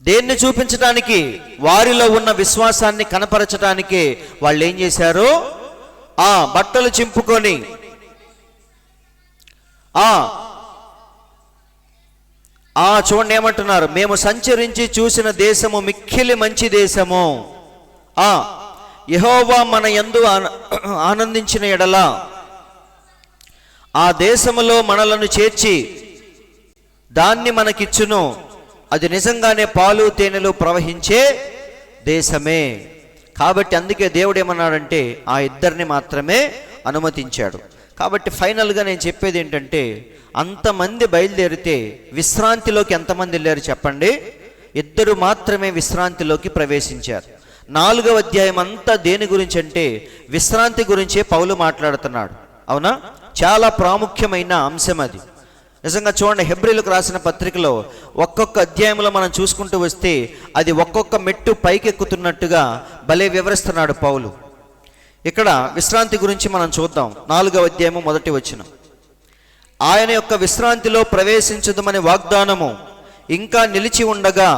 దేన్ని చూపించడానికి? వారిలో ఉన్న విశ్వాసాన్ని కనపరచడానికి వాళ్ళు ఏం చేశారు? బట్టలు చింపుకొని చూడండి ఏమంటున్నారు? మేము సంచరించి చూసిన దేశము మిక్కిలి మంచి దేశము. యెహోవా మన యందు ఆనందించిన ఎడల ఆ దేశములో మనలను చేర్చి దాన్ని మనకిచ్చును. అది నిజంగానే పాలు తేనెలు ప్రవహించే దేశమే. కాబట్టి అందుకే దేవుడు ఏమన్నాడంటే ఆ ఇద్దరిని మాత్రమే అనుమతించాడు. కాబట్టి ఫైనల్గా నేను చెప్పేది ఏంటంటే, అంతమంది బయలుదేరితే విశ్రాంతిలోకి ఎంతమంది వెళ్ళారు చెప్పండి? 2 మాత్రమే విశ్రాంతిలోకి ప్రవేశించారు. 4వ అధ్యాయం అంతా దేని గురించి అంటే విశ్రాంతి గురించే పౌలు మాట్లాడుతున్నాడు. అవునా? చాలా ప్రాముఖ్యమైన అంశం అది. నిజంగా చూడండి, హెబ్రీలకు రాసిన పత్రికలో ఒక్కొక్క అధ్యాయంలో మనం చూసుకుంటూ వస్తే అది ఒక్కొక్క మెట్టు పైకెక్కుతున్నట్టుగా భలే వివరిస్తున్నాడు పౌలు. ఇక్కడ విశ్రాంతి గురించి మనం చూద్దాం. 4వ అధ్యాయము 1వ వచనం. ఆయన యొక్క విశ్రాంతిలో ప్రవేశించుదమని వాగ్దానము ఇంకా నిలిచి ఉండగా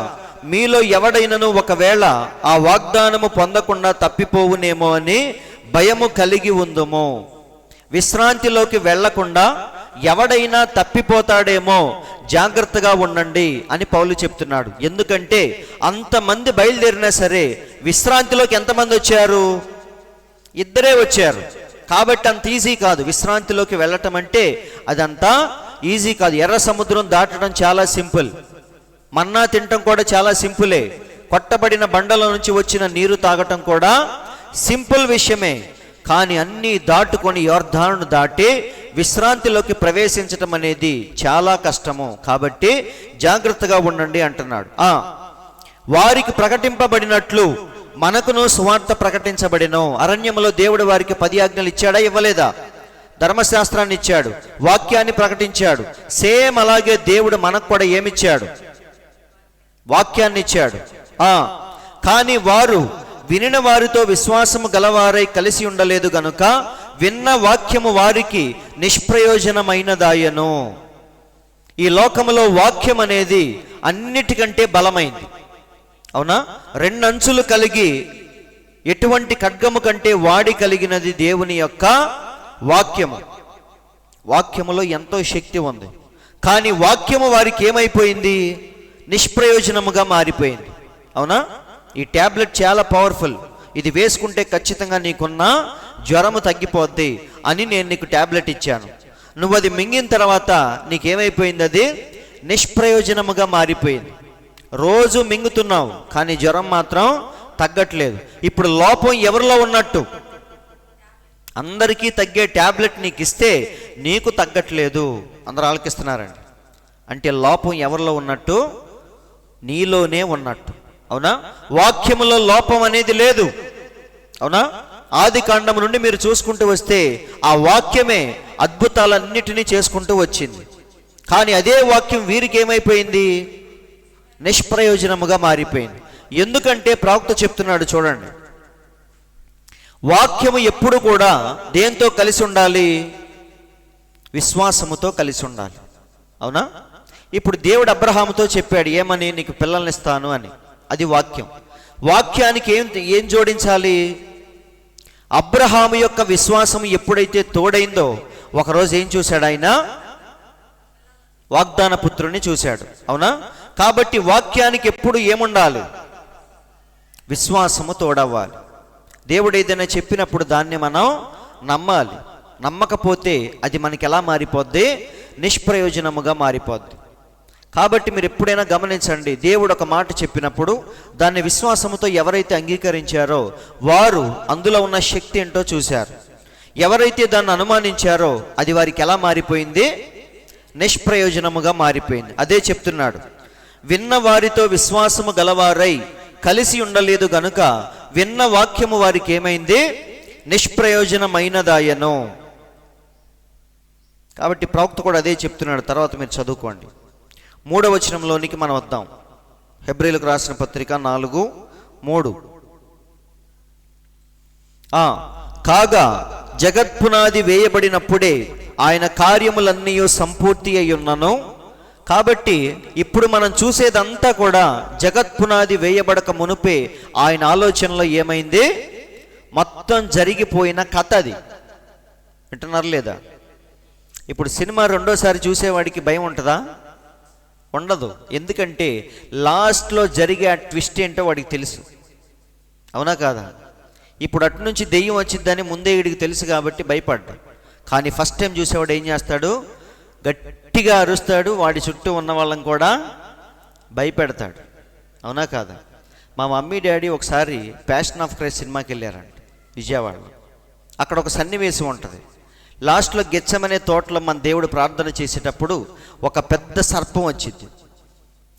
మీలో ఎవడైనను ఒకవేళ ఆ వాగ్దానము పొందకుండా తప్పిపోవునేమో అని భయము కలిగి ఉందుము. విశ్రాంతిలోకి వెళ్లకుండా ఎవడైనా తప్పిపోతాడేమో, జాగ్రత్తగా ఉండండి అని పౌలు చెప్తున్నాడు. ఎందుకంటే అంతమంది బయలుదేరినా సరే విశ్రాంతిలోకి ఎంతమంది వచ్చారు? 2 వచ్చారు. కాబట్టి అంత ఈజీ కాదు విశ్రాంతిలోకి వెళ్ళటం అంటే, అదంతా ఈజీ కాదు. ఎర్ర సముద్రం దాటడం చాలా సింపుల్, మన్నా తినటం కూడా చాలా సింపులే, కొట్టబడిన బండల నుంచి వచ్చిన నీరు తాగటం కూడా సింపుల్ విషయమే. కానీ అన్నీ దాటుకొని యోర్దానును దాటి విశ్రాంతిలోకి ప్రవేశించటం అనేది చాలా కష్టము. కాబట్టి జాగ్రత్తగా ఉండండి అంటున్నాడు. వారికి ప్రకటింపబడినట్లు మనకును సువార్త ప్రకటించబడిను. అరణ్యములో దేవుడు వారికి 10 ఆజ్ఞలు ఇచ్చాడా? ఇవ్వలేదా? ధర్మశాస్త్రాన్ని ఇచ్చాడు, వాక్యాన్ని ప్రకటించాడు. సేమ్ అలాగే దేవుడు మనకు కూడా ఏమిచ్చాడు? వాక్యాన్ని ఇచ్చాడు. కానీ వారు వినిన వారితో విశ్వాసము గలవారై కలిసి ఉండలేదు గనుక విన్న వాక్యము వారికి నిష్ప్రయోజనమైనదాయను. ఈ లోకములో వాక్యం అనేది అన్నిటికంటే బలమైంది, అవునా? 2 అంచులు కలిగి ఎటువంటి ఖడ్గము కంటే వాడి కలిగినది దేవుని యొక్క వాక్యము. వాక్యములో ఎంతో శక్తి ఉంది. కానీ వాక్యము వారికి ఏమైపోయింది? నిష్ప్రయోజనముగా మారిపోయింది, అవునా? ఈ ట్యాబ్లెట్ చాలా పవర్ఫుల్, ఇది వేసుకుంటే ఖచ్చితంగా నీకున్న జ్వరము తగ్గిపోద్ది అని నేను నీకు ట్యాబ్లెట్ ఇచ్చాను. నువ్వు అది మింగిన తర్వాత నీకేమైపోయింది? అది నిష్ప్రయోజనముగా మారిపోయింది. రోజు మింగుతున్నావు కానీ జ్వరం మాత్రం తగ్గట్లేదు. ఇప్పుడు లోపం ఎవరిలో ఉన్నట్టు? అందరికీ తగ్గే ట్యాబ్లెట్ నీకు ఇస్తే నీకు తగ్గట్లేదు, అందరూ ఆలకిస్తున్నారండి. అంటే లోపం ఎవరిలో ఉన్నట్టు? నీలోనే ఉన్నట్టు, అవునా? వాక్యములో లోపం అనేది లేదు, అవునా? ఆది కాండం నుండి మీరు చూసుకుంటూ వస్తే ఆ వాక్యమే అద్భుతాలన్నిటినీ చేసుకుంటూ వచ్చింది. కానీ అదే వాక్యం వీరికి ఏమైపోయింది? నిష్ప్రయోజనముగా మారిపోయింది. ఎందుకంటే ప్రవక్త చెప్తున్నాడు చూడండి, వాక్యము ఎప్పుడు కూడా దేంతో కలిసి ఉండాలి? విశ్వాసముతో కలిసి ఉండాలి, అవునా? ఇప్పుడు దేవుడు అబ్రహాముతో చెప్పాడు ఏమని? నీకు పిల్లల్ని ఇస్తాను అని. అది వాక్యం. వాక్యానికి ఏం జోడించాలి? అబ్రహాము యొక్క విశ్వాసం ఎప్పుడైతే తోడైందో ఒకరోజు ఏం చూశాడు? ఆయన వాగ్దాన పుత్రుని చూశాడు, అవునా? కాబట్టి వాక్యానికి ఎప్పుడు ఏముండాలి? విశ్వాసము తోడవ్వాలి. దేవుడు ఏదైనా చెప్పినప్పుడు దాన్ని మనం నమ్మాలి. నమ్మకపోతే అది మనకి ఎలా మారిపోద్ది? నిష్ప్రయోజనముగా మారిపోద్ది. కాబట్టి మీరు ఎప్పుడైనా గమనించండి, దేవుడు ఒక మాట చెప్పినప్పుడు దాన్ని విశ్వాసముతో ఎవరైతే అంగీకరించారో వారు అందులో ఉన్న శక్తి ఏంటో చూశారు. ఎవరైతే దాన్ని అనుమానించారో అది వారికి ఎలా మారిపోయింది? నిష్ప్రయోజనముగా మారిపోయింది. అదే చెప్తున్నాడు, విన్న వారితో విశ్వాసము గలవారై కలిసి ఉండలేదు గనుక విన్న వాక్యము వారికి ఏమైంది? నిష్ప్రయోజనమైనదాయను. కాబట్టి ప్రవక్త కూడా అదే చెప్తున్నాడు. తర్వాత మీరు చదువుకోండి. 3వ వచనంలోనికి మనం వద్దాం. హెబ్రీలకు రాసిన పత్రిక 4:3. కాగా జగత్పునాది వేయబడినప్పుడే ఆయన కార్యములన్నీ సంపూర్తి అయ్యున్నను. కాబట్టి ఇప్పుడు మనం చూసేదంతా కూడా జగత్పునాది వేయబడక మునుపే ఆయన ఆలోచనలో ఏమైంది? మొత్తం జరిగిపోయిన కథ అది. వింటున్నారు లేదా? ఇప్పుడు సినిమా రెండోసారి చూసేవాడికి భయం ఉంటుందా? ఉండదు. ఎందుకంటే లాస్ట్లో జరిగే ఆ ట్విస్ట్ ఏంటో వాడికి తెలుసు, అవునా కాదా? ఇప్పుడు అటు నుంచి దెయ్యం వచ్చిద్దని ముందే వీడికి తెలుసు కాబట్టి భయపడ్డా. కానీ ఫస్ట్ టైం చూసేవాడు ఏం చేస్తాడు? గట్టిగా అరుస్తాడు, వాడి చుట్టూ ఉన్న వాళ్ళని కూడా భయపెడతాడు, అవునా కాదా? మా మమ్మీ డాడీ ఒకసారి ప్యాషన్ ఆఫ్ క్రైస్ట్ సినిమాకి వెళ్ళారంట విజయవాడలో. అక్కడ ఒక సన్నివేశం ఉంటుంది. లాస్ట్లో గెత్సెమనే తోటలో మన దేవుడు ప్రార్థన చేసేటప్పుడు ఒక పెద్ద సర్పం వచ్చింది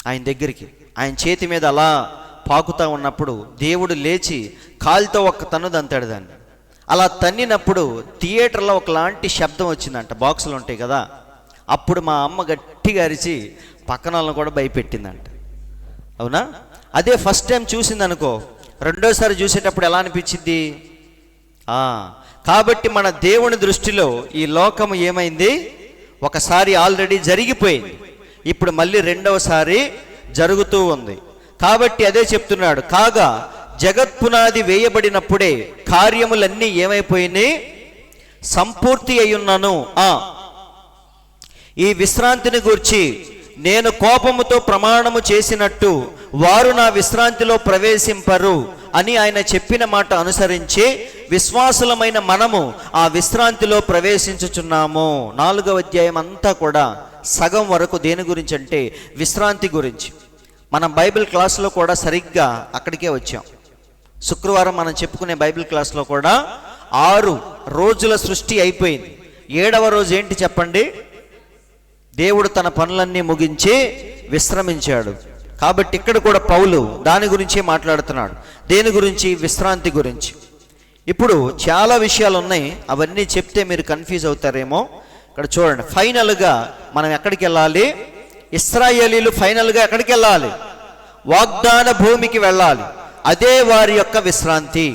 ఆయన దగ్గరికి. ఆయన చేతి మీద అలా పాకుతూ ఉన్నప్పుడు దేవుడు లేచి కాలుతో ఒక తన్ను దంతాడు దాన్ని. అలా తన్నినప్పుడు థియేటర్లో ఒకలాంటి శబ్దం వచ్చిందంట. బాక్సులు ఉంటాయి కదా, అప్పుడు మా అమ్మ గట్టిగా అరిచి పక్కన వాళ్ళని కూడా భయపెట్టిందంట. అవునా? అదే ఫస్ట్ టైం చూసింది అనుకో, రెండోసారి చూసేటప్పుడు ఎలా అనిపించింది? కాబట్టి మన దేవుని దృష్టిలో ఈ లోకం ఏమైంది? ఒకసారి ఆల్రెడీ జరిగిపోయింది, ఇప్పుడు మళ్ళీ రెండవసారి జరుగుతూ ఉంది. కాబట్టి అదే చెప్తున్నాడు, కాగా జగత్పునాది వేయబడినప్పుడే కార్యములన్నీ ఏమైపోయినాయి? సంపూర్తి అయ్యున్నాను. ఈ విశ్రాంతిని గూర్చి నేను కోపముతో ప్రమాణము చేసినట్టు వారు నా విశ్రాంతిలో ప్రవేశింపరు అని ఆయన చెప్పిన మాట అనుసరించి విశ్వాసులమైన మనము ఆ విశ్రాంతిలో ప్రవేశించుచున్నాము. 4వ అధ్యాయం అంతా కూడా సగం వరకు దేని గురించి అంటే విశ్రాంతి గురించి. మనం బైబిల్ క్లాసులో కూడా సరిగ్గా అక్కడికే వచ్చాం. శుక్రవారం మనం చెప్పుకునే బైబిల్ క్లాస్లో కూడా 6 రోజుల సృష్టి అయిపోయింది. 7వ రోజు ఏంటి చెప్పండి? దేవుడు తన పనులన్నీ ముగించి విశ్రమించాడు. కాబట్టి ఇక్కడ కూడా పౌలు దాని గురించే మాట్లాడుతున్నాడు. దేని గురించి? విశ్రాంతి గురించి. ఇప్పుడు చాలా విషయాలు ఉన్నాయి, అవన్నీ చెప్తే మీరు కన్ఫ్యూజ్ అవుతారేమో. ఇక్కడ చూడండి, ఫైనల్గా మనం ఎక్కడికి వెళ్ళాలి? ఇశ్రాయేలీలు ఫైనల్గా ఎక్కడికి వెళ్ళాలి? వాగ్దాన భూమికి వెళ్ళాలి. అదే వారి యొక్క విశ్రాంతి.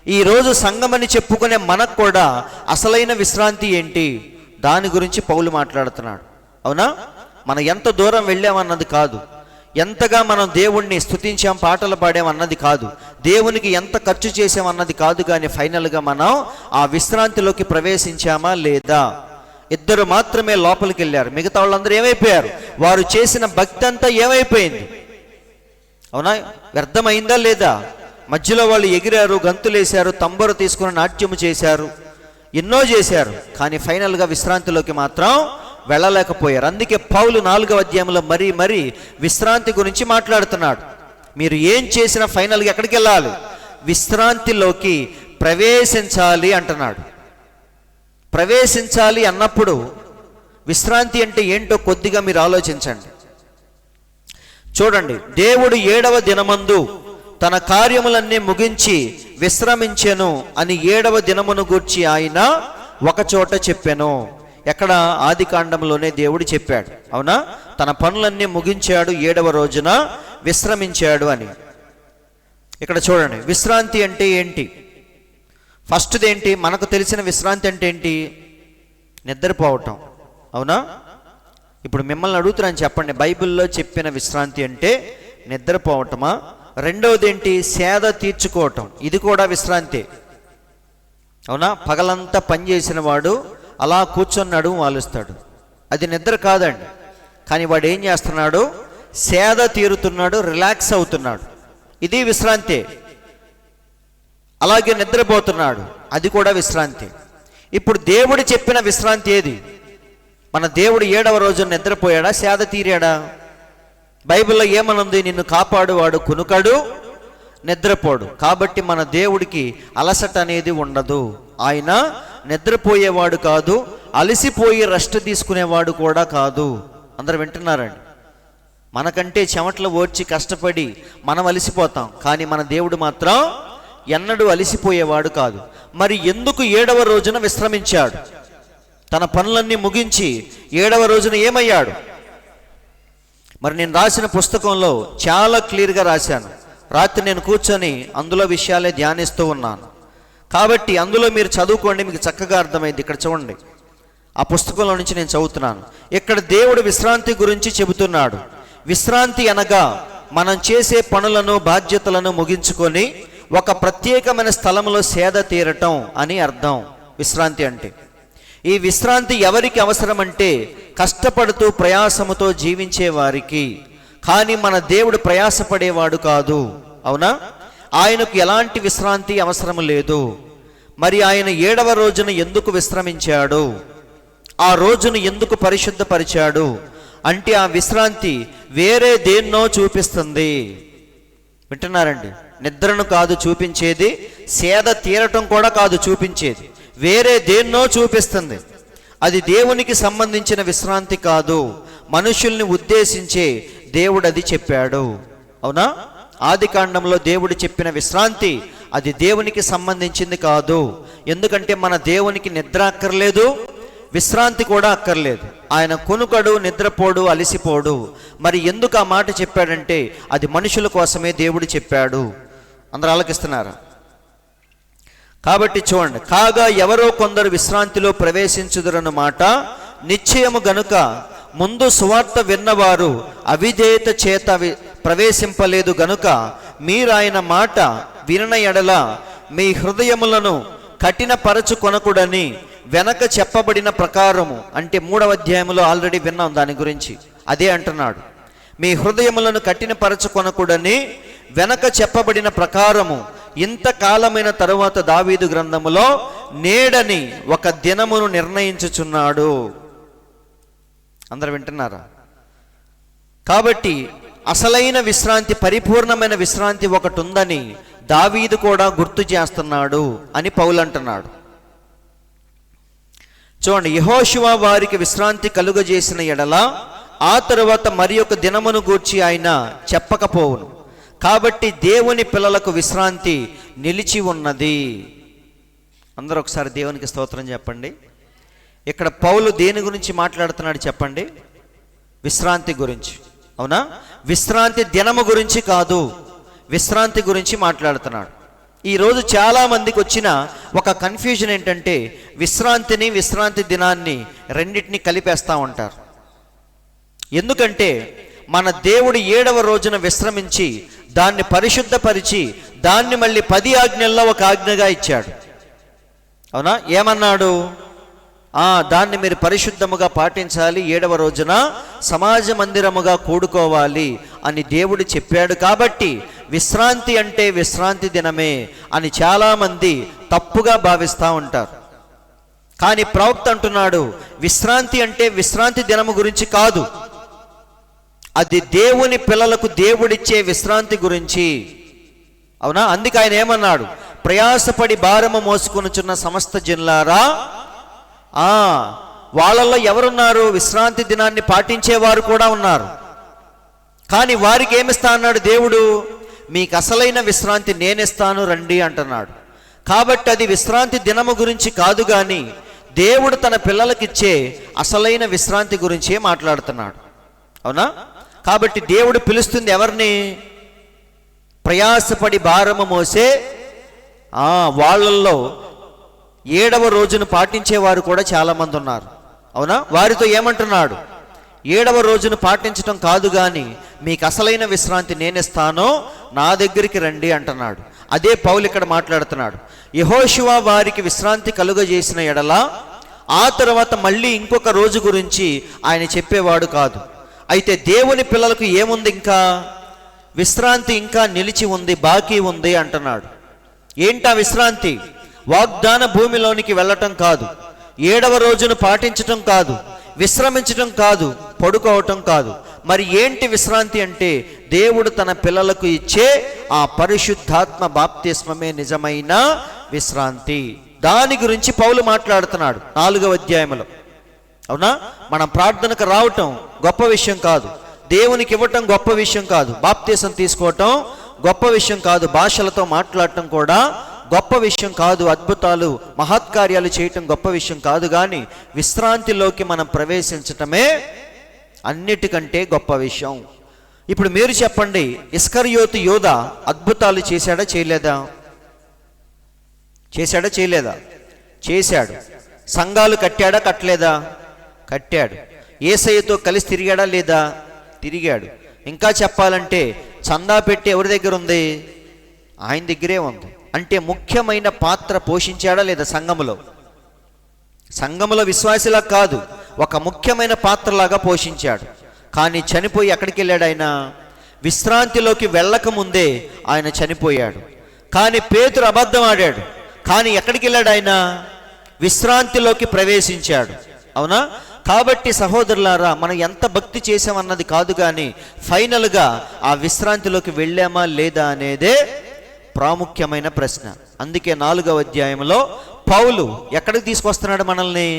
ఈరోజు సంఘమని చెప్పుకునే మనకు కూడా అసలైన విశ్రాంతి ఏంటి? దాని గురించి పౌలు మాట్లాడుతున్నాడు. అవునా? మనం ఎంత దూరం వెళ్ళామన్నది కాదు, ఎంతగా మనం దేవుణ్ణి స్తుతించాం, పాటలు పాడామన్నది కాదు, దేవునికి ఎంత ఖర్చు చేసామన్నది కాదు, కానీ ఫైనల్గా మనం ఆ విశ్రాంతిలోకి ప్రవేశించామా లేదా? 2 మాత్రమే లోపలికి వెళ్ళారు, మిగతా వాళ్ళందరూ ఏమైపోయారు? వారు చేసిన భక్తి అంతా ఏమైపోయింది? అవునా? వ్యర్థమైందా లేదా? మధ్యలో వాళ్ళు ఎగిరారు, గంతులేశారు, తంబుర తీసుకుని నాట్యము చేశారు, ఎన్నో చేశారు, కానీ ఫైనల్గా విశ్రాంతిలోకి మాత్రం వెళ్ళలేకపోయారు. అందుకే పౌలు 4వ అధ్యాయంలో మరీ విశ్రాంతి గురించి మాట్లాడుతున్నాడు. మీరు ఏం చేసినా ఫైనల్గా ఎక్కడికి వెళ్ళాలి? విశ్రాంతిలోకి ప్రవేశించాలి అంటున్నాడు. ప్రవేశించాలి అన్నప్పుడు విశ్రాంతి అంటే ఏంటో కొద్దిగా మీరు ఆలోచించండి. చూడండి, దేవుడు 7వ దినమందు తన కార్యములన్నీ ముగించి విశ్రమించెను అని 7వ దినమును గూర్చి ఆయన ఒక చోట చెప్పెను. ఎక్కడ? ఆది కాండంలోనే దేవుడు చెప్పాడు. అవునా? తన పనులన్నీ ముగించాడు, 7వ రోజున విశ్రమించాడు అని. ఇక్కడ చూడండి, విశ్రాంతి అంటే ఏంటి? ఫస్ట్ది ఏంటి? మనకు తెలిసిన విశ్రాంతి అంటే ఏంటి? నిద్రపోవటం. అవునా? ఇప్పుడు మిమ్మల్ని అడుగుతున్నాను, చెప్పండి, బైబిల్లో చెప్పిన విశ్రాంతి అంటే నిద్రపోవటమా? రెండవది ఏంటి? సేద తీర్చుకోవటం. ఇది కూడా విశ్రాంతి. అవునా? పగలంతా పనిచేసిన వాడు అలా కూర్చొన్నాడు, వాలుస్తాడు, అది నిద్ర కాదండి. కానీ వాడు ఏం చేస్తున్నాడు? సేద తీరుతున్నాడు, రిలాక్స్ అవుతున్నాడు, ఇది విశ్రాంతి. అలాగే నిద్రపోతున్నాడు, అది కూడా విశ్రాంతి. ఇప్పుడు దేవుడు చెప్పిన విశ్రాంతి ఏది? మన దేవుడు 7వ రోజు నిద్రపోయాడా, సేద తీరాడా? బైబిల్లో ఏమనుంది? నిన్ను కాపాడువాడు కునుకడు, నిద్రపోడు. కాబట్టి మన దేవుడికి అలసట అనేది ఉండదు. ఆయన నిద్రపోయేవాడు కాదు, అలసిపోయి రెస్ట్ తీసుకునేవాడు కూడా కాదు. అందరూ వింటున్నారండి? మనకంటే చెమటలు ఓర్చి కష్టపడి మనం అలసిపోతాం, కానీ మన దేవుడు మాత్రం ఎన్నడూ అలసిపోయేవాడు కాదు. మరి ఎందుకు 7వ రోజున విశ్రమించాడు? తన పనులన్నీ ముగించి 7వ రోజున ఏమయ్యాడు? మరి నేను రాసిన పుస్తకంలో చాలా క్లియర్గా రాశాను. రాత్రి నేను కూర్చొని అందులో విషయాలే ధ్యానిస్తూ ఉన్నాను. కాబట్టి అందులో మీరు చదువుకోండి, మీకు చక్కగా అర్థమైంది. ఇక్కడ చూడండి, ఆ పుస్తకంలో నుంచి నేను చదువుతున్నాను. ఇక్కడ దేవుడు విశ్రాంతి గురించి చెబుతున్నాడు. విశ్రాంతి అనగా మనం చేసే పనులను, బాధ్యతలను ముగించుకొని ఒక ప్రత్యేకమైన స్థలంలో సేద తీరటం అని అర్థం విశ్రాంతి అంటే. ఈ విశ్రాంతి ఎవరికి అవసరం అంటే కష్టపడుతూ ప్రయాసముతో జీవించే వారికి. కానీ మన దేవుడు ప్రయాసపడేవాడు కాదు. అవునా? ఆయనకు ఎలాంటి విశ్రాంతి అవసరం లేదు. మరి ఆయన 7వ రోజున ఎందుకు విశ్రమించాడు? ఆ రోజును ఎందుకు పరిశుద్ధపరిచాడు అంటే ఆ విశ్రాంతి వేరే దేన్నో చూపిస్తుంది. వింటున్నారండి? నిద్రను కాదు చూపించేది, సేద తీరటం కూడా కాదు చూపించేది, వేరే దేన్నో చూపిస్తుంది. అది దేవునికి సంబంధించిన విశ్రాంతి కాదు, మనుషుల్ని ఉద్దేశించే దేవుడు అది చెప్పాడు. అవునా? ఆది కాండంలో దేవుడు చెప్పిన విశ్రాంతి అది దేవునికి సంబంధించింది కాదు. ఎందుకంటే మన దేవునికి నిద్ర అక్కర్లేదు, విశ్రాంతి కూడా అక్కర్లేదు. ఆయన కునుకడు, నిద్రపోడు, అలిసిపోడు. మరి ఎందుకు ఆ మాట చెప్పాడంటే అది మనుషుల కోసమే దేవుడు చెప్పాడు. అందరూ ఆలకిస్తున్నారా? కాబట్టి చూడండి, కాగా ఎవరో కొందరు విశ్రాంతిలో ప్రవేశించుదురన్నమాట నిశ్చయము గనుక ముందు సువార్త విన్నవారు అవిధేయత చేత ప్రవేశింపలేదు గనుక మీరాయన మాట వినన ఎడల మీ హృదయములను కఠినపరచుకొనకుడని వెనక చెప్పబడిన ప్రకారము, అంటే 3వ అధ్యాయంలో ఆల్రెడీ విన్నాం దాని గురించి. అదే అంటున్నాడు, మీ హృదయములను కఠినపరచుకొనకుడని వెనక చెప్పబడిన ప్రకారము ఇంతకాలమైన తరువాత దావీదు గ్రంథములో నేడని ఒక దినమును నిర్ణయించుచున్నాడు. అందరు వింటున్నారా? కాబట్టి అసలైన విశ్రాంతి, పరిపూర్ణమైన విశ్రాంతి ఒకటి ఉందని దావీదు కూడా గుర్తు చేస్తున్నాడు అని పౌలు అంటున్నాడు. చూడండి, యెహోషువ వారికి విశ్రాంతి కలుగజేసిన ఎడల ఆ తరువాత మరి ఒక దినమును గూర్చి ఆయన చెప్పకపోవును. కాబట్టి దేవుని పిల్లలకు విశ్రాంతి నిలిచి ఉన్నది. అందరూ ఒకసారి దేవునికి స్తోత్రం చెప్పండి. ఇక్కడ పౌలు దేని గురించి మాట్లాడుతున్నాడు చెప్పండి? విశ్రాంతి గురించి. అవునా? విశ్రాంతి దినము గురించి కాదు, విశ్రాంతి గురించి మాట్లాడుతున్నాడు. ఈరోజు చాలామందికి వచ్చిన ఒక కన్ఫ్యూజన్ ఏంటంటే విశ్రాంతిని, విశ్రాంతి దినాన్ని రెండింటిని కలిపేస్తూ ఉంటారు. ఎందుకంటే మన దేవుడు 7వ రోజున విశ్రమించి దాన్ని పరిశుద్ధపరిచి దాన్ని మళ్ళీ 10 ఆజ్ఞల్లో ఒక ఆజ్ఞగా ఇచ్చాడు. అవునా? ఏమన్నాడు? దాన్ని మీరు పరిశుద్ధముగా పాటించాలి, 7వ రోజున సమాజ మందిరముగా కూడుకోవాలి అని దేవుడు చెప్పాడు. కాబట్టి విశ్రాంతి అంటే విశ్రాంతి దినమే అని చాలామంది తప్పుగా భావిస్తూ ఉంటారు. కానీ ప్రవక్త అంటున్నాడు, విశ్రాంతి అంటే విశ్రాంతి దినము గురించి కాదు, అది దేవుని పిల్లలకు దేవుడిచ్చే విశ్రాంతి గురించి. అవునా? అందుకే ఆయన ఏమన్నాడు? ప్రయాసపడి భారము మోసుకొనుచున్న సమస్త జనులారా, వాళ్ళల్లో ఎవరున్నారు? విశ్రాంతి దినాన్ని పాటించేవారు కూడా ఉన్నారు. కానీ వారికి ఏమిస్తా అన్నాడు దేవుడు? మీకు అసలైన విశ్రాంతి నేనిస్తాను రండి అంటున్నాడు. కాబట్టి అది విశ్రాంతి దినము గురించి కాదు, కానీ దేవుడు తన పిల్లలకిచ్చే అసలైన విశ్రాంతి గురించే మాట్లాడుతున్నాడు. అవునా? కాబట్టి దేవుడు పిలుస్తుంది ఎవరిని? ప్రయాసపడి భారము మోసే వాళ్ళల్లో 7వ రోజును పాటించేవారు కూడా చాలామంది ఉన్నారు. అవునా? వారితో ఏమంటున్నాడు? 7వ రోజును పాటించడం కాదు, కానీ మీకు అసలైన విశ్రాంతి నేనిస్తానో నా దగ్గరికి రండి అంటున్నాడు. అదే పౌలు ఇక్కడ మాట్లాడుతున్నాడు. యెహోషువ వారికి విశ్రాంతి కలుగజేసిన ఎడల ఆ తర్వాత మళ్ళీ ఇంకొక రోజు గురించి ఆయన చెప్పేవాడు కాదు. అయితే దేవుని పిల్లలకు ఏముంది? ఇంకా విశ్రాంతి ఇంకా నిలిచి ఉంది, బాకీ ఉంది అంటున్నాడు. ఏంటా విశ్రాంతి? వాగ్దాన భూమిలోనికి వెళ్ళటం కాదు, 7వ రోజును పాటించటం కాదు, విశ్రమించటం కాదు, పడుకోవటం కాదు. మరి ఏంటి విశ్రాంతి అంటే దేవుడు తన పిల్లలకు ఇచ్చే ఆ పరిశుద్ధాత్మ బాప్తిస్మమే నిజమైన విశ్రాంతి. దాని గురించి పౌలు మాట్లాడుతున్నాడు 4వ అధ్యాయంలో. అవునా? మనం ప్రార్థనకు రావటం గొప్ప విషయం కాదు, దేవునికి ఇవ్వటం గొప్ప విషయం కాదు, బాప్తిసం తీసుకోవటం గొప్ప విషయం కాదు, భాషలతో మాట్లాడటం కూడా గొప్ప విషయం కాదు, అద్భుతాలు మహత్కార్యాలు చేయటం గొప్ప విషయం కాదు, కానీ విశ్రాంతిలోకి మనం ప్రవేశించటమే అన్నిటికంటే గొప్ప విషయం. ఇప్పుడు మీరు చెప్పండి, ఇస్కరియోతు యోధ అద్భుతాలు చేశాడా చేయలేదా? చేశాడా చేయలేదా? చేశాడు. సంఘాలు కట్టాడా కట్టలేదా? కట్టాడు. యేసయ్యతో కలిసి తిరిగాడా లేదా? తిరిగాడు. ఇంకా చెప్పాలంటే చందా పెట్టి ఎవరి దగ్గర ఉంది? ఆయన దగ్గరే ఉంది. అంటే ముఖ్యమైన పాత్ర పోషించాడా లేదా సంఘములో? సంఘములో విశ్వాసిలా కాదు, ఒక ముఖ్యమైన పాత్రలాగా పోషించాడు. కానీ చనిపోయి ఎక్కడికి వెళ్ళాడు? ఆయన విశ్రాంతిలోకి వెళ్ళక ముందే ఆయన చనిపోయాడు. కానీ పేతురు అబద్ధం ఆడాడు, కానీ ఎక్కడికి వెళ్ళాడు? ఆయన విశ్రాంతిలోకి ప్రవేశించాడు. అవునా? కాబట్టి సహోదరులారా, మనం ఎంత భక్తి చేసామన్నది కాదు, కానీ ఫైనల్గా ఆ విశ్రాంతిలోకి వెళ్ళామా లేదా అనేదే ప్రాముఖ్యమైన ప్రశ్న. అందుకే 4వ అధ్యాయంలో పౌలు ఎక్కడికి తీసుకొస్తున్నాడు మనల్ని?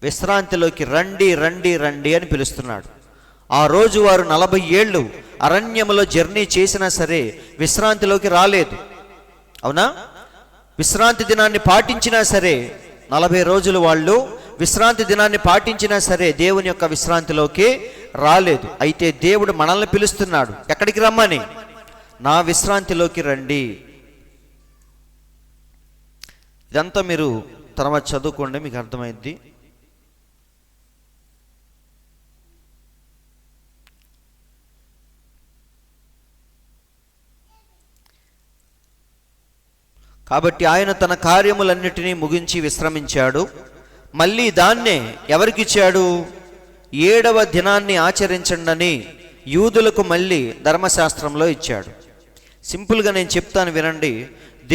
విశ్రాంతిలోకి రండి రండి రండి అని పిలుస్తున్నాడు. ఆ రోజు వారు 40 ఏళ్ళు అరణ్యములో జర్నీ చేసినా సరే విశ్రాంతిలోకి రాలేదు. అవునా? విశ్రాంతి దినాన్ని పాటించినా సరే 40 రోజులు వాళ్ళు విశ్రాంతి దినాన్ని పాటించినా సరే దేవుని యొక్క విశ్రాంతిలోకి రాలేదు. అయితే దేవుడు మనల్ని పిలుస్తున్నాడు, ఎక్కడికి రమ్మని? నా విశ్రాంతిలోకి రండి. ఇదంతా మీరు తర్వాత చదువుకోండి, మీకు అర్థమైంది. కాబట్టి ఆయన తన కార్యములన్నిటినీ ముగించి విశ్రమించాడు. మళ్ళీ దాన్నే ఎవరికిచ్చాడు? 7వ దినాన్ని ఆచరించండి యూదులకు మళ్ళీ ధర్మశాస్త్రంలో ఇచ్చాడు. సింపుల్గా నేను చెప్తాను వినండి.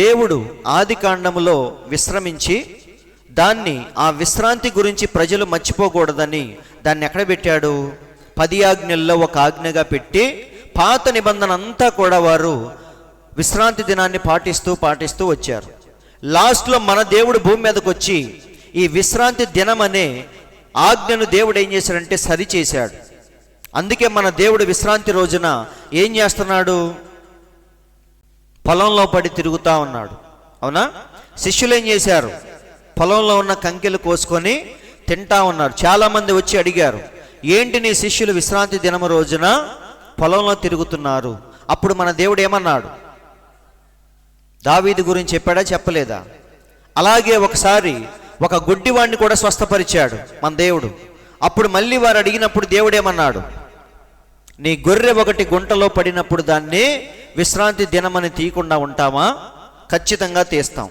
దేవుడు ఆదికాండములో విశ్రమించి దాన్ని, ఆ విశ్రాంతి గురించి ప్రజలు మర్చిపోకూడదని దాన్ని ఎక్కడ పెట్టాడు? 10 ఆజ్ఞల్లో ఒక ఆజ్ఞగా పెట్టి పాత నిబంధన అంతా కూడా వారు విశ్రాంతి దినాన్ని పాటిస్తూ వచ్చారు. లాస్ట్లో మన దేవుడు భూమి మీదకి వచ్చి ఈ విశ్రాంతి దినం అనే ఆజ్ఞను దేవుడు ఏం చేశాడంటే సరిచేశాడు. అందుకే మన దేవుడు విశ్రాంతి రోజున ఏం చేస్తున్నాడు? పొలంలో పడి తిరుగుతూ ఉన్నాడు. అవునా? శిష్యులు ఏం చేశారు? పొలంలో ఉన్న కంకెలు కోసుకొని తింటా ఉన్నారు. చాలామంది వచ్చి అడిగారు, ఏంటి నీ శిష్యులు విశ్రాంతి దినము రోజున పొలంలో తిరుగుతున్నారు? అప్పుడు మన దేవుడు ఏమన్నాడు? దావీదు గురించి చెప్పాడా, చెప్పలేదా? అలాగే ఒకసారి ఒక గుడ్డివాడిని కూడా స్వస్థపరిచాడు మన దేవుడు. అప్పుడు మళ్ళీ వారు అడిగినప్పుడు దేవుడు ఏమన్నాడు? నీ గొర్రె ఒకటి గుంటలో పడినప్పుడు దాన్ని విశ్రాంతి దినమని తీయకుండా ఉంటామా? ఖచ్చితంగా తీస్తాం.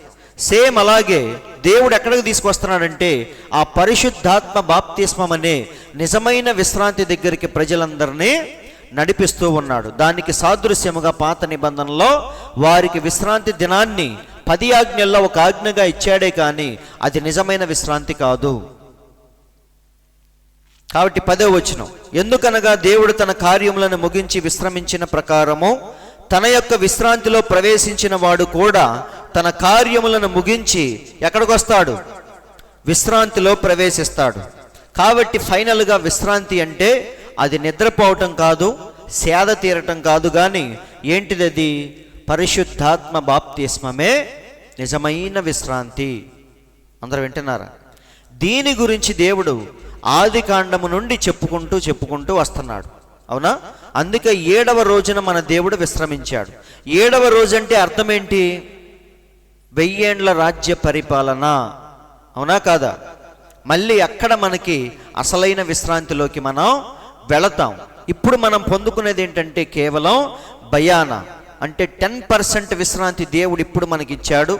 సేమ్ అలాగే దేవుడు ఎక్కడికి తీసుకొస్తున్నాడంటే ఆ పరిశుద్ధాత్మ బాప్తిస్మం అనే నిజమైన విశ్రాంతి దగ్గరికి ప్రజలందరినీ నడిపిస్తూ ఉన్నాడు. దానికి సాదృశ్యముగా పాత నిబంధనలో వారికి విశ్రాంతి దినాన్ని 10 ఆజ్ఞల్లో ఒక ఆజ్ఞగా ఇచ్చాడే కానీ అది నిజమైన విశ్రాంతి కాదు. కాబట్టి 10వ వచనం, ఎందుకనగా దేవుడు తన కార్యములను ముగించి విశ్రమించిన ప్రకారము తన యొక్క విశ్రాంతిలో ప్రవేశించిన వాడు కూడా తన కార్యములను ముగించి ఎక్కడికి వస్తాడు? విశ్రాంతిలో ప్రవేశిస్తాడు. కాబట్టి ఫైనల్గా విశ్రాంతి అంటే అది నిద్రపోవటం కాదు, సేద తీరటం కాదు, కానీ ఏంటిది? పరిశుద్ధాత్మ బాప్తిస్మమే నిజమైన విశ్రాంతి. అందరూ వింటున్నారా? దీని గురించి దేవుడు ఆదికాండము నుండి చెప్పుకుంటూ వస్తున్నాడు. అవునా? అందుకే 7వ రోజున మన దేవుడు విశ్రమించాడు. 7వ రోజు అంటే అర్థం ఏంటి? 1000 ఏండ్ల రాజ్య పరిపాలన. అవునా కాదా? మళ్ళీ అక్కడ మనకి అసలైన విశ్రాంతిలోకి మనం వెళతాం. ఇప్పుడు మనం పొందుకునేది ఏంటంటే కేవలం భయాన, అంటే 10% విశ్రాంతి దేవుడు ఇప్పుడు మనకి ఇచ్చాడు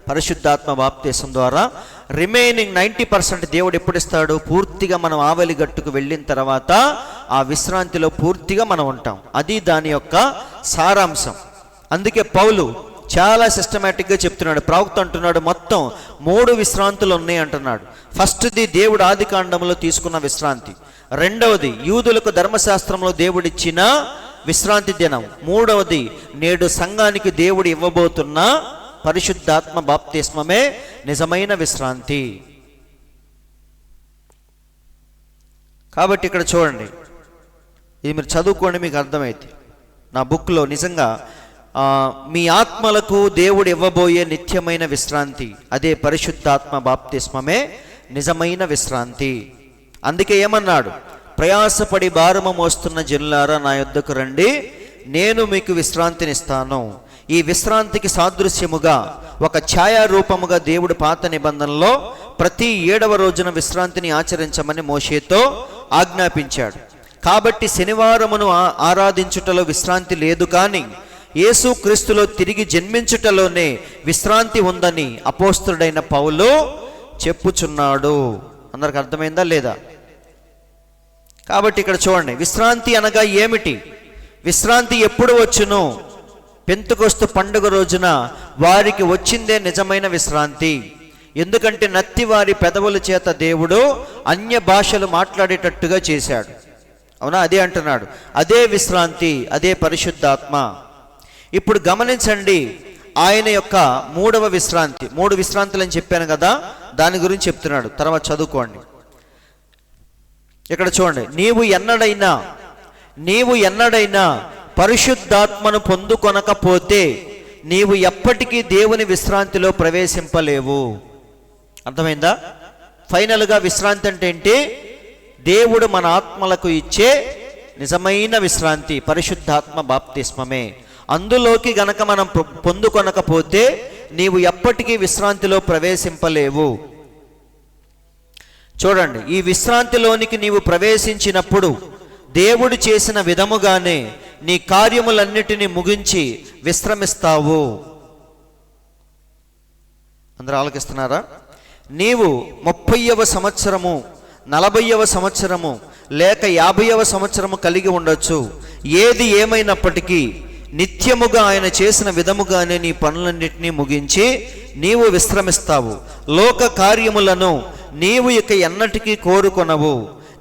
పరిశుద్ధాత్మ బాప్తిసం ద్వారా. రిమైనింగ్ 90% దేవుడు ఎప్పుడు ఇస్తాడు? పూర్తిగా మనం ఆవలి గట్టుకు వెళ్ళిన తర్వాత ఆ విశ్రాంతిలో పూర్తిగా మనం ఉంటాం. అది దాని యొక్క సారాంశం. అందుకే పౌలు చాలా సిస్టమేటిక్గా చెప్తున్నాడు. ప్రవక్త అంటున్నాడు మొత్తం 3 విశ్రాంతులు ఉన్నాయి అంటున్నాడు. ఫస్ట్ది దేవుడు ఆదికాండంలో తీసుకున్న విశ్రాంతి, రెండవది యూదులకు ధర్మశాస్త్రంలో దేవుడిచ్చిన విశ్రాంతి దినం, మూడవది నేడు సంఘానికి దేవుడు ఇవ్వబోతున్న పరిశుద్ధాత్మ బాప్తిస్మమే నిజమైన విశ్రాంతి. కాబట్టి ఇక్కడ చూడండి, ఇది మీరు చదువుకోండి, మీకు అర్థమైంది. నా బుక్లో నిజంగా మీ ఆత్మలకు దేవుడు ఇవ్వబోయే నిత్యమైన విశ్రాంతి అదే పరిశుద్ధాత్మ బాప్తిస్మమే నిజమైన విశ్రాంతి. అందుకే ఏమన్నాడు? ప్రయాసపడి భారము మోస్తున్న జనులారా నా యొద్దకు రండి, నేను మీకు విశ్రాంతినిస్తాను. ఈ విశ్రాంతికి సాదృశ్యముగా ఒక ఛాయారూపముగా దేవుడు పాత నిబంధనలో ప్రతి 7వ రోజున విశ్రాంతిని ఆచరించమని మోషేతో ఆజ్ఞాపించాడు. కాబట్టి శనివారమును ఆరాధించుటలో విశ్రాంతి లేదు, కానీ యేసు క్రీస్తులో తిరిగి జన్మించుటలోనే విశ్రాంతి ఉందని అపోస్తుడైన పౌలు చెప్పుచున్నాడు. అందరికి అర్థమైందా లేదా? కాబట్టి ఇక్కడ చూడండి, విశ్రాంతి అనగా ఏమిటి? విశ్రాంతి ఎప్పుడు వచ్చును? పెంతెకొస్తు పండుగ రోజున వారికి వచ్చిందే నిజమైన విశ్రాంతి. ఎందుకంటే నత్తి వారి పెదవుల చేత దేవుడు అన్య భాషలు మాట్లాడేటట్టుగా చేశాడు. అవునా? అదే అంటున్నాడు, అదే విశ్రాంతి, అదే పరిశుద్ధాత్మ. ఇప్పుడు గమనించండి, ఆయన యొక్క 3వ విశ్రాంతి, 3 విశ్రాంతులు అని చెప్పాను కదా, దాని గురించి చెప్తున్నాడు. తర్వాత చదువుకోండి. ఇక్కడ చూడండి, నీవు ఎన్నడైనా పరిశుద్ధాత్మను పొందుకొనకపోతే నీవు ఎప్పటికీ దేవుని విశ్రాంతిలో ప్రవేశింపలేవు. అర్థమైందా? ఫైనల్గా విశ్రాంతి అంటే ఏంటి? దేవుడు మన ఆత్మలకు ఇచ్చే నిజమైన విశ్రాంతి, పరిశుద్ధాత్మ బాప్తిస్మమే. అందులోకి గనక మనం పొందుకొనకపోతే నీవు ఎప్పటికీ విశ్రాంతిలో ప్రవేశింపలేవు. చూడండి, ఈ విశ్రాంతిలోనికి నీవు ప్రవేశించినప్పుడు దేవుడు చేసిన విధముగానే నీ కార్యములన్నిటినీ ముగించి విశ్రమిస్తావు. అందరూ ఆలకిస్తున్నారా? నీవు 30వ సంవత్సరము, 40వ సంవత్సరము లేక 50వ సంవత్సరము కలిగి ఉండొచ్చు. ఏది ఏమైనప్పటికీ నిత్యముగా ఆయన చేసిన విధముగానే నీ పనులన్నింటినీ ముగించి నీవు విశ్రమిస్తావు. లోక కార్యములను నీవు ఇక ఎన్నటికీ కోరుకొనవు.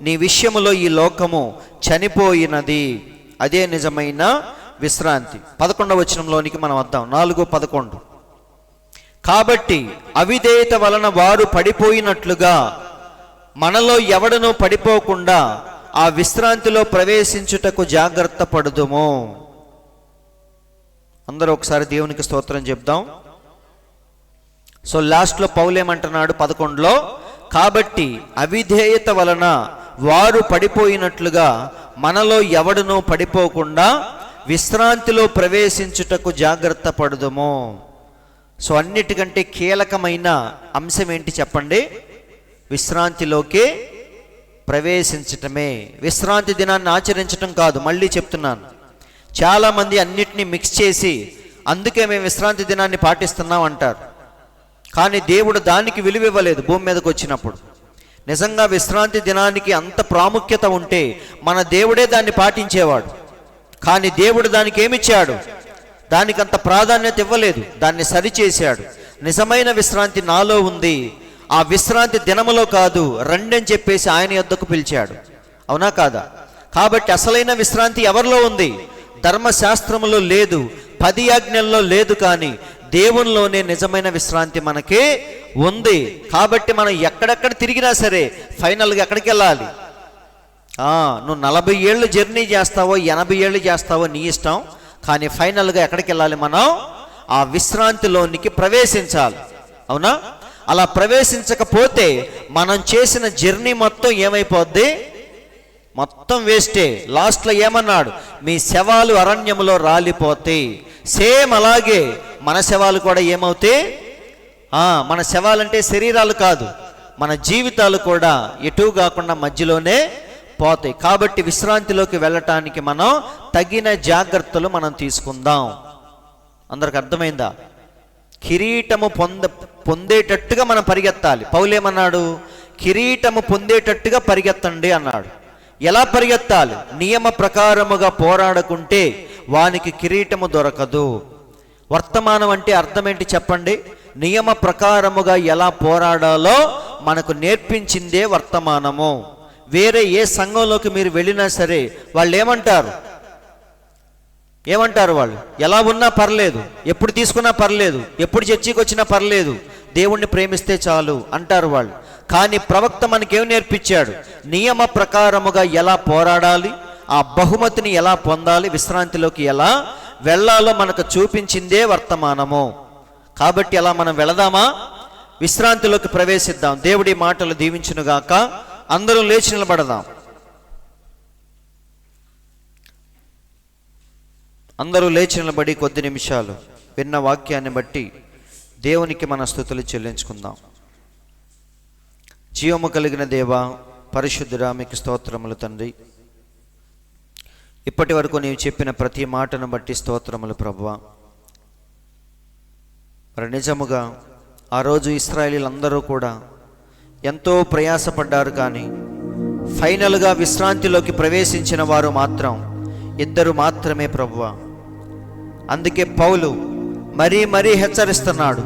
నీ విషయములో ఈ లోకము చనిపోయినది. అదే నిజమైన విశ్రాంతి. 11వ వచనంలోనికి మనం వద్దాం. 4:11. కాబట్టి అవిధేయత వలన వారు పడిపోయినట్లుగా మనలో ఎవడనూ పడిపోకుండా ఆ విశ్రాంతిలో ప్రవేశించుటకు జాగ్రత్త పడుదుము. అందరూ ఒకసారి దేవునికి స్తోత్రం చెప్దాం. సో లాస్ట్లో పౌలేమంటున్నాడు 11లో, కాబట్టి అవిధేయత వలన వారు పడిపోయినట్లుగా మనలో ఎవడునూ పడిపోకుండా విశ్రాంతిలో ప్రవేశించుటకు జాగ్రత్త పడుదుము. సో అన్నిటికంటే కీలకమైన అంశం ఏంటి చెప్పండి? విశ్రాంతిలోకి ప్రవేశించటమే. విశ్రాంతి దినాన్ని ఆచరించటం కాదు. మళ్ళీ చెప్తున్నాను, చాలామంది అన్నిటినీ మిక్స్ చేసి అందుకే మేము విశ్రాంతి దినాన్ని పాటిస్తున్నాం అంటారు. కానీ దేవుడు దానికి విలువ ఇవ్వలేదు. భూమి మీదకి వచ్చినప్పుడు నిజంగా విశ్రాంతి దినానికి అంత ప్రాముఖ్యత ఉంటే మన దేవుడే దాన్ని పాటించేవాడు. కానీ దేవుడు దానికి ఏమిచ్చాడు? దానికి అంత ప్రాధాన్యత ఇవ్వలేదు. దాన్ని సరిచేశాడు. నిజమైన విశ్రాంతి నాలో ఉంది, ఆ విశ్రాంతి దినములో కాదు రండని చెప్పేసి ఆయన యొద్దకు పిలిచాడు. అవునా కాదా? కాబట్టి అసలైన విశ్రాంతి ఎవరిలో ఉంది? ధర్మశాస్త్రములో లేదు, 10 ఆజ్ఞల్లో లేదు, కానీ దేవునిలోనే నిజమైన విశ్రాంతి మనకి ఉంది. కాబట్టి మనం ఎక్కడెక్కడ తిరిగినా సరే ఫైనల్గా ఎక్కడికి వెళ్ళాలి? నువ్వు 40 ఏళ్ళు జర్నీ చేస్తావో 80 ఏళ్ళు చేస్తావో నీ ఇష్టం, కానీ ఫైనల్గా ఎక్కడికి వెళ్ళాలి? మనం ఆ విశ్రాంతిలోనికి ప్రవేశించాలి. అవునా? అలా ప్రవేశించకపోతే మనం చేసిన జర్నీ మొత్తం ఏమైపోద్ది? మొత్తం వేస్టే. లాస్ట్లో ఏమన్నాడు? మీ శవాలు అరణ్యములో రాలిపోతాయి. సేమ్ అలాగే మన శవాలు కూడా ఏమవుతాయి? మన శవాలంటే శరీరాలు కాదు, మన జీవితాలు కూడా ఎటు కాకుండా మధ్యలోనే పోతాయి. కాబట్టి విశ్రాంతిలోకి వెళ్ళటానికి మనం తగిన జాగ్రత్తలు మనం తీసుకుందాం. అందరికి అర్థమైందా? కిరీటము పొందేటట్టుగా మనం పరిగెత్తాలి. పౌలేమన్నాడు? కిరీటము పొందేటట్టుగా పరిగెత్తండి అన్నాడు. ఎలా పరిగెత్తాలి? నియమ ప్రకారముగా పోరాడకుంటే వానికి కిరీటము దొరకదు. వర్తమానం అంటే అర్థం ఏంటి చెప్పండి? నియమ ప్రకారముగా ఎలా పోరాడాలో మనకు నేర్పించిందే వర్తమానము. వేరే ఏ సంఘంలోకి మీరు వెళ్ళినా సరే వాళ్ళు ఏమంటారు? వాళ్ళు ఎలా ఉన్నా పర్లేదు, ఎప్పుడు తీసుకున్నా పర్లేదు, ఎప్పుడు చర్చికి వచ్చినా పర్లేదు, దేవుణ్ణి ప్రేమిస్తే చాలు అంటారు వాళ్ళు. కానీ ప్రవక్త మనకేం నేర్పించాడు? నియమ ప్రకారముగా ఎలా పోరాడాలి, ఆ బహుమతిని ఎలా పొందాలి, విశ్రాంతిలోకి ఎలా వెళ్ళాలో మనకు చూపించిందే వర్తమానము. కాబట్టి అలా మనం వెళదామా? విశ్రాంతిలోకి ప్రవేశిద్దాం. దేవుడి మాటలు దీవించునుగాక. అందరూ లేచి నిలబడదాం. అందరూ లేచి నిలబడి కొద్ది నిమిషాలు విన్న వాక్యాన్ని బట్టి దేవునికి మన స్తుతులు చెల్లించుకుందాం. జీవము కలిగిన దేవా, పరిశుద్ధుడా, మీకు స్తోత్రములు తండ్రి. ఇప్పటి వరకు నీవు చెప్పిన ప్రతి మాటను బట్టి స్తోత్రములు ప్రభువా. మరి నిజముగా ఆ రోజు ఇశ్రాయేలీలందరూ కూడా ఎంతో ప్రయాసపడ్డారు, కానీ ఫైనల్గా విశ్రాంతిలోకి ప్రవేశించిన వారు మాత్రం 2 మాత్రమే ప్రభువా. అందుకే పౌలు మరీ హెచ్చరిస్తున్నాడు,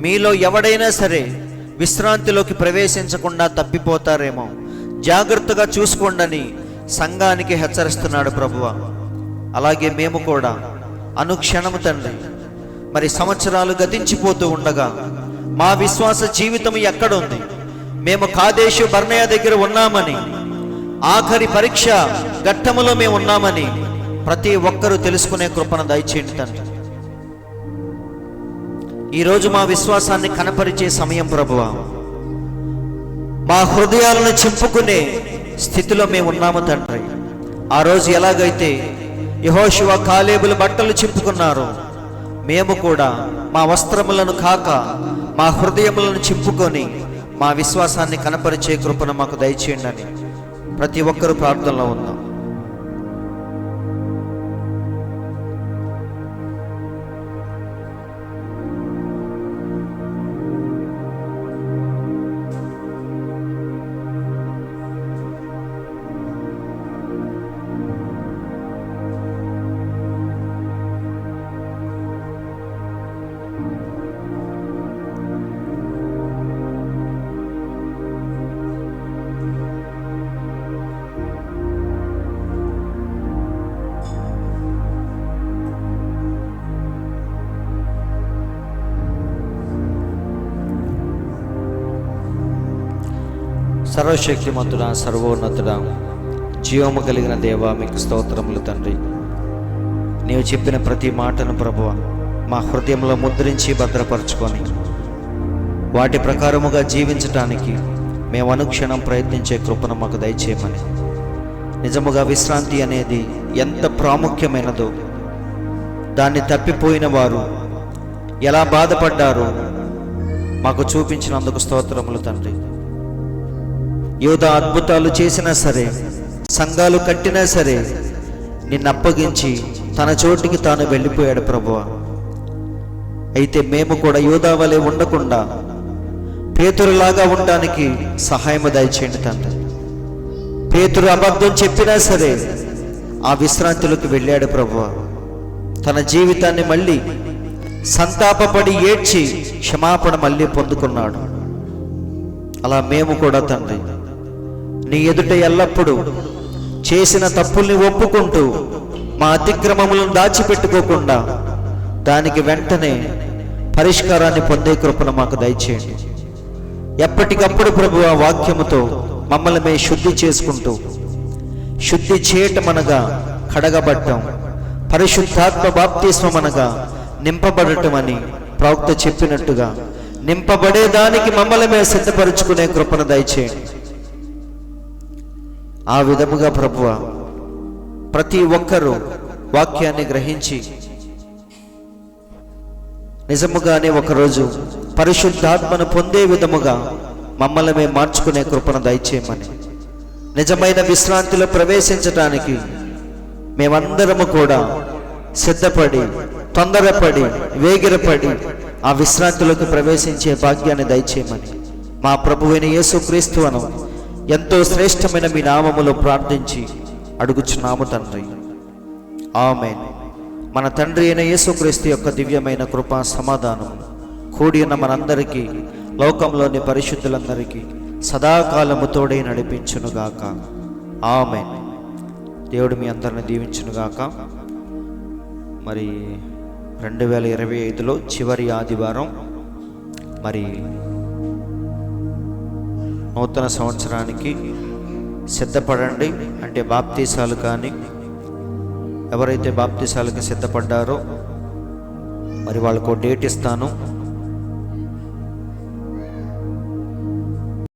మీలో ఎవడైనా సరే విశ్రాంతిలోకి ప్రవేశించకుండా తప్పిపోతారేమో, జాగ్రత్తగా చూసుకోండి సంఘానికి హెచ్చరిస్తున్నాడు ప్రభువా. అలాగే మేము కూడా అనుక్షణము తండ్రి మరి సంవత్సరాలు గతించిపోతూ ఉండగా మా విశ్వాస జీవితం ఎక్కడుంది? మేము కాదేశు బర్నేయ దగ్గర ఉన్నామని, ఆఖరి పరీక్ష ఘట్టములో మేము ఉన్నామని ప్రతి ఒక్కరూ తెలుసుకునే కృపను దయచేయండి తండ్రి. ఈరోజు మా విశ్వాసాన్ని కనపరిచే సమయం ప్రభువా. మా హృదయాలను చింపుకునే స్థితిలో మేము ఉన్నాము తండ్రి. ఆ రోజు ఎలాగైతే యెహోషువ కాలేబుల బట్టలు చింపుకున్నారో మేము కూడా మా వస్త్రములను కాక మా హృదయములను చింపుకొని మా విశ్వాసాన్ని కనపరిచే కృపను మాకు దయచేయండి అని ప్రతి ఒక్కరూ ప్రార్థనలో ఉన్నాం. సర్వశక్తిమంతుడా, సర్వోన్నతుడా, జీవము కలిగిన దేవా, మీకు స్తోత్రములు తండ్రి. నీవు చెప్పిన ప్రతి మాటను ప్రభువ మా హృదయంలో ముద్రించి భద్రపరచుకొని వాటి ప్రకారముగా జీవించటానికి మేము అనుక్షణం ప్రయత్నించే కృపను మాకు దయచేయమని. నిజముగా విశ్రాంతి అనేది ఎంత ప్రాముఖ్యమైనదో, దాన్ని తప్పిపోయిన వారు ఎలా బాధపడ్డారో మాకు చూపించినందుకు స్తోత్రములు తండ్రి. యోధ అద్భుతాలు చేసినా సరే, సంఘాలు కట్టినా సరే, నిన్ను అప్పగించి తన చోటికి తాను వెళ్ళిపోయాడు ప్రభువా. అయితే మేము కూడా యోధా వలె ఉండకుండా పేతురులాగా ఉండడానికి సహాయము దయచేయండి తండ్రి. పేతురు అబద్ధం చెప్పినా సరే ఆ విశ్రాంతిలోకి వెళ్ళాడు ప్రభువా. తన జీవితాన్ని మళ్ళీ సంతాపపడి ఏడ్చి క్షమాపణ మళ్ళీ పొందుకున్నాడు. అలా మేము కూడా తండ్రి నీ ఎదుట ఎల్లప్పుడూ చేసిన తప్పుల్ని ఒప్పుకుంటూ మా అతిక్రమములను దాచిపెట్టుకోకుండా దానికి వెంటనే పరిష్కారాన్ని పొందే కృపను మాకు దయచేయండి. ఎప్పటికప్పుడు ప్రభువా వాక్యముతో మమ్మల్ని మేము శుద్ధి చేసుకుంటూ, శుద్ధి చేయటమనగా కడగబట్టం, పరిశుద్ధాత్మ బాప్తిస్మమనగా నింపబడటం అని ప్రవక్త చెప్పినట్టుగా నింపబడేదానికి మమ్మల్ని మేము సిద్ధపరుచుకునే కృపను దయచేయండి. ఆ విధముగా ప్రభువా ప్రతి ఒక్కరూ వాక్యాన్ని గ్రహించి నిజముగానే ఒకరోజు పరిశుద్ధాత్మను పొందే విధముగా మమ్మల్ని మేము మార్చుకునే కృపను దయచేయమని, నిజమైన విశ్రాంతిలో ప్రవేశించడానికి మేమందరము కూడా సిద్ధపడి, తొందరపడి, వేగిరపడి ఆ విశ్రాంతిలోకి ప్రవేశించే భాగ్యాన్ని దయచేయమని మా ప్రభువైన యేసుక్రీస్తు అను ఎంతో శ్రేష్టమైన మీ నామములో ప్రార్థించి అడుగుచున్నాము తండ్రి. ఆమేన్. మన తండ్రి అయిన యేసుక్రీస్తు యొక్క దివ్యమైన కృపా సమాధానం కూడి ఉన్న మనందరికీ, లోకంలోని పరిశుద్ధులందరికీ సదాకాలము తోడై నడిపించునుగాక. ఆమేన్. దేవుడు మీ అందరిని దీవించునుగాక. మరి 2025లో చివరి ఆదివారం, మరి నూతన సంవత్సరానికి సిద్ధపడండి. అంటే బాప్తీసాలు కానీ, ఎవరైతే బాప్తీసాలకి సిద్ధపడ్డారో మరి వాళ్ళకు డేట్ ఇస్తాను.